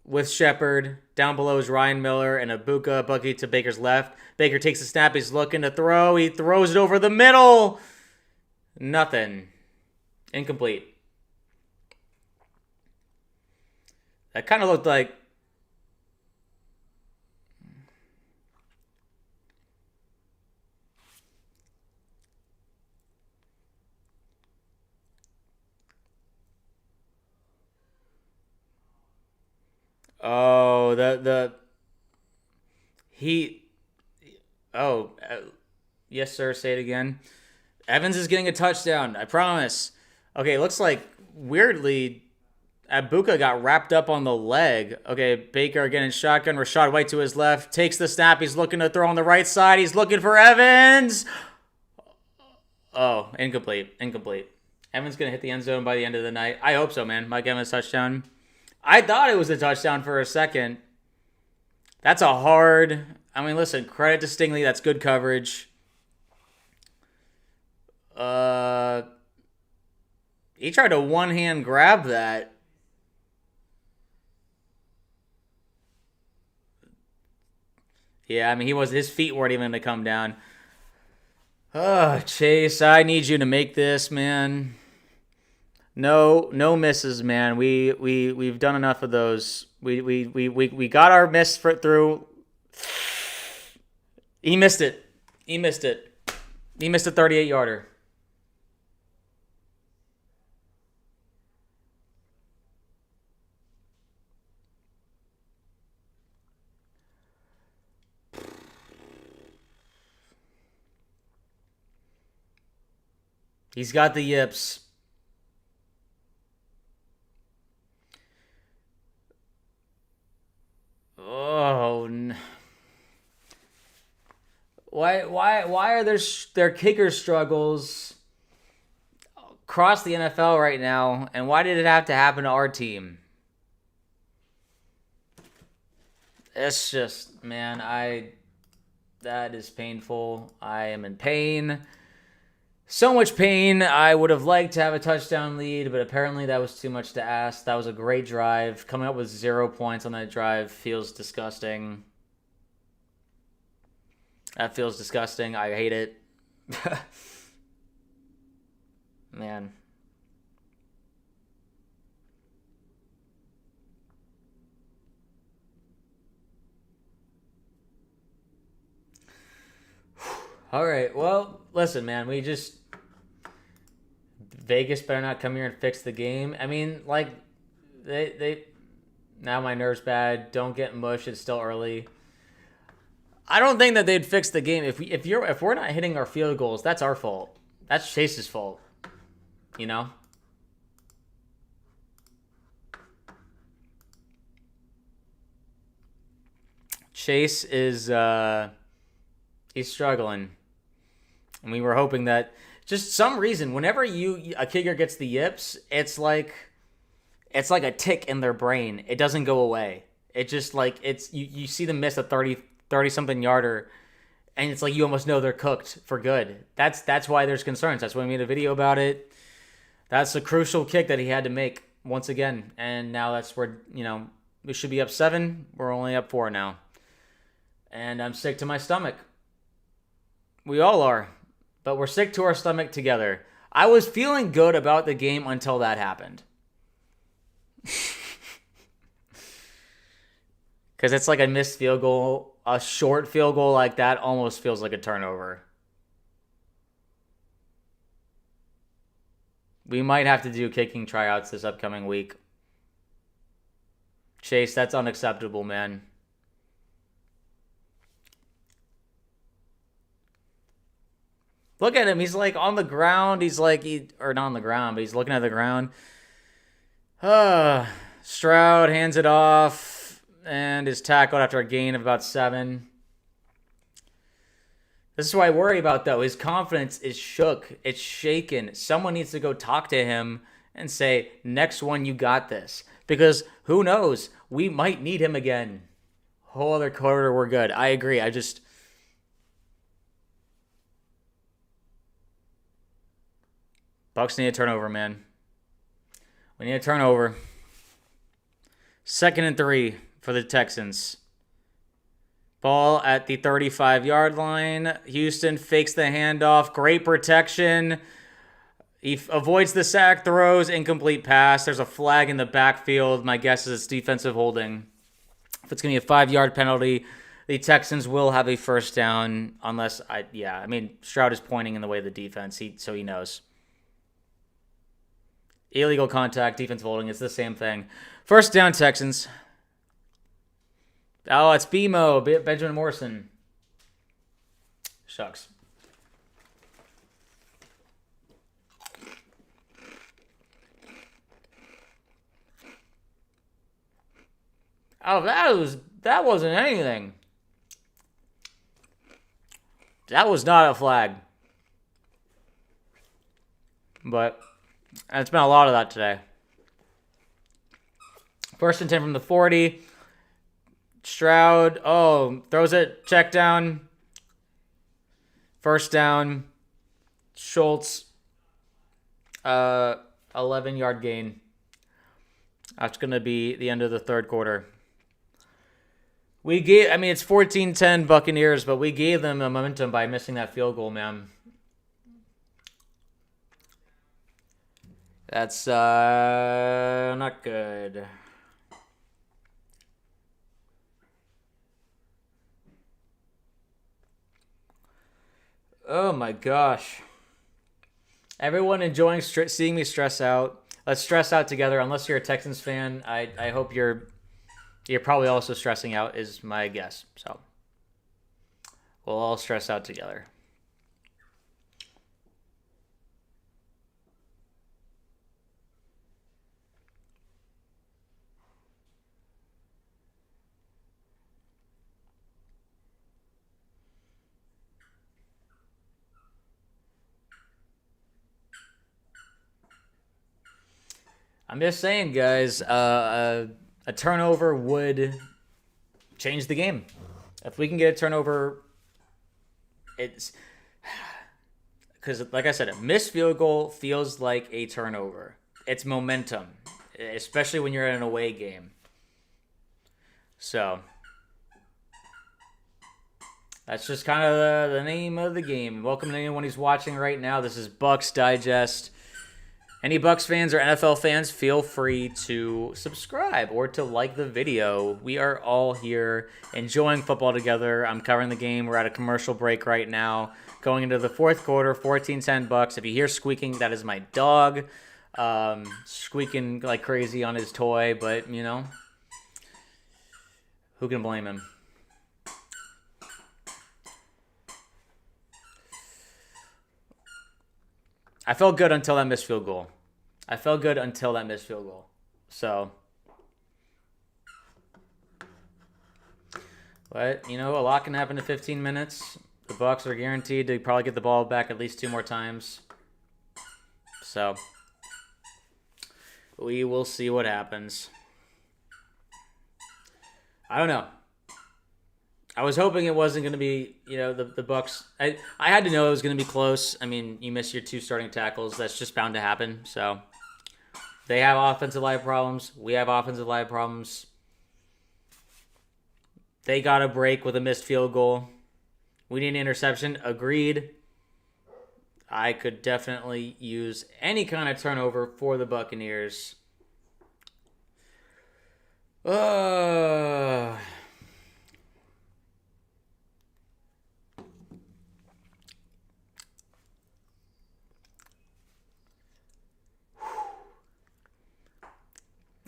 with Shepard. Down below is Ryan Miller and Abuka Bucky to Baker's left. Baker takes the snap. He's looking to throw. He throws it over the middle. Nothing. Incomplete. That kind of looked like... Oh, yes, sir. Say it again. Evans is getting a touchdown. I promise. Okay, looks like weirdly, Abuka got wrapped up on the leg. Okay, Baker again in shotgun. Rachaad White to his left. Takes the snap. He's looking to throw on the right side. He's looking for Evans. Oh, incomplete. Evans going to hit the end zone by the end of the night. I hope so, man. Mike Evans touchdown. I thought it was a touchdown for a second. That's a hard... I mean, listen, credit to Stingley. That's good coverage. He tried to one-hand grab that. Yeah, I mean, his feet weren't even going to come down. Oh, Chase, I need you to make this, man. No misses, man. We've done enough of those. We got our miss through. He missed it. He missed a 38-yarder. He's got the yips. Oh, no. Why are there kicker struggles across the NFL right now, and why did it have to happen to our team? It's just, man, that is painful. I am in pain. So much pain. I would have liked to have a touchdown lead, but apparently that was too much to ask. That was a great drive. Coming up with 0 points on that drive feels disgusting. That feels disgusting. I hate it. Man. All right. Well, listen, man. Vegas better not come here and fix the game. I mean, like, they now my nerves bad. Don't get mush. It's still early. I don't think that they'd fix the game if we're not hitting our field goals. That's our fault. That's Chase's fault. You know. Chase is he's struggling, and we were hoping that just some reason whenever a kicker gets the yips, it's like a tick in their brain. It doesn't go away. It just like you see them miss a 30 something yarder, and it's like you almost know they're cooked for good. That's why there's concerns. That's why we made a video about it. That's a crucial kick that he had to make once again, and now that's where we should be up 7. We're only up 4 now, and I'm sick to my stomach. We all are, but we're sick to our stomach together. I was feeling good about the game until that happened. Because it's like a missed field goal. A short field goal like that almost feels like a turnover. We might have to do kicking tryouts this upcoming week. Chase, that's unacceptable, man. Look at him. He's like on the ground. He's like, or not on the ground, but he's looking at the ground. Stroud hands it off and is tackled after a gain of about 7. This is what I worry about, though. His confidence is shook. It's shaken. Someone needs to go talk to him and say, next one, you got this. Because who knows? We might need him again. Whole other quarter, we're good. I agree. Bucs need a turnover, man. We need a turnover. 2nd and 3 for the Texans. Ball at the 35-yard line. Houston fakes the handoff. Great protection. He avoids the sack, throws, incomplete pass. There's a flag in the backfield. My guess is it's defensive holding. If it's going to be a 5-yard penalty, the Texans will have a first down unless Stroud is pointing in the way of the defense, so he knows. Illegal contact, defensive holding, it's the same thing. First down, Texans. Oh, it's BMO, Benjamin Morrison. Shucks. Oh, that wasn't anything. That was not a flag. But it's been a lot of that today. 1st and 10 from the 40. Stroud, throws it, check down. First down. Schultz, 11-yard gain. That's going to be the end of the third quarter. It's 14-10 Buccaneers, but we gave them a momentum by missing that field goal, man. That's not good. Oh my gosh. Everyone enjoying seeing me stress out. Let's stress out together. Unless you're a Texans fan, I hope you're probably also stressing out, is my guess. So we'll all stress out together. I'm just saying, guys, a turnover would change the game. If we can get a turnover, it's... Because, like I said, a missed field goal feels like a turnover. It's momentum, especially when you're in an away game. So, that's just kind of the name of the game. Welcome to anyone who's watching right now. This is Bucs Digest. Any Bucs fans or NFL fans, feel free to subscribe or to like the video. We are all here enjoying football together. I'm covering the game. We're at a commercial break right now. Going into the fourth quarter, 14-10 Bucs. If you hear squeaking, that is my dog squeaking like crazy on his toy. But, who can blame him? I felt good until that missed field goal. So, but, a lot can happen in 15 minutes. The Bucs are guaranteed to probably get the ball back at least 2 more times. So, we will see what happens. I don't know. I was hoping it wasn't going to be, the Bucs. I had to know it was going to be close. I mean, you miss your 2 starting tackles. That's just bound to happen. So they have offensive line problems. We have offensive line problems. They got a break with a missed field goal. We need an interception. Agreed. I could definitely use any kind of turnover for the Buccaneers.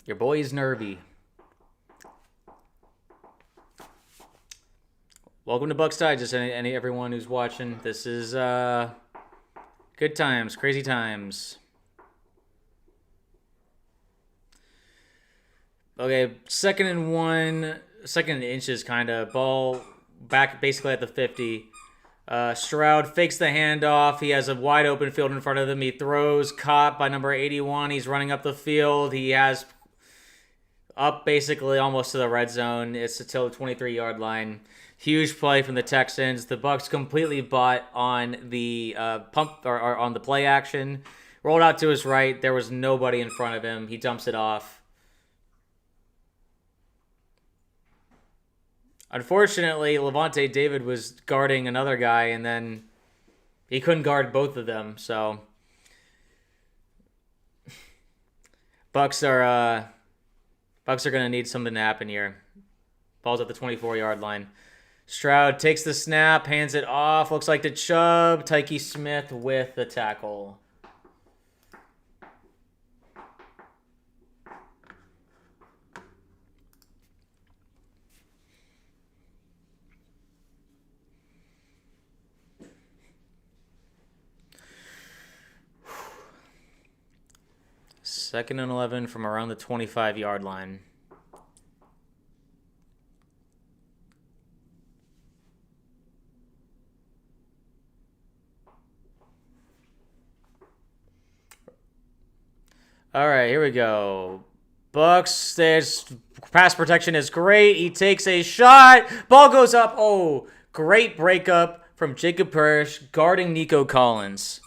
Your boy's nervy. Welcome to Bucs Digest, everyone who's watching. This is good times, crazy times. Okay, second and inches, kind of. Ball back basically at the 50. Stroud fakes the handoff. He has a wide open field in front of him. He throws, caught by number 81. He's running up the field. He has up basically almost to the red zone. It's until the 23-yard line. Huge play from the Texans. The Bucs completely bought on the pump or on the play action. Rolled out to his right. There was nobody in front of him. He dumps it off. Unfortunately, Lavonte David was guarding another guy, and then he couldn't guard both of them. So Bucs are going to need something to happen here. Ball's at the 24-yard line. Stroud takes the snap, hands it off. Looks like to Chubb. Tyke Smith with the tackle. Second and 11 from around the 25-yard line. All right, here we go. Bucs, there's pass protection is great. He takes a shot. Ball goes up. Oh, great breakup from Jacob Parrish guarding Nico Collins.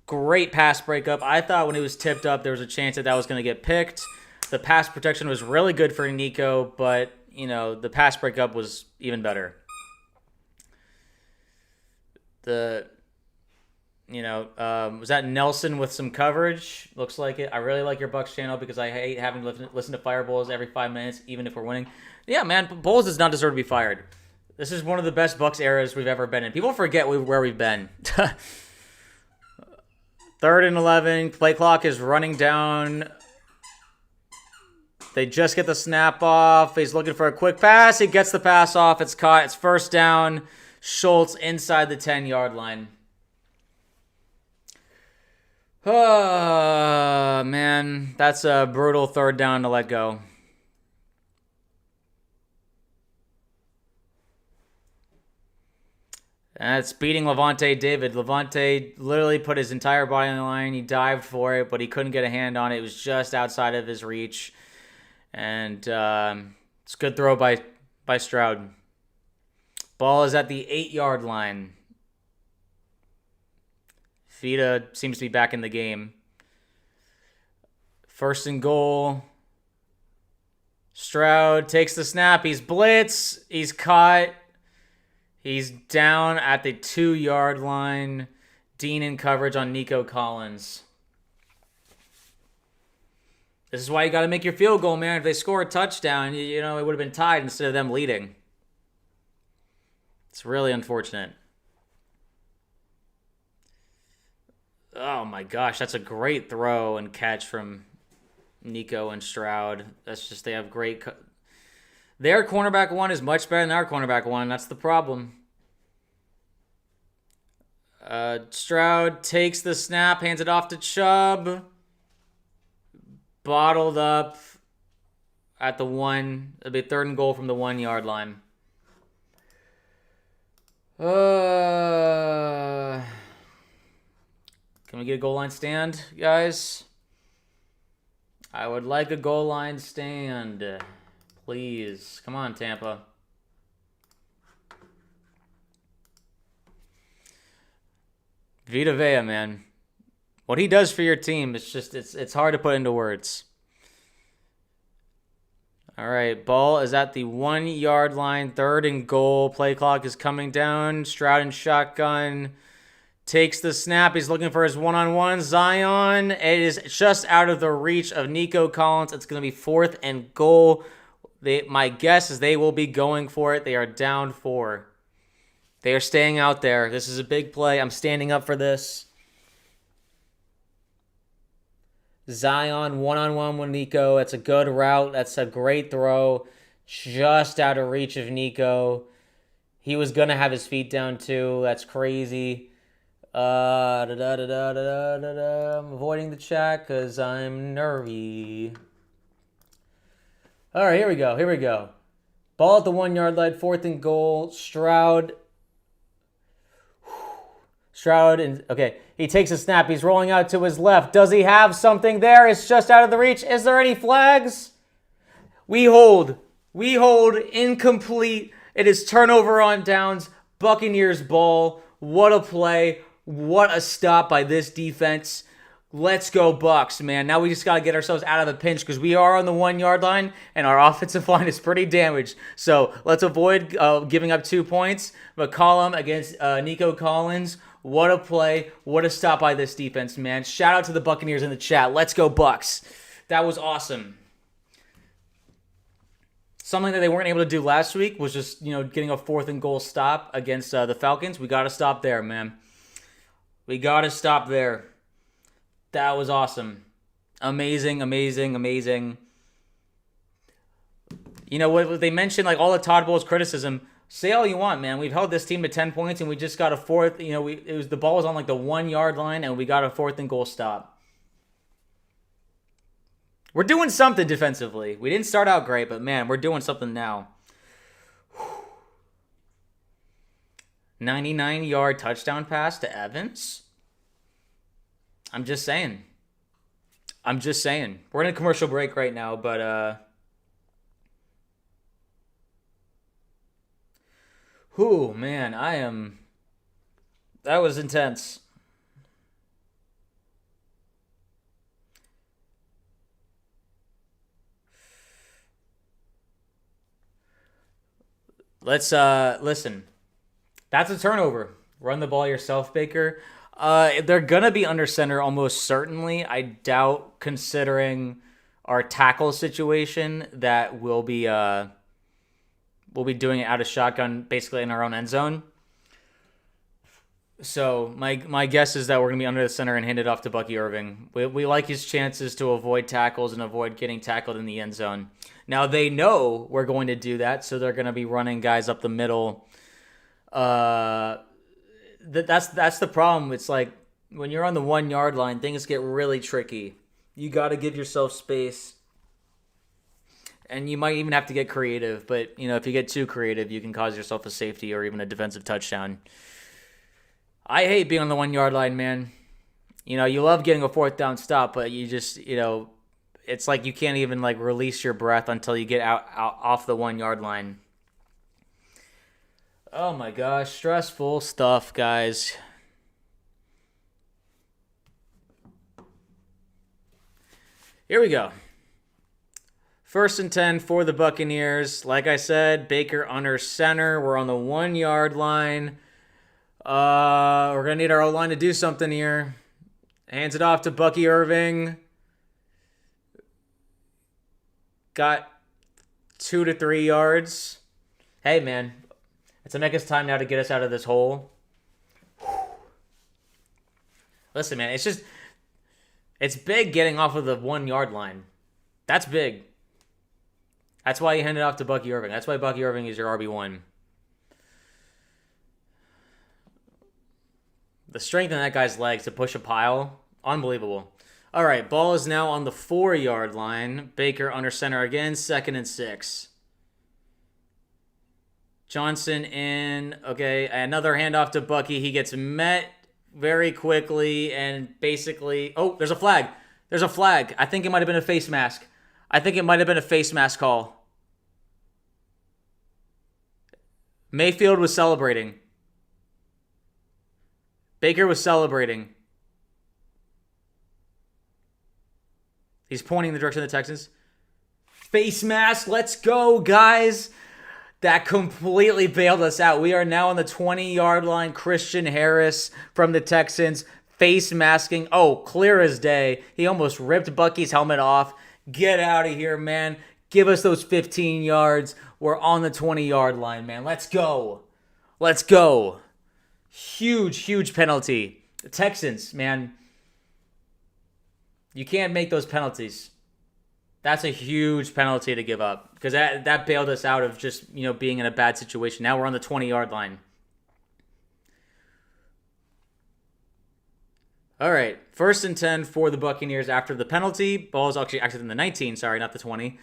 Great pass breakup. I thought when he was tipped up, there was a chance that was going to get picked. The pass protection was really good for Nico, but, the pass breakup was even better. Was that Nelson with some coverage? Looks like it. I really like your Bucs channel because I hate having to listen to fire Bulls every 5 minutes, even if we're winning. Yeah, man, Bulls does not deserve to be fired. This is one of the best Bucs eras we've ever been in. People forget where we've been. Third and 11. Play clock is running down. They just get the snap off. He's looking for a quick pass. He gets the pass off. It's caught. It's first down. Schultz inside the 10-yard line. Oh, man. That's a brutal third down to let go. That's beating Lavonte David. Lavonte literally put his entire body on the line. He dived for it, but he couldn't get a hand on it. It was just outside of his reach. And it's a good throw by Stroud. Ball is at the 8-yard line. Fita seems to be back in the game. First and goal. Stroud takes the snap. He's blitz. He's caught. He's down at the 2-yard line. Dean in coverage on Nico Collins. This is why you got to make your field goal, man. If they score a touchdown, it would have been tied instead of them leading. It's really unfortunate. Oh my gosh, that's a great throw and catch from Nico and Stroud. That's just, they have great... Their cornerback one is much better than our cornerback one. That's the problem. Stroud takes the snap, hands it off to Chubb. Bottled up at the 1. It'll be third and goal from the 1-yard line. Can we get a goal line stand, guys? I would like a goal line stand. Please. Come on, Tampa. Vita Vea, man. What he does for your team, it's hard to put into words. All right, ball is at the 1 yard line, 3rd and goal. Play clock is coming down. Stroud in shotgun. Takes the snap. He's looking for his one-on-one. Zion. It is just out of the reach of Nico Collins. It's going to be 4th and goal. My guess is they will be going for it. They are down 4. They are staying out there. This is a big play. I'm standing up for this. Zion one-on-one with Nico. That's a good route. That's a great throw. Just out of reach of Nico. He was going to have his feet down too. That's crazy. I'm avoiding the chat because I'm nervy. All right, here we go. Ball at the 1 yard line, 4th and goal. Stroud, and okay, he takes a snap. He's rolling out to his left. Does he have something there? It's just out of the reach. Is there any flags? We hold. Incomplete. It is turnover on downs. Buccaneers ball. What a play. What a stop by this defense. Let's go Bucs, man. Now we just got to get ourselves out of the pinch because we are on the 1 yard line and our offensive line is pretty damaged. So let's avoid giving up 2 points. McCollum against Nico Collins. What a play. What a stop by this defense, man. Shout out to the Buccaneers in the chat. Let's go Bucs. That was awesome. Something that they weren't able to do last week was just, getting a 4th and goal stop against the Falcons. We got to stop there, man. We got to stop there. That was awesome. Amazing. What they mentioned, like all the Todd Bowles criticism, say all you want, man. We've held this team to 10 points and we just got a 4th. The ball was on like the 1 yard line and we got a 4th and goal stop. We're doing something defensively. We didn't start out great, but man, we're doing something now. 99-yard touchdown pass to Evans. I'm just saying. We're in a commercial break right now, but man, that was intense. Let's listen. That's a turnover. Run the ball yourself, Baker. They're going to be under center almost certainly. I doubt, considering our tackle situation, that we'll be doing it out of shotgun basically in our own end zone. So my guess is that we're going to be under the center and hand it off to Bucky Irving. We like his chances to avoid tackles and avoid getting tackled in the end zone. Now, they know we're going to do that, so they're going to be running guys up the middle. That's the problem. It's like when you're on the 1 yard line, things get really tricky. You got to give yourself space. And you might even have to get creative. But, if you get too creative, you can cause yourself a safety or even a defensive touchdown. I hate being on the 1 yard line, man. You love getting a 4th down stop, but you just, it's like you can't even release your breath until you get out off the 1 yard line. Oh my gosh, stressful stuff, guys. Here we go. 1st and 10 for the Buccaneers. Like I said, Baker under center. We're on the 1 yard line. We're going to need our O-line to do something here. Hands it off to Bucky Irving. Got 2 to 3 yards. Hey, man. It's Emeka's time now to get us out of this hole. Listen, man, it's big getting off of the 1 yard line. That's big. That's why you hand it off to Bucky Irving. That's why Bucky Irving is your RB1. The strength in that guy's legs to push a pile, unbelievable. All right, ball is now on the 4 yard line. Baker under center again, 2nd and 6. Johnson in. Okay, another handoff to Bucky. He gets met very quickly and basically... Oh, there's a flag. I think it might have been a face mask. Call. Mayfield was celebrating. Baker was celebrating. He's pointing in the direction of the Texans. Face mask. Let's go, guys. That completely bailed us out. We are now on the 20-yard line. Christian Harris from the Texans. Face masking. Oh, clear as day. He almost ripped Bucky's helmet off. Get out of here, man. Give us those 15 yards. We're on the 20-yard line, man. Let's go. Let's go. Huge, huge penalty. The Texans, man. You can't make those penalties. That's a huge penalty to give up because that bailed us out of just, being in a bad situation. Now we're on the 20-yard line. All right, 1st and 10 for the Buccaneers after the penalty. Ball is actually in the 19, sorry, not the 20.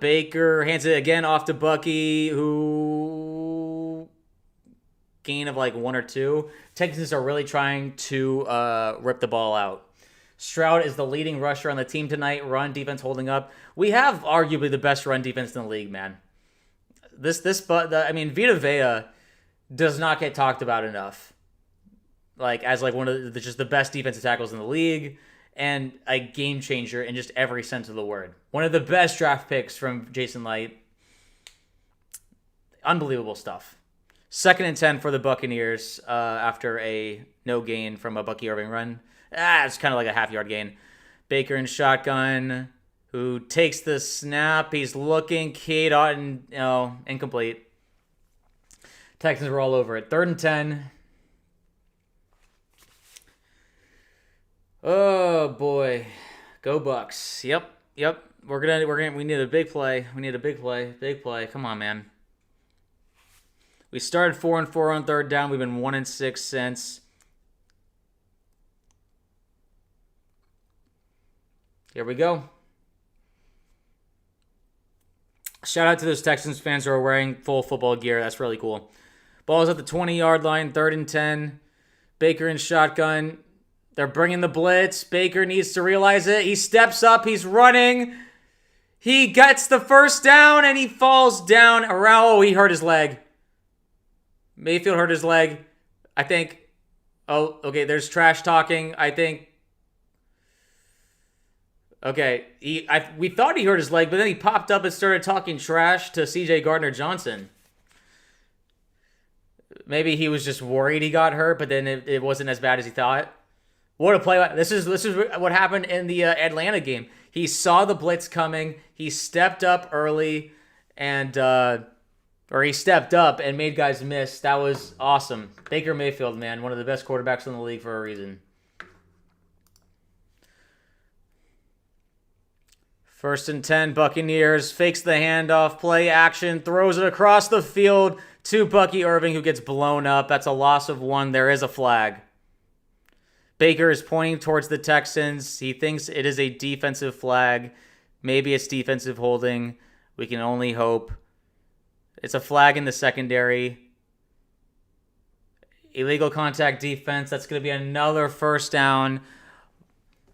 Baker hands it again off to Bucky, who gain of like 1 or 2. Texans are really trying to rip the ball out. Stroud is the leading rusher on the team tonight. Run defense holding up. We have arguably the best run defense in the league, man. Vita Vea does not get talked about enough. As one of the best defensive tackles in the league and a game changer in just every sense of the word. One of the best draft picks from Jason Licht. Unbelievable stuff. 2nd and 10 for the Buccaneers after a no gain from a Bucky Irving run. It's kind of like a half-yard gain. Baker in shotgun, who takes the snap. He's looking. Cade Otton, incomplete. Texans were all over it. 3rd and 10. Oh, boy. Go Bucs. Yep. We need a big play. Big play. Come on, man. We started 4-4 on 3rd down. We've been 1-6 since. Here we go. Shout out to those Texans fans who are wearing full football gear. That's really cool. Ball's at the 20-yard line, 3rd and 10. Baker in shotgun. They're bringing the blitz. Baker needs to realize it. He steps up. He's running. He gets the 1st down, and he falls down around. Oh, he hurt his leg. Mayfield hurt his leg. I think. Oh, okay, there's trash talking. I think. Okay, we thought he hurt his leg, but then he popped up and started talking trash to CJ Gardner-Johnson. Maybe he was just worried he got hurt, but then it wasn't as bad as he thought. What a play. This is what happened in the Atlanta game. He saw the blitz coming. He stepped up early and he stepped up and made guys miss. That was awesome. Baker Mayfield, man, one of the best quarterbacks in the league for a reason. 1st and 10, Buccaneers, fakes the handoff, play action, throws it across the field to Bucky Irving, who gets blown up. That's a loss of 1. There is a flag. Baker is pointing towards the Texans. He thinks it is a defensive flag. Maybe it's defensive holding. We can only hope. It's a flag in the secondary. Illegal contact defense. That's going to be another 1st down.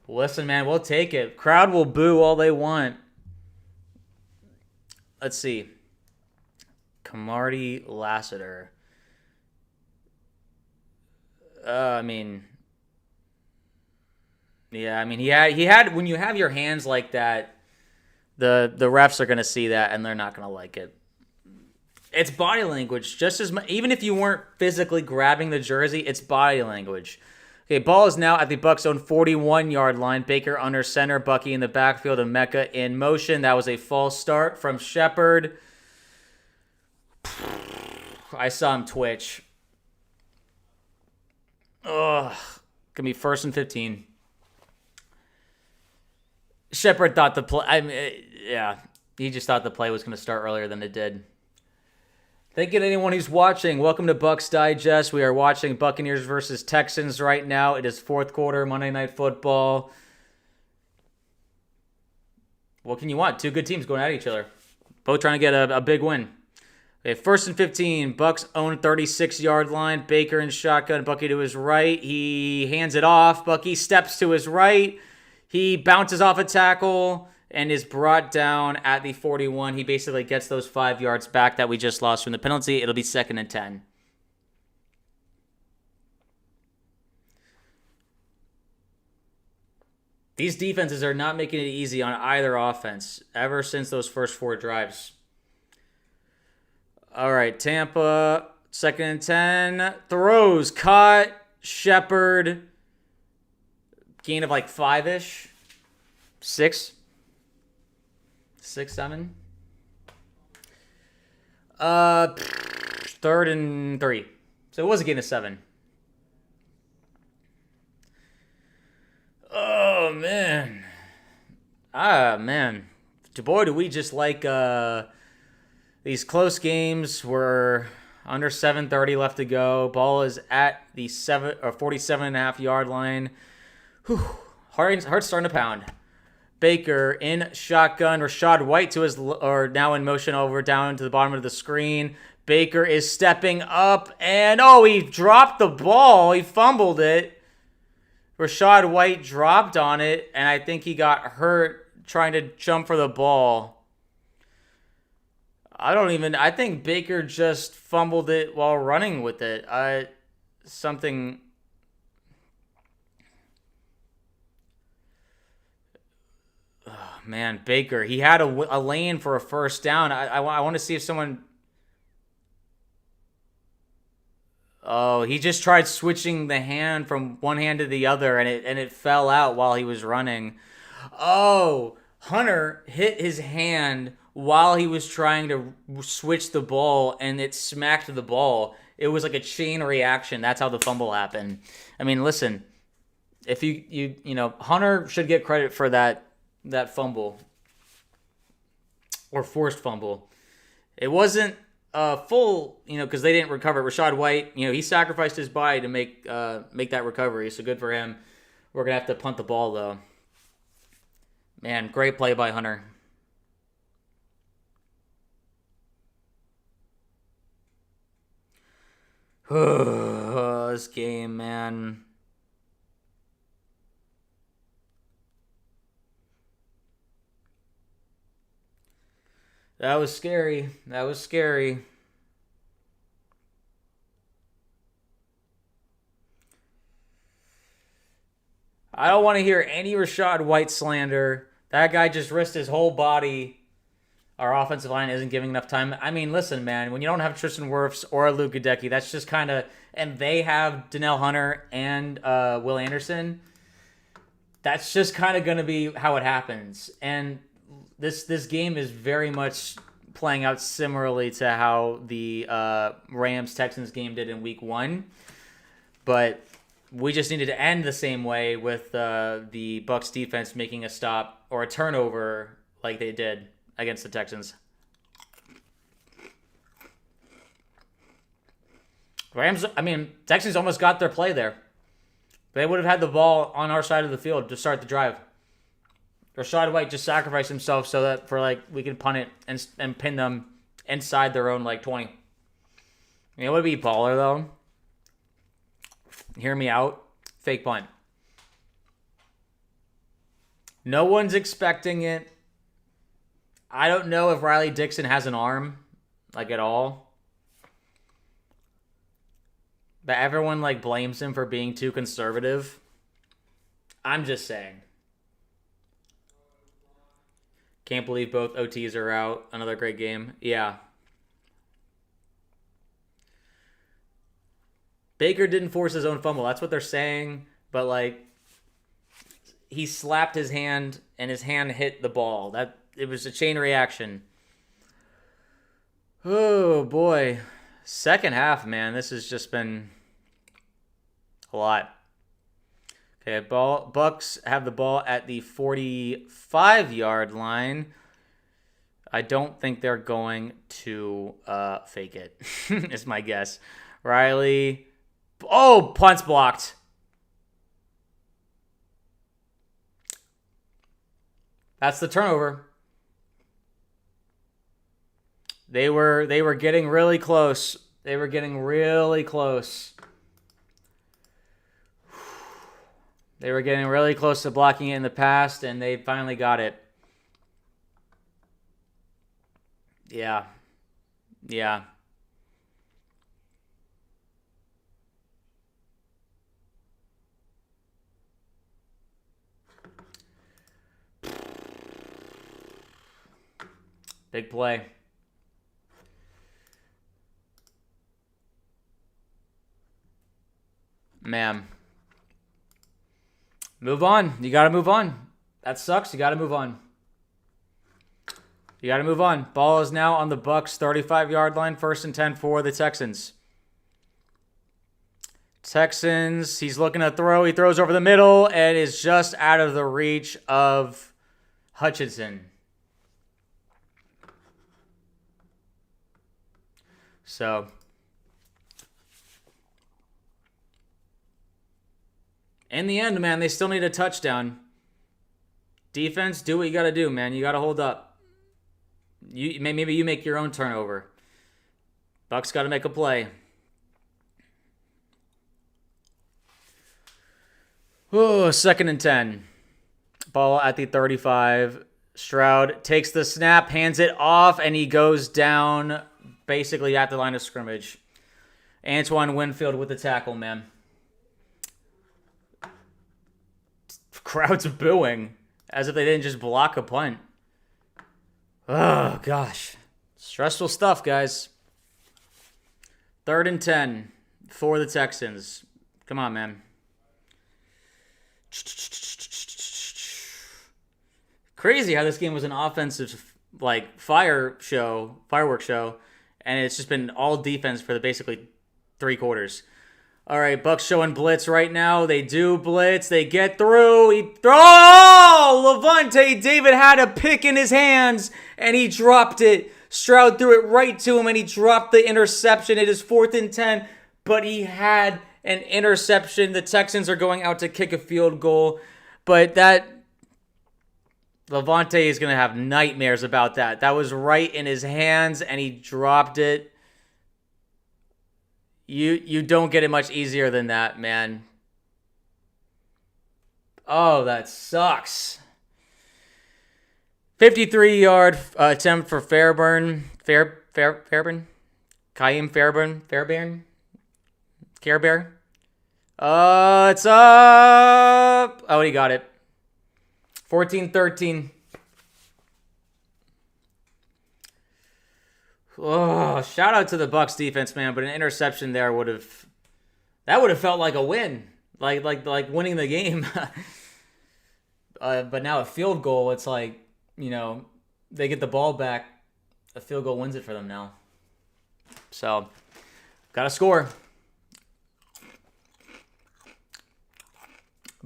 Listen, man, we'll take it. Crowd will boo all they want. Let's see. Camardi Lassiter. He had when you have your hands like that, the refs are going to see that and they're not going to like it. It's body language just as much. Even if you weren't physically grabbing the jersey, it's body language. Okay, ball is now at the Bucs' own 41-yard line. Baker under center, Bucky in the backfield, and Mecca in motion. That was a false start from Shepard. I saw him twitch. Ugh. Gonna be 1st and 15. Shepard thought the play. He just thought the play was gonna start earlier than it did. Thank you to anyone who's watching. Welcome to Bucs Digest. We are watching Buccaneers versus Texans right now. It is 4th quarter, Monday Night Football. What can you want? 2 good teams going at each other. Both trying to get a big win. Okay, 1st and 15. Bucs own 36-yard line. Baker in shotgun. Bucky to his right. He hands it off. Bucky steps to his right. He bounces off a tackle. and is brought down at the 41. He basically gets those 5 yards back that we just lost from the penalty. It'll be 2nd and 10. These defenses are not making it easy on either offense ever since those first 4 drives. All right, Tampa, 2nd and 10. Throws, caught, Shepard. Gain of like 5-ish. 6, 7. 3rd and 3. So it was a gain of 7. Oh, man. Man. Boy, do we just like these close games where under 7:30 left to go. Ball is at the 47.5 yard line. Whew. Heart's starting to pound. Baker in shotgun. Rachaad White now in motion over down to the bottom of the screen. Baker is stepping up and he dropped the ball. He fumbled it. Rachaad White dropped on it, and I think he got hurt trying to jump for the ball. I think Baker just fumbled it while running with it. Oh, man, Baker. He had a lane for a first down. I want to see if someone... Oh, he just tried switching the hand from one hand to the other, and it fell out while he was running. Oh, Hunter hit his hand while he was trying to switch the ball, and it smacked the ball. It was like a chain reaction. That's how the fumble happened. I mean, listen, if you Hunter should get credit for that fumble or forced fumble. It wasn't full, because they didn't recover. Rachaad White, he sacrificed his body to make that recovery, so good for him. We're going to have to punt the ball, though. Man, great play by Hunter. This game, man. That was scary. I don't want to hear any Rachaad White slander. That guy just risked his whole body. Our offensive line isn't giving enough time. I mean, listen, man, when you don't have Tristan Wirfs or Luke Gadecki, that's just kind of... And they have Danielle Hunter and Will Anderson. That's just kind of going to be how it happens. And this game is very much playing out similarly to how the Rams-Texans game did in Week 1. But we just needed to end the same way with the Bucs defense making a stop or a turnover like they did against the Texans. Texans almost got their play there. They would have had the ball on our side of the field to start the drive. Rachaad White just sacrificed himself so that we could punt it and pin them inside their own 20. It would be baller though. Hear me out. Fake punt. No one's expecting it. I don't know if Riley Dixon has an arm, at all. But everyone, blames him for being too conservative. I'm just saying. Can't believe both OTs are out. Another great game. Yeah. Baker didn't force his own fumble. That's what they're saying. But, he slapped his hand, and his hand hit the ball. It was a chain reaction. Oh, boy. Second half, man. This has just been a lot. Okay, Bucs have the ball at the 45-yard line. I don't think they're going to fake it, is my guess. Riley. Oh, punt's blocked. That's the turnover. They were getting really close. They were getting really close. They were getting really close to blocking it in the past, and they finally got it. Yeah. Yeah. Big play. Man. Move on. You got to move on. That sucks. You got to move on. You got to move on. Ball is now on the Bucs 35-yard line, 1st and 10 for the Texans. Texans, he's looking to throw. He throws over the middle and is just out of the reach of Hutchinson. So, in the end, man, they still need a touchdown. Defense, do what you got to do, man. You got to hold up. Maybe you make your own turnover. Bucs got to make a play. Oh, 2nd and 10. Ball at the 35. Stroud takes the snap, hands it off, and he goes down basically at the line of scrimmage. Antoine Winfield with the tackle, man. Crowd's booing as if they didn't just block a punt. Oh, gosh. Stressful stuff, guys. 3rd and 10 for the Texans. Come on, man. Crazy how this game was an offensive, fireworks show, and it's just been all defense for the basically 3 quarters. All right, Bucs showing blitz right now. They do blitz. They get through. Lavonte David had a pick in his hands, and he dropped it. Stroud threw it right to him, and he dropped the interception. It is 4th and 10, but he had an interception. The Texans are going out to kick a field goal, but Lavonte is going to have nightmares about that. That was right in his hands, and he dropped it. You don't get it much easier than that, man. Oh, that sucks. 53-yard attempt for Fairbairn. Fairbairn? Care Bear? It's up. Oh, he got it. 14-13. Oh, shout out to the Bucs defense, man. But an interception there would have felt like a win, like winning the game. But now a field goal, it's like, they get the ball back. A field goal wins it for them now. So, gotta score.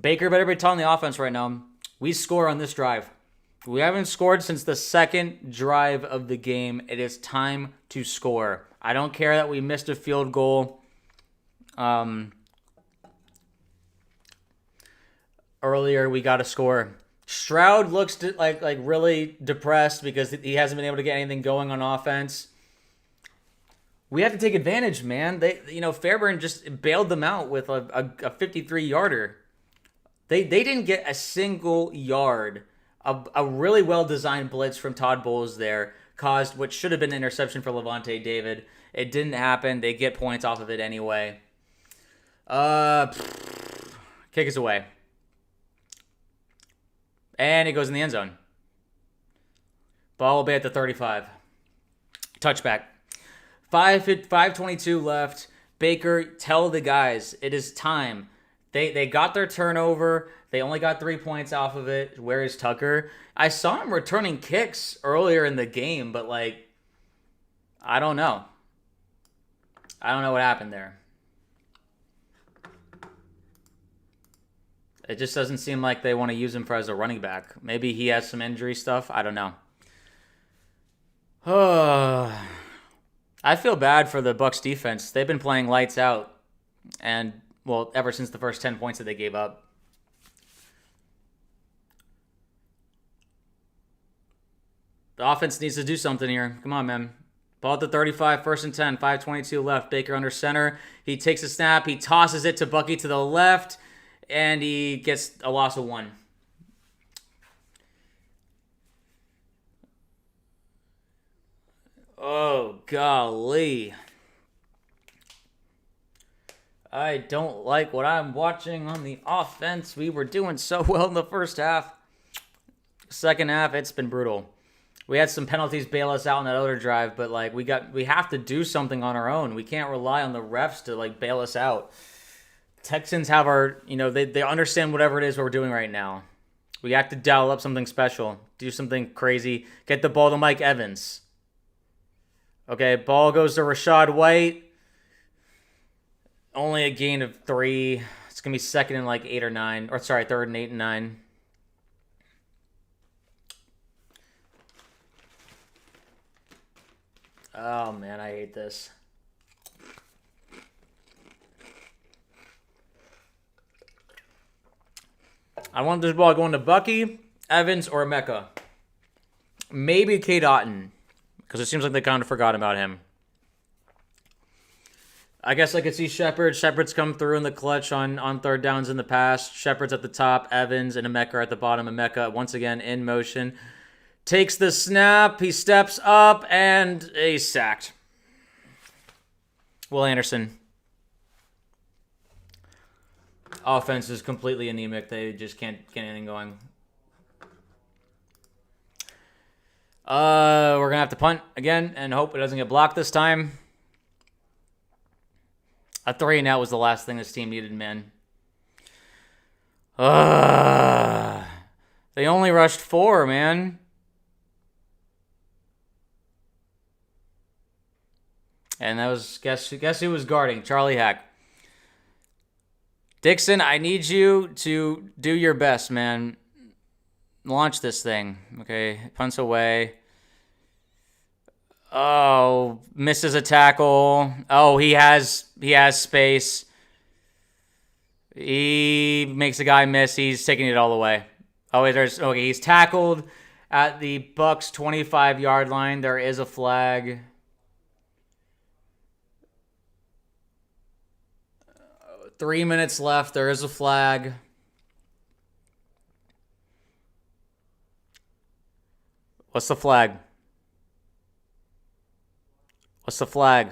Baker better be telling the offense right now, we score on this drive. We haven't scored since the 2nd drive of the game. It is time to score. I don't care that we missed a field goal earlier. We got to score. Stroud looks like really depressed because he hasn't been able to get anything going on offense. We have to take advantage, man. Fairbairn just bailed them out with a 53-yarder. They didn't get a single yard. A really well-designed blitz from Todd Bowles there caused what should have been an interception for Lavonte David. It didn't happen. They get points off of it anyway. Kick is away. And it goes in the end zone. Ball will be at the 35. Touchback. 5:22 left. Baker, tell the guys, it is time. They got their turnover. They only got 3 points off of it. Where is Tucker? I saw him returning kicks earlier in the game, but I don't know. I don't know what happened there. It just doesn't seem like they want to use him as a running back. Maybe he has some injury stuff. I don't know. I feel bad for the Bucs defense. They've been playing lights out, and ever since the first 10 points that they gave up. The offense needs to do something here. Come on, man. Ball at the 35, 1st and 10, 5:22 left. Baker under center. He takes a snap. He tosses it to Bucky to the left, and he gets a loss of 1. Oh, golly. I don't like what I'm watching on the offense. We were doing so well in the first half. Second half, it's been brutal. We had some penalties bail us out in that other drive, but like we have to do something on our own. We can't rely on the refs to like bail us out. Texans have our, they understand whatever it is we're doing right now. We have to dial up something special, do something crazy, get the ball to Mike Evans. Okay, ball goes to Rachaad White. Only a gain of 3. It's going to be second and like 8 or 9. Or sorry, third and 8 and 9. Oh, man, I hate this. I want this ball going to Bucky, Evans, or Mecca. Maybe Cade Otton, because it seems like they kind of forgot about him. I guess I could see Shepard. Shepard's come through in the clutch on third downs in the past. Shepard's at the top. Evans and Emeka are at the bottom. Emeka, once again, in motion. Takes the snap. He steps up, and he's sacked. Will Anderson. Offense is completely anemic. They just can't get anything going. We're going to have to punt again and hope it doesn't get blocked this time. A 3 and out was the last thing this team needed, man. They only rushed 4, man. And that was, guess who was guarding? Charlie Hack. Dixon, I need you to do your best, man. Launch this thing. Okay, punts away. Oh, misses a tackle. Oh, he has space. He makes a guy miss. He's taking it all the way. Oh, he's tackled at the Bucs 25-yard line. There is a flag. Three minutes left. There is a flag. What's the flag? What's the flag?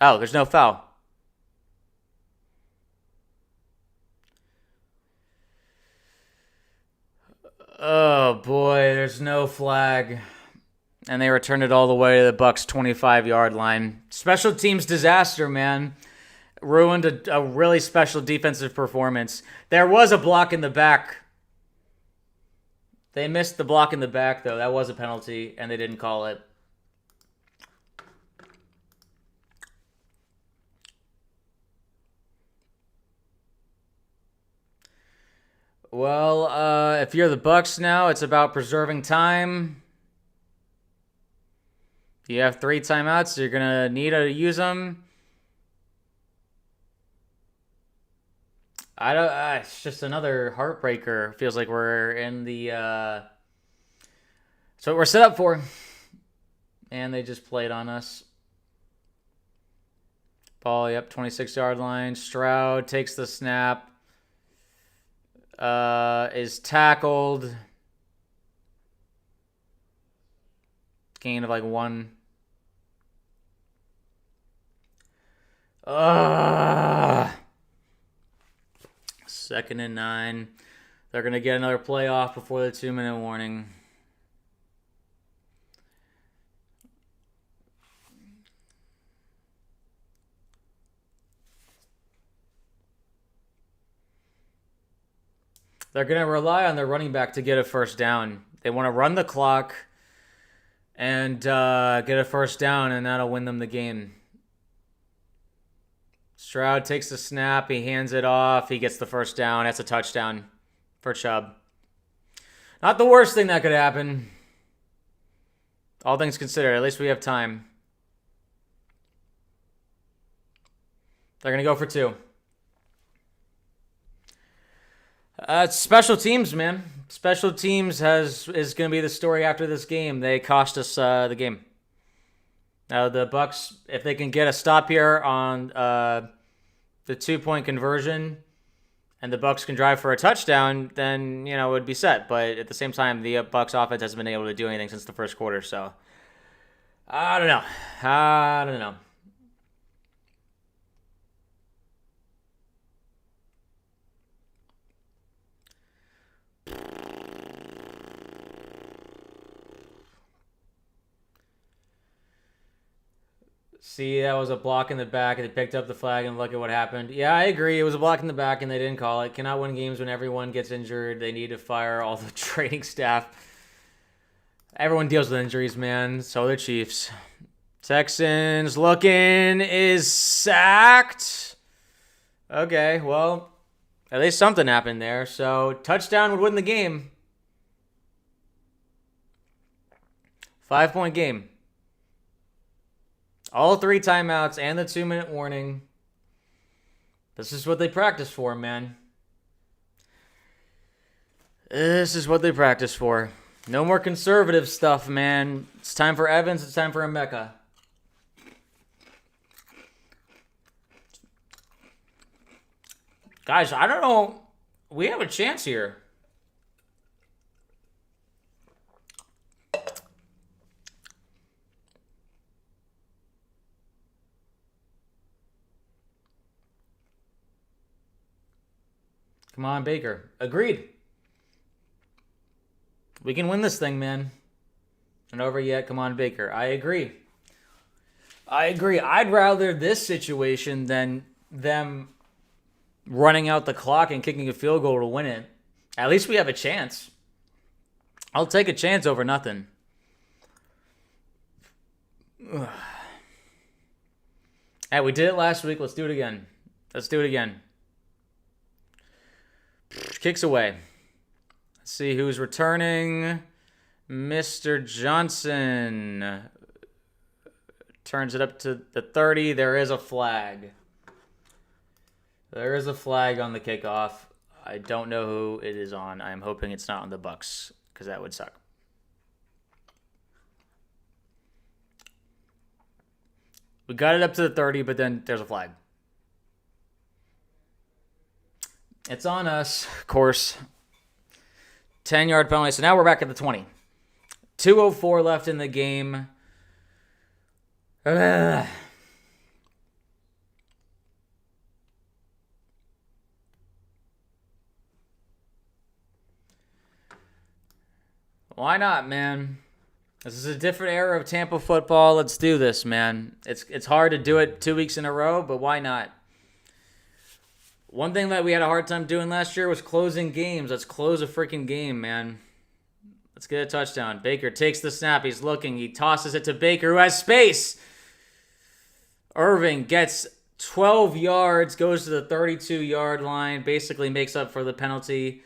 Oh, there's no foul. Oh, boy, there's no flag. And they returned it all the way to the Bucs' 25-yard line. Special teams disaster, man. Ruined a really special defensive performance. There was a block in the back. They missed the block in the back, though. That was a penalty, and they didn't call it. Well, if you're the Bucs now, it's about preserving time. You have 3 timeouts. So you're going to need to use them. It's just another heartbreaker. Feels like we're in the... That's what we're set up for. And they just played on us. Ball, 26-yard line. Stroud takes the snap. Is tackled. Gain of 1. Second and 9. They're going to get another playoff before the 2-minute warning. They're going to rely on their running back to get a first down. They want to run the clock and get a first down, and that'll win them the game. Stroud takes the snap. He hands it off. He gets the first down. That's a touchdown for Chubb. Not the worst thing that could happen. All things considered, at least we have time. They're going to go for 2. Special teams, man. Special teams is going to be the story after this game. They cost us the game. Now, the Bucs, if they can get a stop here on the 2-point conversion and the Bucs can drive for a touchdown, then, it would be set. But at the same time, the Bucs offense hasn't been able to do anything since the first quarter. So, I don't know. I don't know. See, that was a block in the back, and they picked up the flag, and look at what happened. Yeah, I agree. It was a block in the back, and they didn't call it. Cannot win games when everyone gets injured. They need to fire all the training staff. Everyone deals with injuries, man. So the Chiefs. Texans looking is sacked. Okay, well, at least something happened there. So touchdown would win the game. 5-point game. All 3 timeouts and the 2-minute warning. This is what they practice for, man. This is what they practice for. No more conservative stuff, man. It's time for Evans. It's time for Emeka. Guys, I don't know. We have a chance here. Come on, Baker. Agreed. We can win this thing, man. Not over yet. Come on, Baker. I agree. I'd rather this situation than them running out the clock and kicking a field goal to win it. At least we have a chance. I'll take a chance over nothing. Ugh. Hey, we did it last week. Let's do it again. Kicks away. Let's see who's returning. Mr. Johnson turns it up to the 30. There is a flag. There is a flag on the kickoff. I don't know who it is on. I'm hoping it's not on the Bucs, because that would suck. We got it up to the 30, but then there's a flag. It's on us, of course. 10-yard penalty. So now we're back at the 20. 2:04 left in the game. Why not, man? This is a different era of Tampa football. Let's do this, man. It's hard to do it 2 weeks in a row, but why not? One thing that we had a hard time doing last year was closing games. Let's close a freaking game, man. Let's get a touchdown. Baker takes the snap. He's looking. He tosses it to Baker, who has space. Irving gets 12 yards, goes to the 32-yard line, basically makes up for the penalty.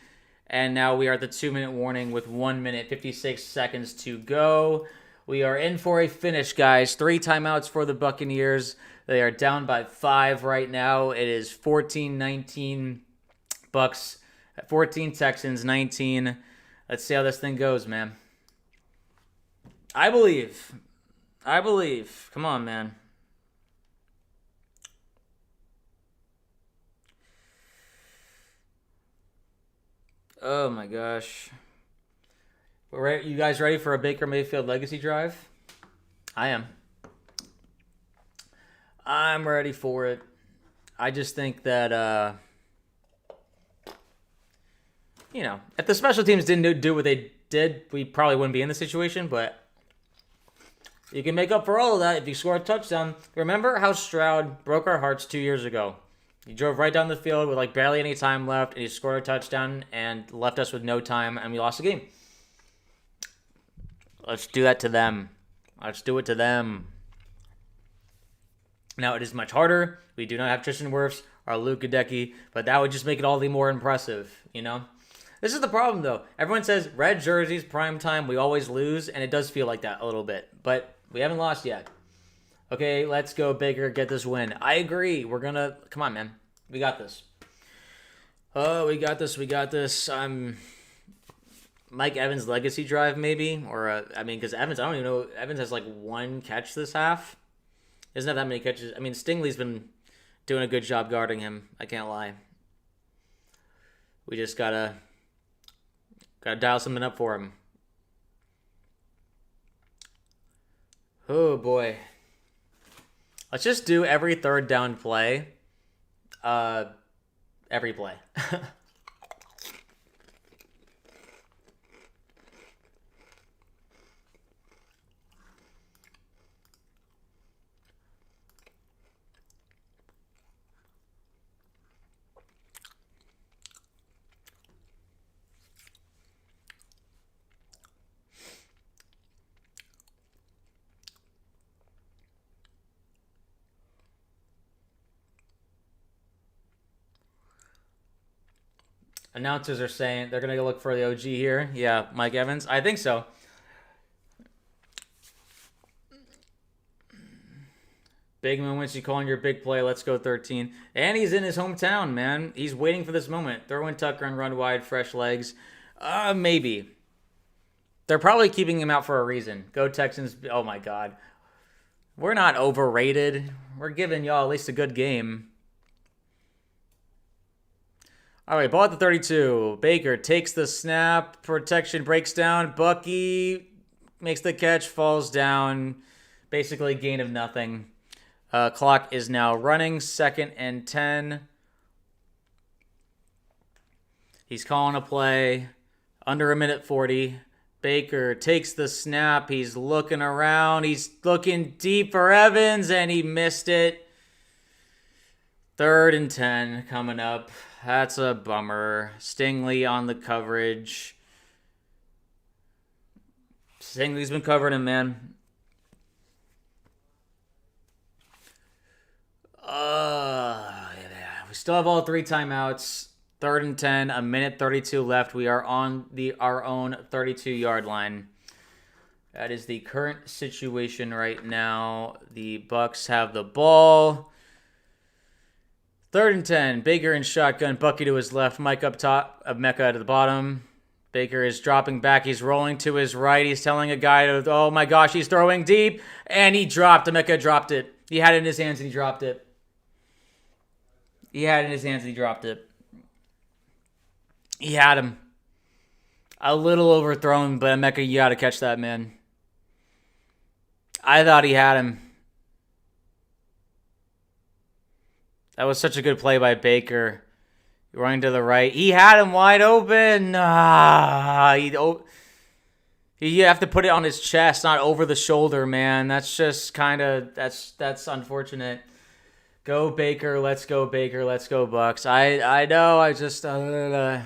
And now we are at the 2-minute warning with 1 minute, 56 seconds to go. We are in for a finish, guys. 3 timeouts for the Buccaneers. They are down by 5 right now. It is 14-19 Bucs, 14 Texans, 19. Let's see how this thing goes, man. I believe. Come on, man. Oh, my gosh. You guys ready for a Baker Mayfield legacy drive? I am. I'm ready for it. I just think that, if the special teams didn't do what they did, we probably wouldn't be in the situation, but you can make up for all of that if you score a touchdown. Remember how Stroud broke our hearts 2 years ago? He drove right down the field with barely any time left, and he scored a touchdown and left us with no time, and we lost the game. Let's do that to them. Let's do it to them. Now, it is much harder. We do not have Tristan Wirfs or Luke Gadecki, but that would just make it all the more impressive, This is the problem, though. Everyone says red jerseys, prime time, we always lose, and it does feel like that a little bit. But we haven't lost yet. Okay, let's go, Baker, get this win. I agree. We're going to... Come on, man. We got this. Oh, we got this. I'm... Mike Evans' legacy drive, maybe? Or, because Evans, I don't even know. Evans has, 1 catch this half. He doesn't have that many catches. Stingley's been doing a good job guarding him. I can't lie. We just gotta dial something up for him. Oh boy. Let's just do every third down play. Every play. Announcers are saying they're going to look for the OG here. Yeah, Mike Evans. I think so. Big moments. You calling your big play. Let's go 13. And he's in his hometown, man. He's waiting for this moment. Throw in Tucker and run wide. Fresh legs. Maybe. They're probably keeping him out for a reason. Go Texans. Oh, my God. We're not overrated. We're giving y'all at least a good game. All right, ball at the 32. Baker takes the snap. Protection breaks down. Bucky makes the catch, falls down. Basically gain of nothing. Clock is now running. 2nd and 10. He's calling a play. Under a minute 40. Baker takes the snap. He's looking around. He's looking deep for Evans, and he missed it. 3rd and 10 coming up. That's a bummer. Stingley on the coverage. Stingley's been covering him, man. We still have all 3 timeouts. 3rd and 10, a minute 32 left. We are on our own 32-yard line. That is the current situation right now. The Bucs have the ball. 3rd and 10. Baker in shotgun. Bucky to his left. Mike up top. Mecca to the bottom. Baker is dropping back. He's rolling to his right. He's telling a guy to, oh my gosh, he's throwing deep. And he dropped. Mecca dropped it. He had it in his hands and he dropped it. He had it in his hands and he dropped it. He had him. A little overthrown, but Mecca, you got to catch that, man. I thought he had him. That was such a good play by Baker. Running to the right. He had him wide open. You have to put it on his chest, not over the shoulder, man. That's just kind of, that's unfortunate. Go Baker. Let's go Baker. Let's go Bucs. I know. I just, 4th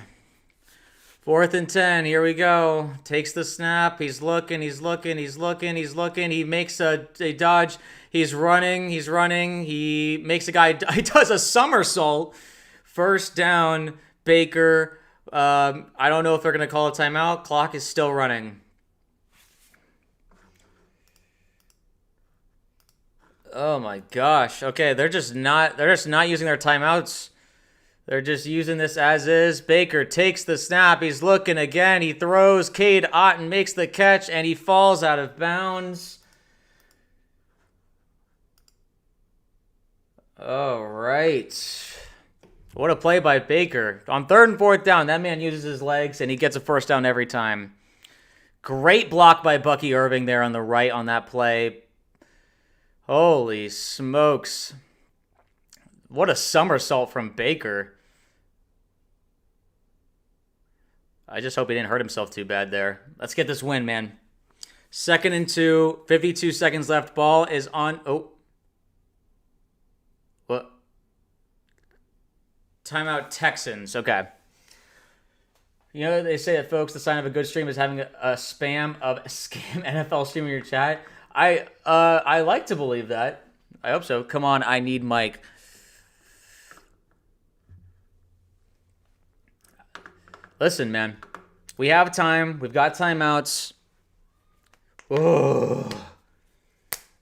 and 10. Here we go. Takes the snap. He's looking. He makes a dodge. He's running. He makes a guy. He does a somersault. 1st down, Baker. I don't know if they're going to call a timeout. Clock is still running. Oh my gosh. Okay, they're just not using their timeouts. They're just using this as is. Baker takes the snap. He's looking again. He throws. Cade Otton makes the catch, and he falls out of bounds. All right. What a play by Baker. On 3rd and 4th down, that man uses his legs, and he gets a 1st down every time. Great block by Bucky Irving there on the right on that play. Holy smokes. What a somersault from Baker. I just hope he didn't hurt himself too bad there. Let's get this win, man. 2nd and 2, 52 seconds left. Ball is on. Oh. What? Timeout Texans. Okay. You know, they say that, folks, the sign of a good stream is having a scam NFL stream in your chat. I like to believe that. I hope so. Come on, I need Mike. Listen, man. We have time. We've got timeouts. Oh.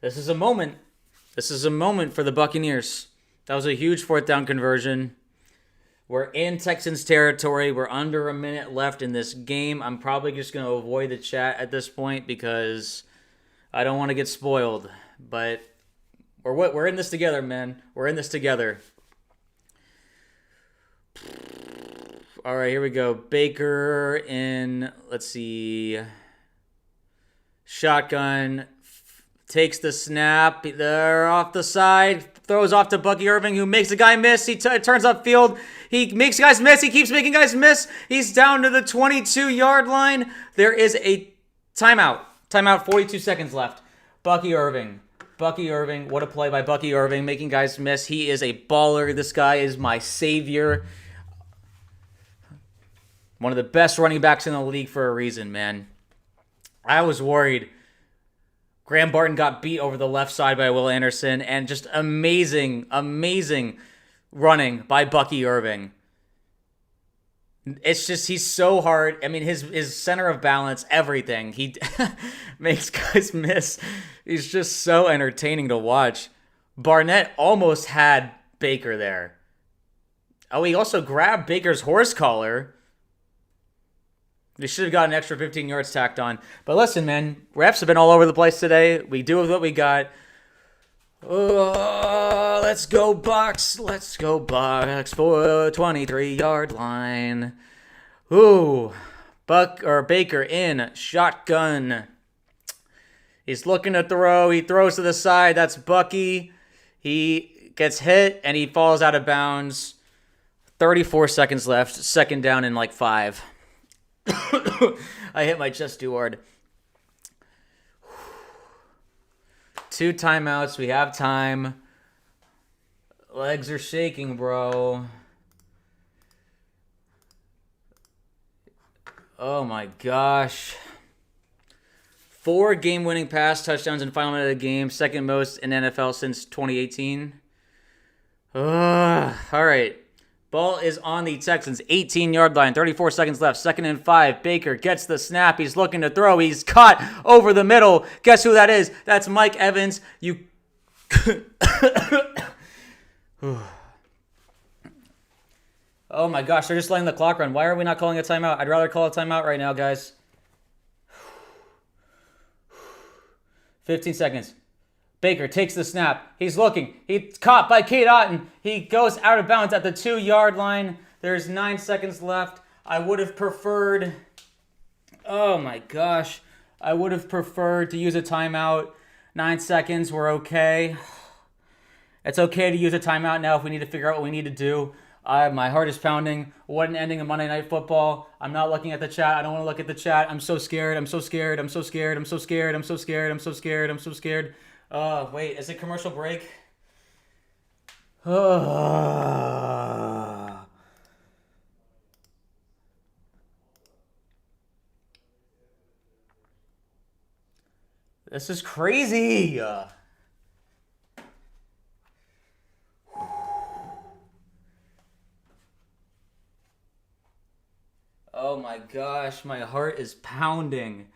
This is a moment. This is a moment for the Buccaneers. That was a huge 4th down conversion. We're in Texans territory. We're under a minute left in this game. I'm probably just going to avoid the chat at this point because I don't want to get spoiled. But we're in this together, man. We're in this together. All right, here we go. Baker in, let's see, shotgun, takes the snap. They're off the side, throws off to Bucky Irving, who makes the guy miss. He turns upfield. He makes guys miss. He keeps making guys miss. He's down to the 22-yard line. There is a timeout. Timeout, 42 seconds left. Bucky Irving. What a play by Bucky Irving, making guys miss. He is a baller. This guy is my savior. One of the best running backs in the league for a reason, man. I was worried. Graham Barton got beat over the left side by Will Anderson, and just amazing running by Bucky Irving. It's just, he's so hard. I mean, his center of balance, everything. He makes guys miss. He's just so entertaining to watch. Barnett almost had Baker there. Oh, he also grabbed Baker's horse collar. They should have got an extra 15 yards tacked on. But listen, man, refs have been all over the place today. We do with what we got. Oh, let's go Bucs. Let's go Bucs for a 23-yard line. Ooh, Baker in shotgun. He's looking to throw. He throws to the side. That's Bucky. He gets hit and he falls out of bounds. 34 seconds left. Second down in like 5. I hit my chest too hard. 2 timeouts. We have time. Legs are shaking, bro. Oh my gosh. 4 game-winning pass touchdowns in final minute of the game. Second most in NFL since 2018. All right. Ball is on the Texans' 18-yard line. 34 seconds left. 2nd and 5. Baker gets the snap. He's looking to throw. He's caught over the middle. Guess who that is? That's Mike Evans. You... Oh my gosh, they're just letting the clock run. Why are we not calling a timeout? I'd rather call a timeout right now, guys. 15 seconds. Baker takes the snap. He's looking. He's caught by Kate Otten. He goes out of bounds at the 2-yard line. There's 9 seconds left. I would have preferred... Oh my gosh. I would have preferred to use a timeout. 9 seconds. We're okay. It's okay to use a timeout now if we need to figure out what we need to do. My heart is pounding. What an ending of Monday Night Football. I'm not looking at the chat. I don't want to look at the chat. I'm so scared. I'm so scared. I'm so scared. I'm so scared. I'm so scared. I'm so scared. I'm so scared. Wait, is it commercial break? This is crazy. Oh my gosh, my heart is pounding.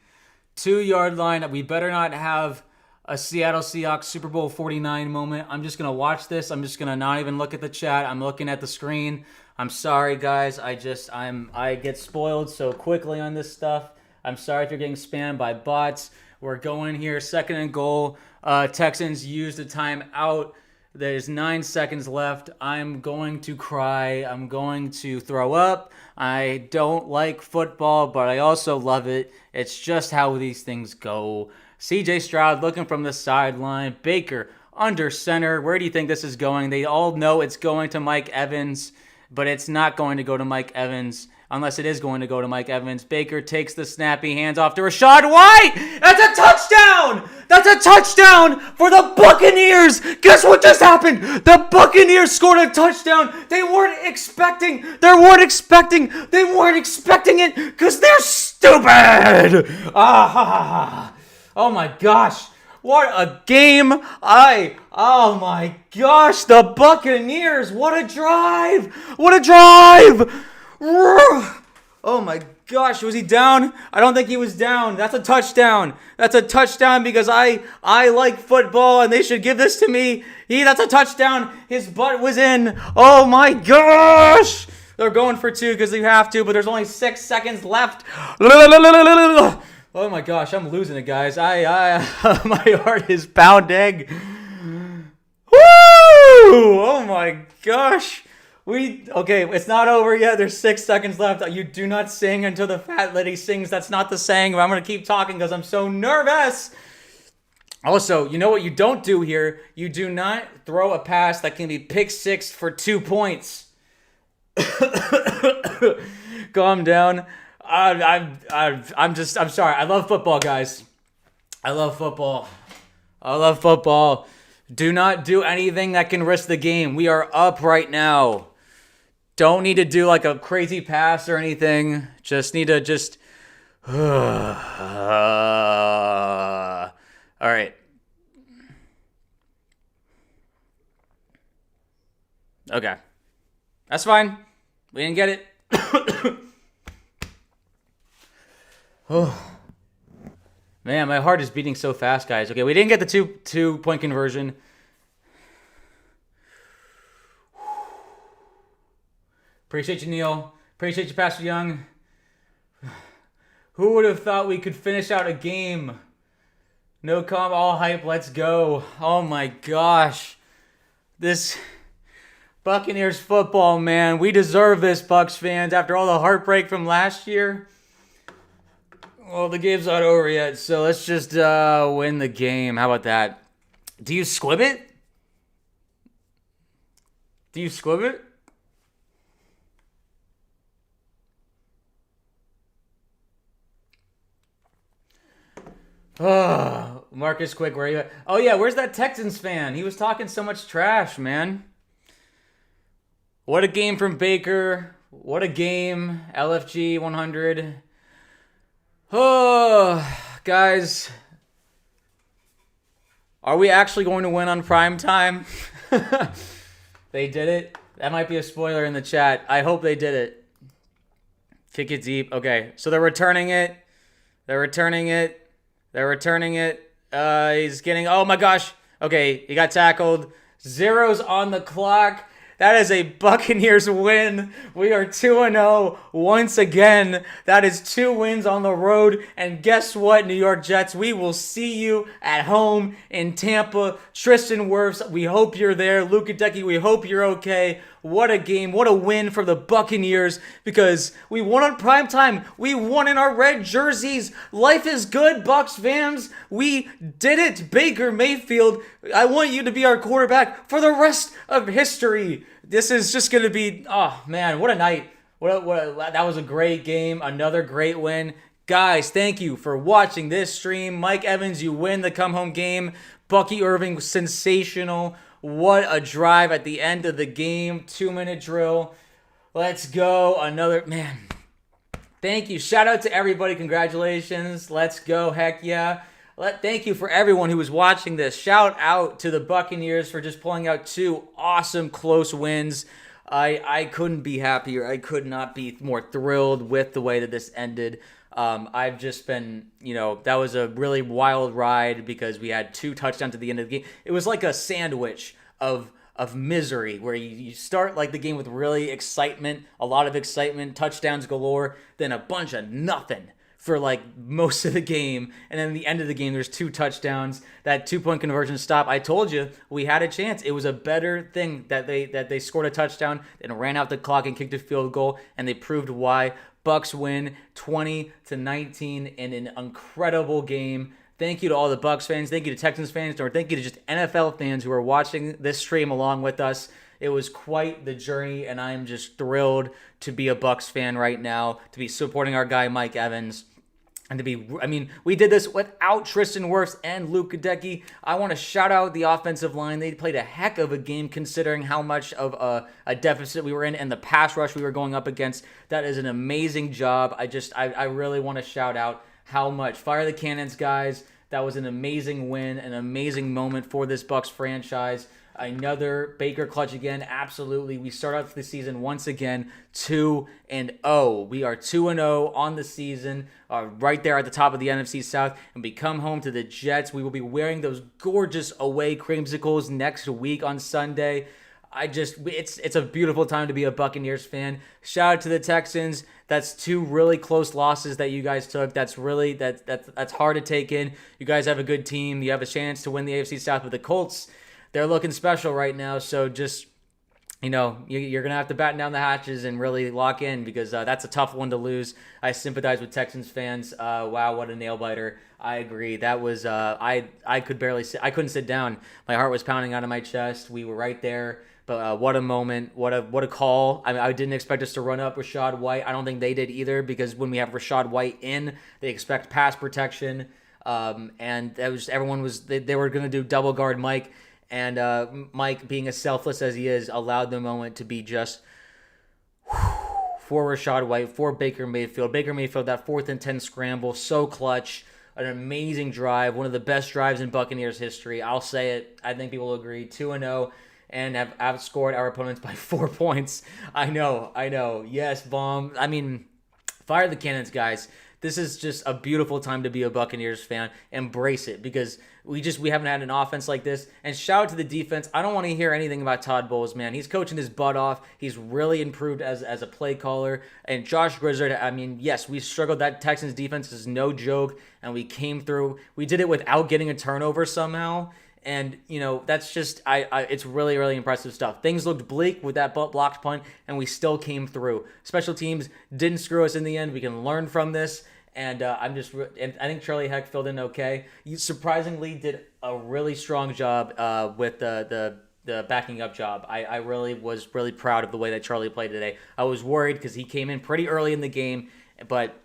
2-yard line. We better not have a Seattle Seahawks Super Bowl 49 moment. I'm just going to watch this. I'm just going to not even look at the chat. I'm looking at the screen. I'm sorry, guys. I get spoiled so quickly on this stuff. I'm sorry if you're getting spammed by bots. We're going here. 2nd and goal. Texans use the timeout. There's 9 seconds left. I'm going to cry. I'm going to throw up. I don't like football, but I also love it. It's just how these things go. CJ Stroud looking from the sideline. Baker under center. Where do you think this is going? They all know it's going to Mike Evans, but it's not going to go to Mike Evans unless it is going to go to Mike Evans. Baker takes the snap. He hands off to Rachaad White. That's a touchdown. That's a touchdown for the Buccaneers. Guess what just happened? The Buccaneers scored a touchdown. They weren't expecting it because they're stupid. Oh my gosh. What a game. Oh my gosh. The Buccaneers. What a drive. Oh my gosh. Was he down? I don't think he was down. That's a touchdown. That's a touchdown because I like football and they should give this to me. That's a touchdown. His butt was in. Oh my gosh. They're going for 2 because they have to, but there's only 6 seconds left. Oh my gosh, I'm losing it, guys. My heart is pounding. Woo! Oh my gosh. Okay, it's not over yet. There's 6 seconds left. You do not sing until the fat lady sings. That's not the saying, but I'm going to keep talking because I'm so nervous. Also, you know what you don't do here? You do not throw a pass that can be pick 6 for 2 points. Calm down. I'm sorry. I love football, guys. I love football. Do not do anything that can risk the game. We are up right now. Don't need to do like a crazy pass or anything. Just need to all right. Okay. That's fine. We didn't get it. Oh. Man, my heart is beating so fast, guys. Okay, we didn't get the two-point conversion. Appreciate you, Neil. Appreciate you, Pastor Young. Who would have thought we could finish out a game? No comp, all hype, let's go. Oh my gosh. This Buccaneers football, man. We deserve this, Bucs fans, after all the heartbreak from last year. Well, the game's not over yet, so let's just win the game. How about that? Do you squib it? Do you squib it? Oh, Marcus Quick, where are you at? Oh, yeah, where's that Texans fan? He was talking so much trash, man. What a game from Baker. What a game. LFG 100. Oh, guys. Are we actually going to win on prime time? They did it. That might be a spoiler in the chat. I hope they did it. Kick it deep. Okay, so they're returning it. He's getting... Oh, my gosh. Okay, he got tackled. Zeros on the clock. That is a Buccaneers win. We are 2-0 once again. That is 2 wins on the road. And guess what, New York Jets? We will see you at home in Tampa. Tristan Wirfs, we hope you're there. Luka Decky, we hope you're okay. What a game. What a win for the Buccaneers because we won on prime time. We won in our red jerseys. Life is good, Bucs fans. We did it. Baker Mayfield, I want you to be our quarterback for the rest of history. This is just going to be, oh, man, what a night. That was a great game. Another great win. Guys, thank you for watching this stream. Mike Evans, you win the come-home game. Bucky Irving, sensational. What a drive at the end of the game. 2-minute drill. Let's go. Another, man. Thank you. Shout out to everybody. Congratulations. Let's go. Heck yeah. Thank you for everyone who was watching this. Shout out to the Buccaneers for just pulling out 2 awesome close wins. I couldn't be happier. I could not be more thrilled with the way that this ended. I've just been, that was a really wild ride because we had 2 touchdowns at the end of the game. It was like a sandwich of misery where you start like the game with really excitement, a lot of excitement, touchdowns galore, then a bunch of nothing for like most of the game. And then at the end of the game, there's 2 touchdowns, that 2-point conversion stop. I told you we had a chance. It was a better thing that they scored a touchdown and ran out the clock and kicked a field goal. And they proved why. Bucs win 20-19 in an incredible game. Thank you to all the Bucs fans. Thank you to Texans fans. Or thank you to just NFL fans who are watching this stream along with us. It was quite the journey, and I'm just thrilled to be a Bucs fan right now, to be supporting our guy Mike Evans. And we did this without Tristan Wirfs and Luka Decky. I want to shout out the offensive line. They played a heck of a game considering how much of a deficit we were in and the pass rush we were going up against. That is an amazing job. I really want to shout out how much. Fire the cannons, guys. That was an amazing win, an amazing moment for this Bucs franchise. Another Baker clutch again. Absolutely. We start out the season once again 2-0. We are 2-0 on the season, right there at the top of the NFC South. And we come home to the Jets. We will be wearing those gorgeous away creamsicles next week on Sunday. It's a beautiful time to be a Buccaneers fan. Shout out to the Texans. That's 2 really close losses that you guys took. That's really that's hard to take in. You guys have a good team. You have a chance to win the AFC South with the Colts. They're looking special right now, so just you're going to have to batten down the hatches and really lock in because that's a tough one to lose. I sympathize with Texans fans. Wow, what a nail biter. I agree. That was I could barely sit. I couldn't sit down. My heart was pounding out of my chest. We were right there. But what a moment. What a call. I mean, I didn't expect us to run up Rachaad White. I don't think they did either because when we have Rachaad White in, they expect pass protection. And that was everyone was they were going to do double guard Mike. And Mike, being as selfless as he is, allowed the moment to be just for Rachaad White, for Baker Mayfield. Baker Mayfield, that 4th and 10 scramble, so clutch. An amazing drive, one of the best drives in Buccaneers history. I'll say it. I think people will agree. 2-0 and have outscored our opponents by 4 points. I know. Yes, bomb. I mean, fire the cannons, guys. This is just a beautiful time to be a Buccaneers fan. Embrace it because we haven't had an offense like this. And shout out to the defense. I don't want to hear anything about Todd Bowles, man. He's coaching his butt off. He's really improved as a play caller. And Josh Grizzard, I mean, yes, we struggled. That Texans defense is no joke. And we came through. We did it without getting a turnover somehow. And, that's just, it's really, really impressive stuff. Things looked bleak with that blocked punt, and we still came through. Special teams didn't screw us in the end. We can learn from this. And I think Charlie Heck filled in okay. You surprisingly did a really strong job with the backing up job. I really was really proud of the way that Charlie played today. I was worried because he came in pretty early in the game, but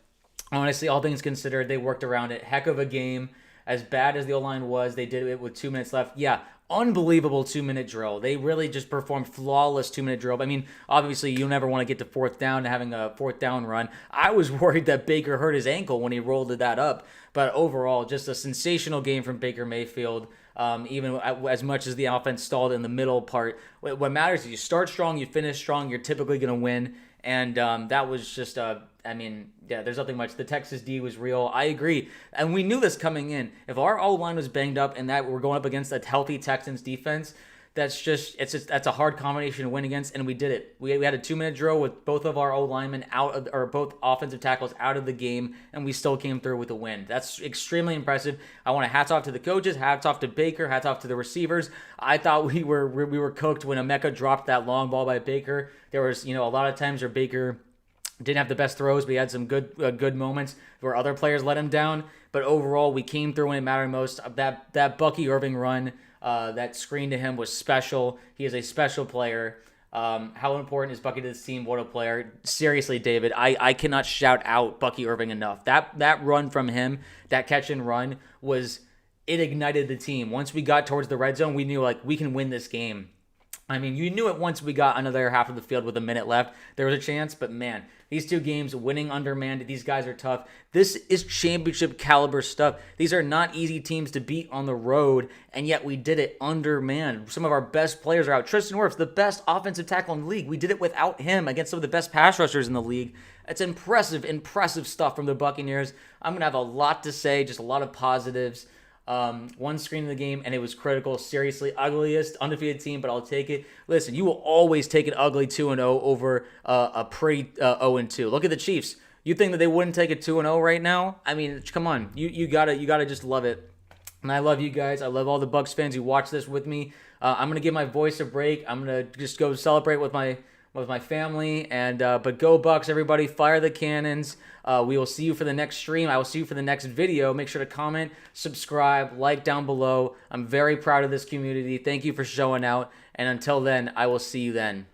honestly, all things considered, they worked around it. Heck of a game. As bad as the O-line was, they did it with 2 minutes left. Yeah, unbelievable 2-minute drill. They really just performed flawless 2-minute drill. I mean, obviously, you never want to get to 4th down and having a 4th down run. I was worried that Baker hurt his ankle when he rolled that up. But overall, just a sensational game from Baker Mayfield. Even as much as the offense stalled in the middle part. What matters is you start strong, you finish strong, you're typically going to win. And that was just, there's nothing much. The Texas D was real. I agree. And we knew this coming in. If our O-line was banged up and that we're going up against a healthy Texans defense, that's a hard combination to win against, and we did it. We had a 2-minute drill with both of our O-linemen both offensive tackles out of the game, and we still came through with a win. That's extremely impressive. I want to hats off to the coaches, hats off to Baker, hats off to the receivers. I thought we were cooked when Emeka dropped that long ball by Baker. There was a lot of times where Baker didn't have the best throws, but he had some good moments where other players let him down. But overall, we came through when it mattered most. That Bucky Irving run, that screen to him was special. He is a special player. How important is Bucky to this team? What a player. Seriously, David, I cannot shout out Bucky Irving enough. That run from him, that catch and run, it ignited the team. Once we got towards the red zone, we knew we can win this game. I mean, you knew it once we got another half of the field with a minute left. There was a chance, but man, these 2 games, winning undermanned, these guys are tough. This is championship caliber stuff. These are not easy teams to beat on the road, and yet we did it undermanned. Some of our best players are out. Tristan Wirfs, the best offensive tackle in the league. We did it without him against some of the best pass rushers in the league. It's impressive stuff from the Buccaneers. I'm going to have a lot to say, just a lot of positives. One screen in the game, and it was critical. Seriously, ugliest undefeated team, but I'll take it. Listen, you will always take an ugly 2-0 over a pretty 0-2. Look at the Chiefs. You think that they wouldn't take a 2-0 right now? I mean, come on. You gotta just love it. And I love you guys. I love all the Bucs fans who watch this with me. I'm gonna give my voice a break. I'm gonna just go celebrate with my family, and but go Bucs, everybody. Fire the cannons. We will see you for the next stream. I will see you for the next video. Make sure to comment, subscribe, like down below. I'm very proud of this community. Thank you for showing out, and until then, I will see you then.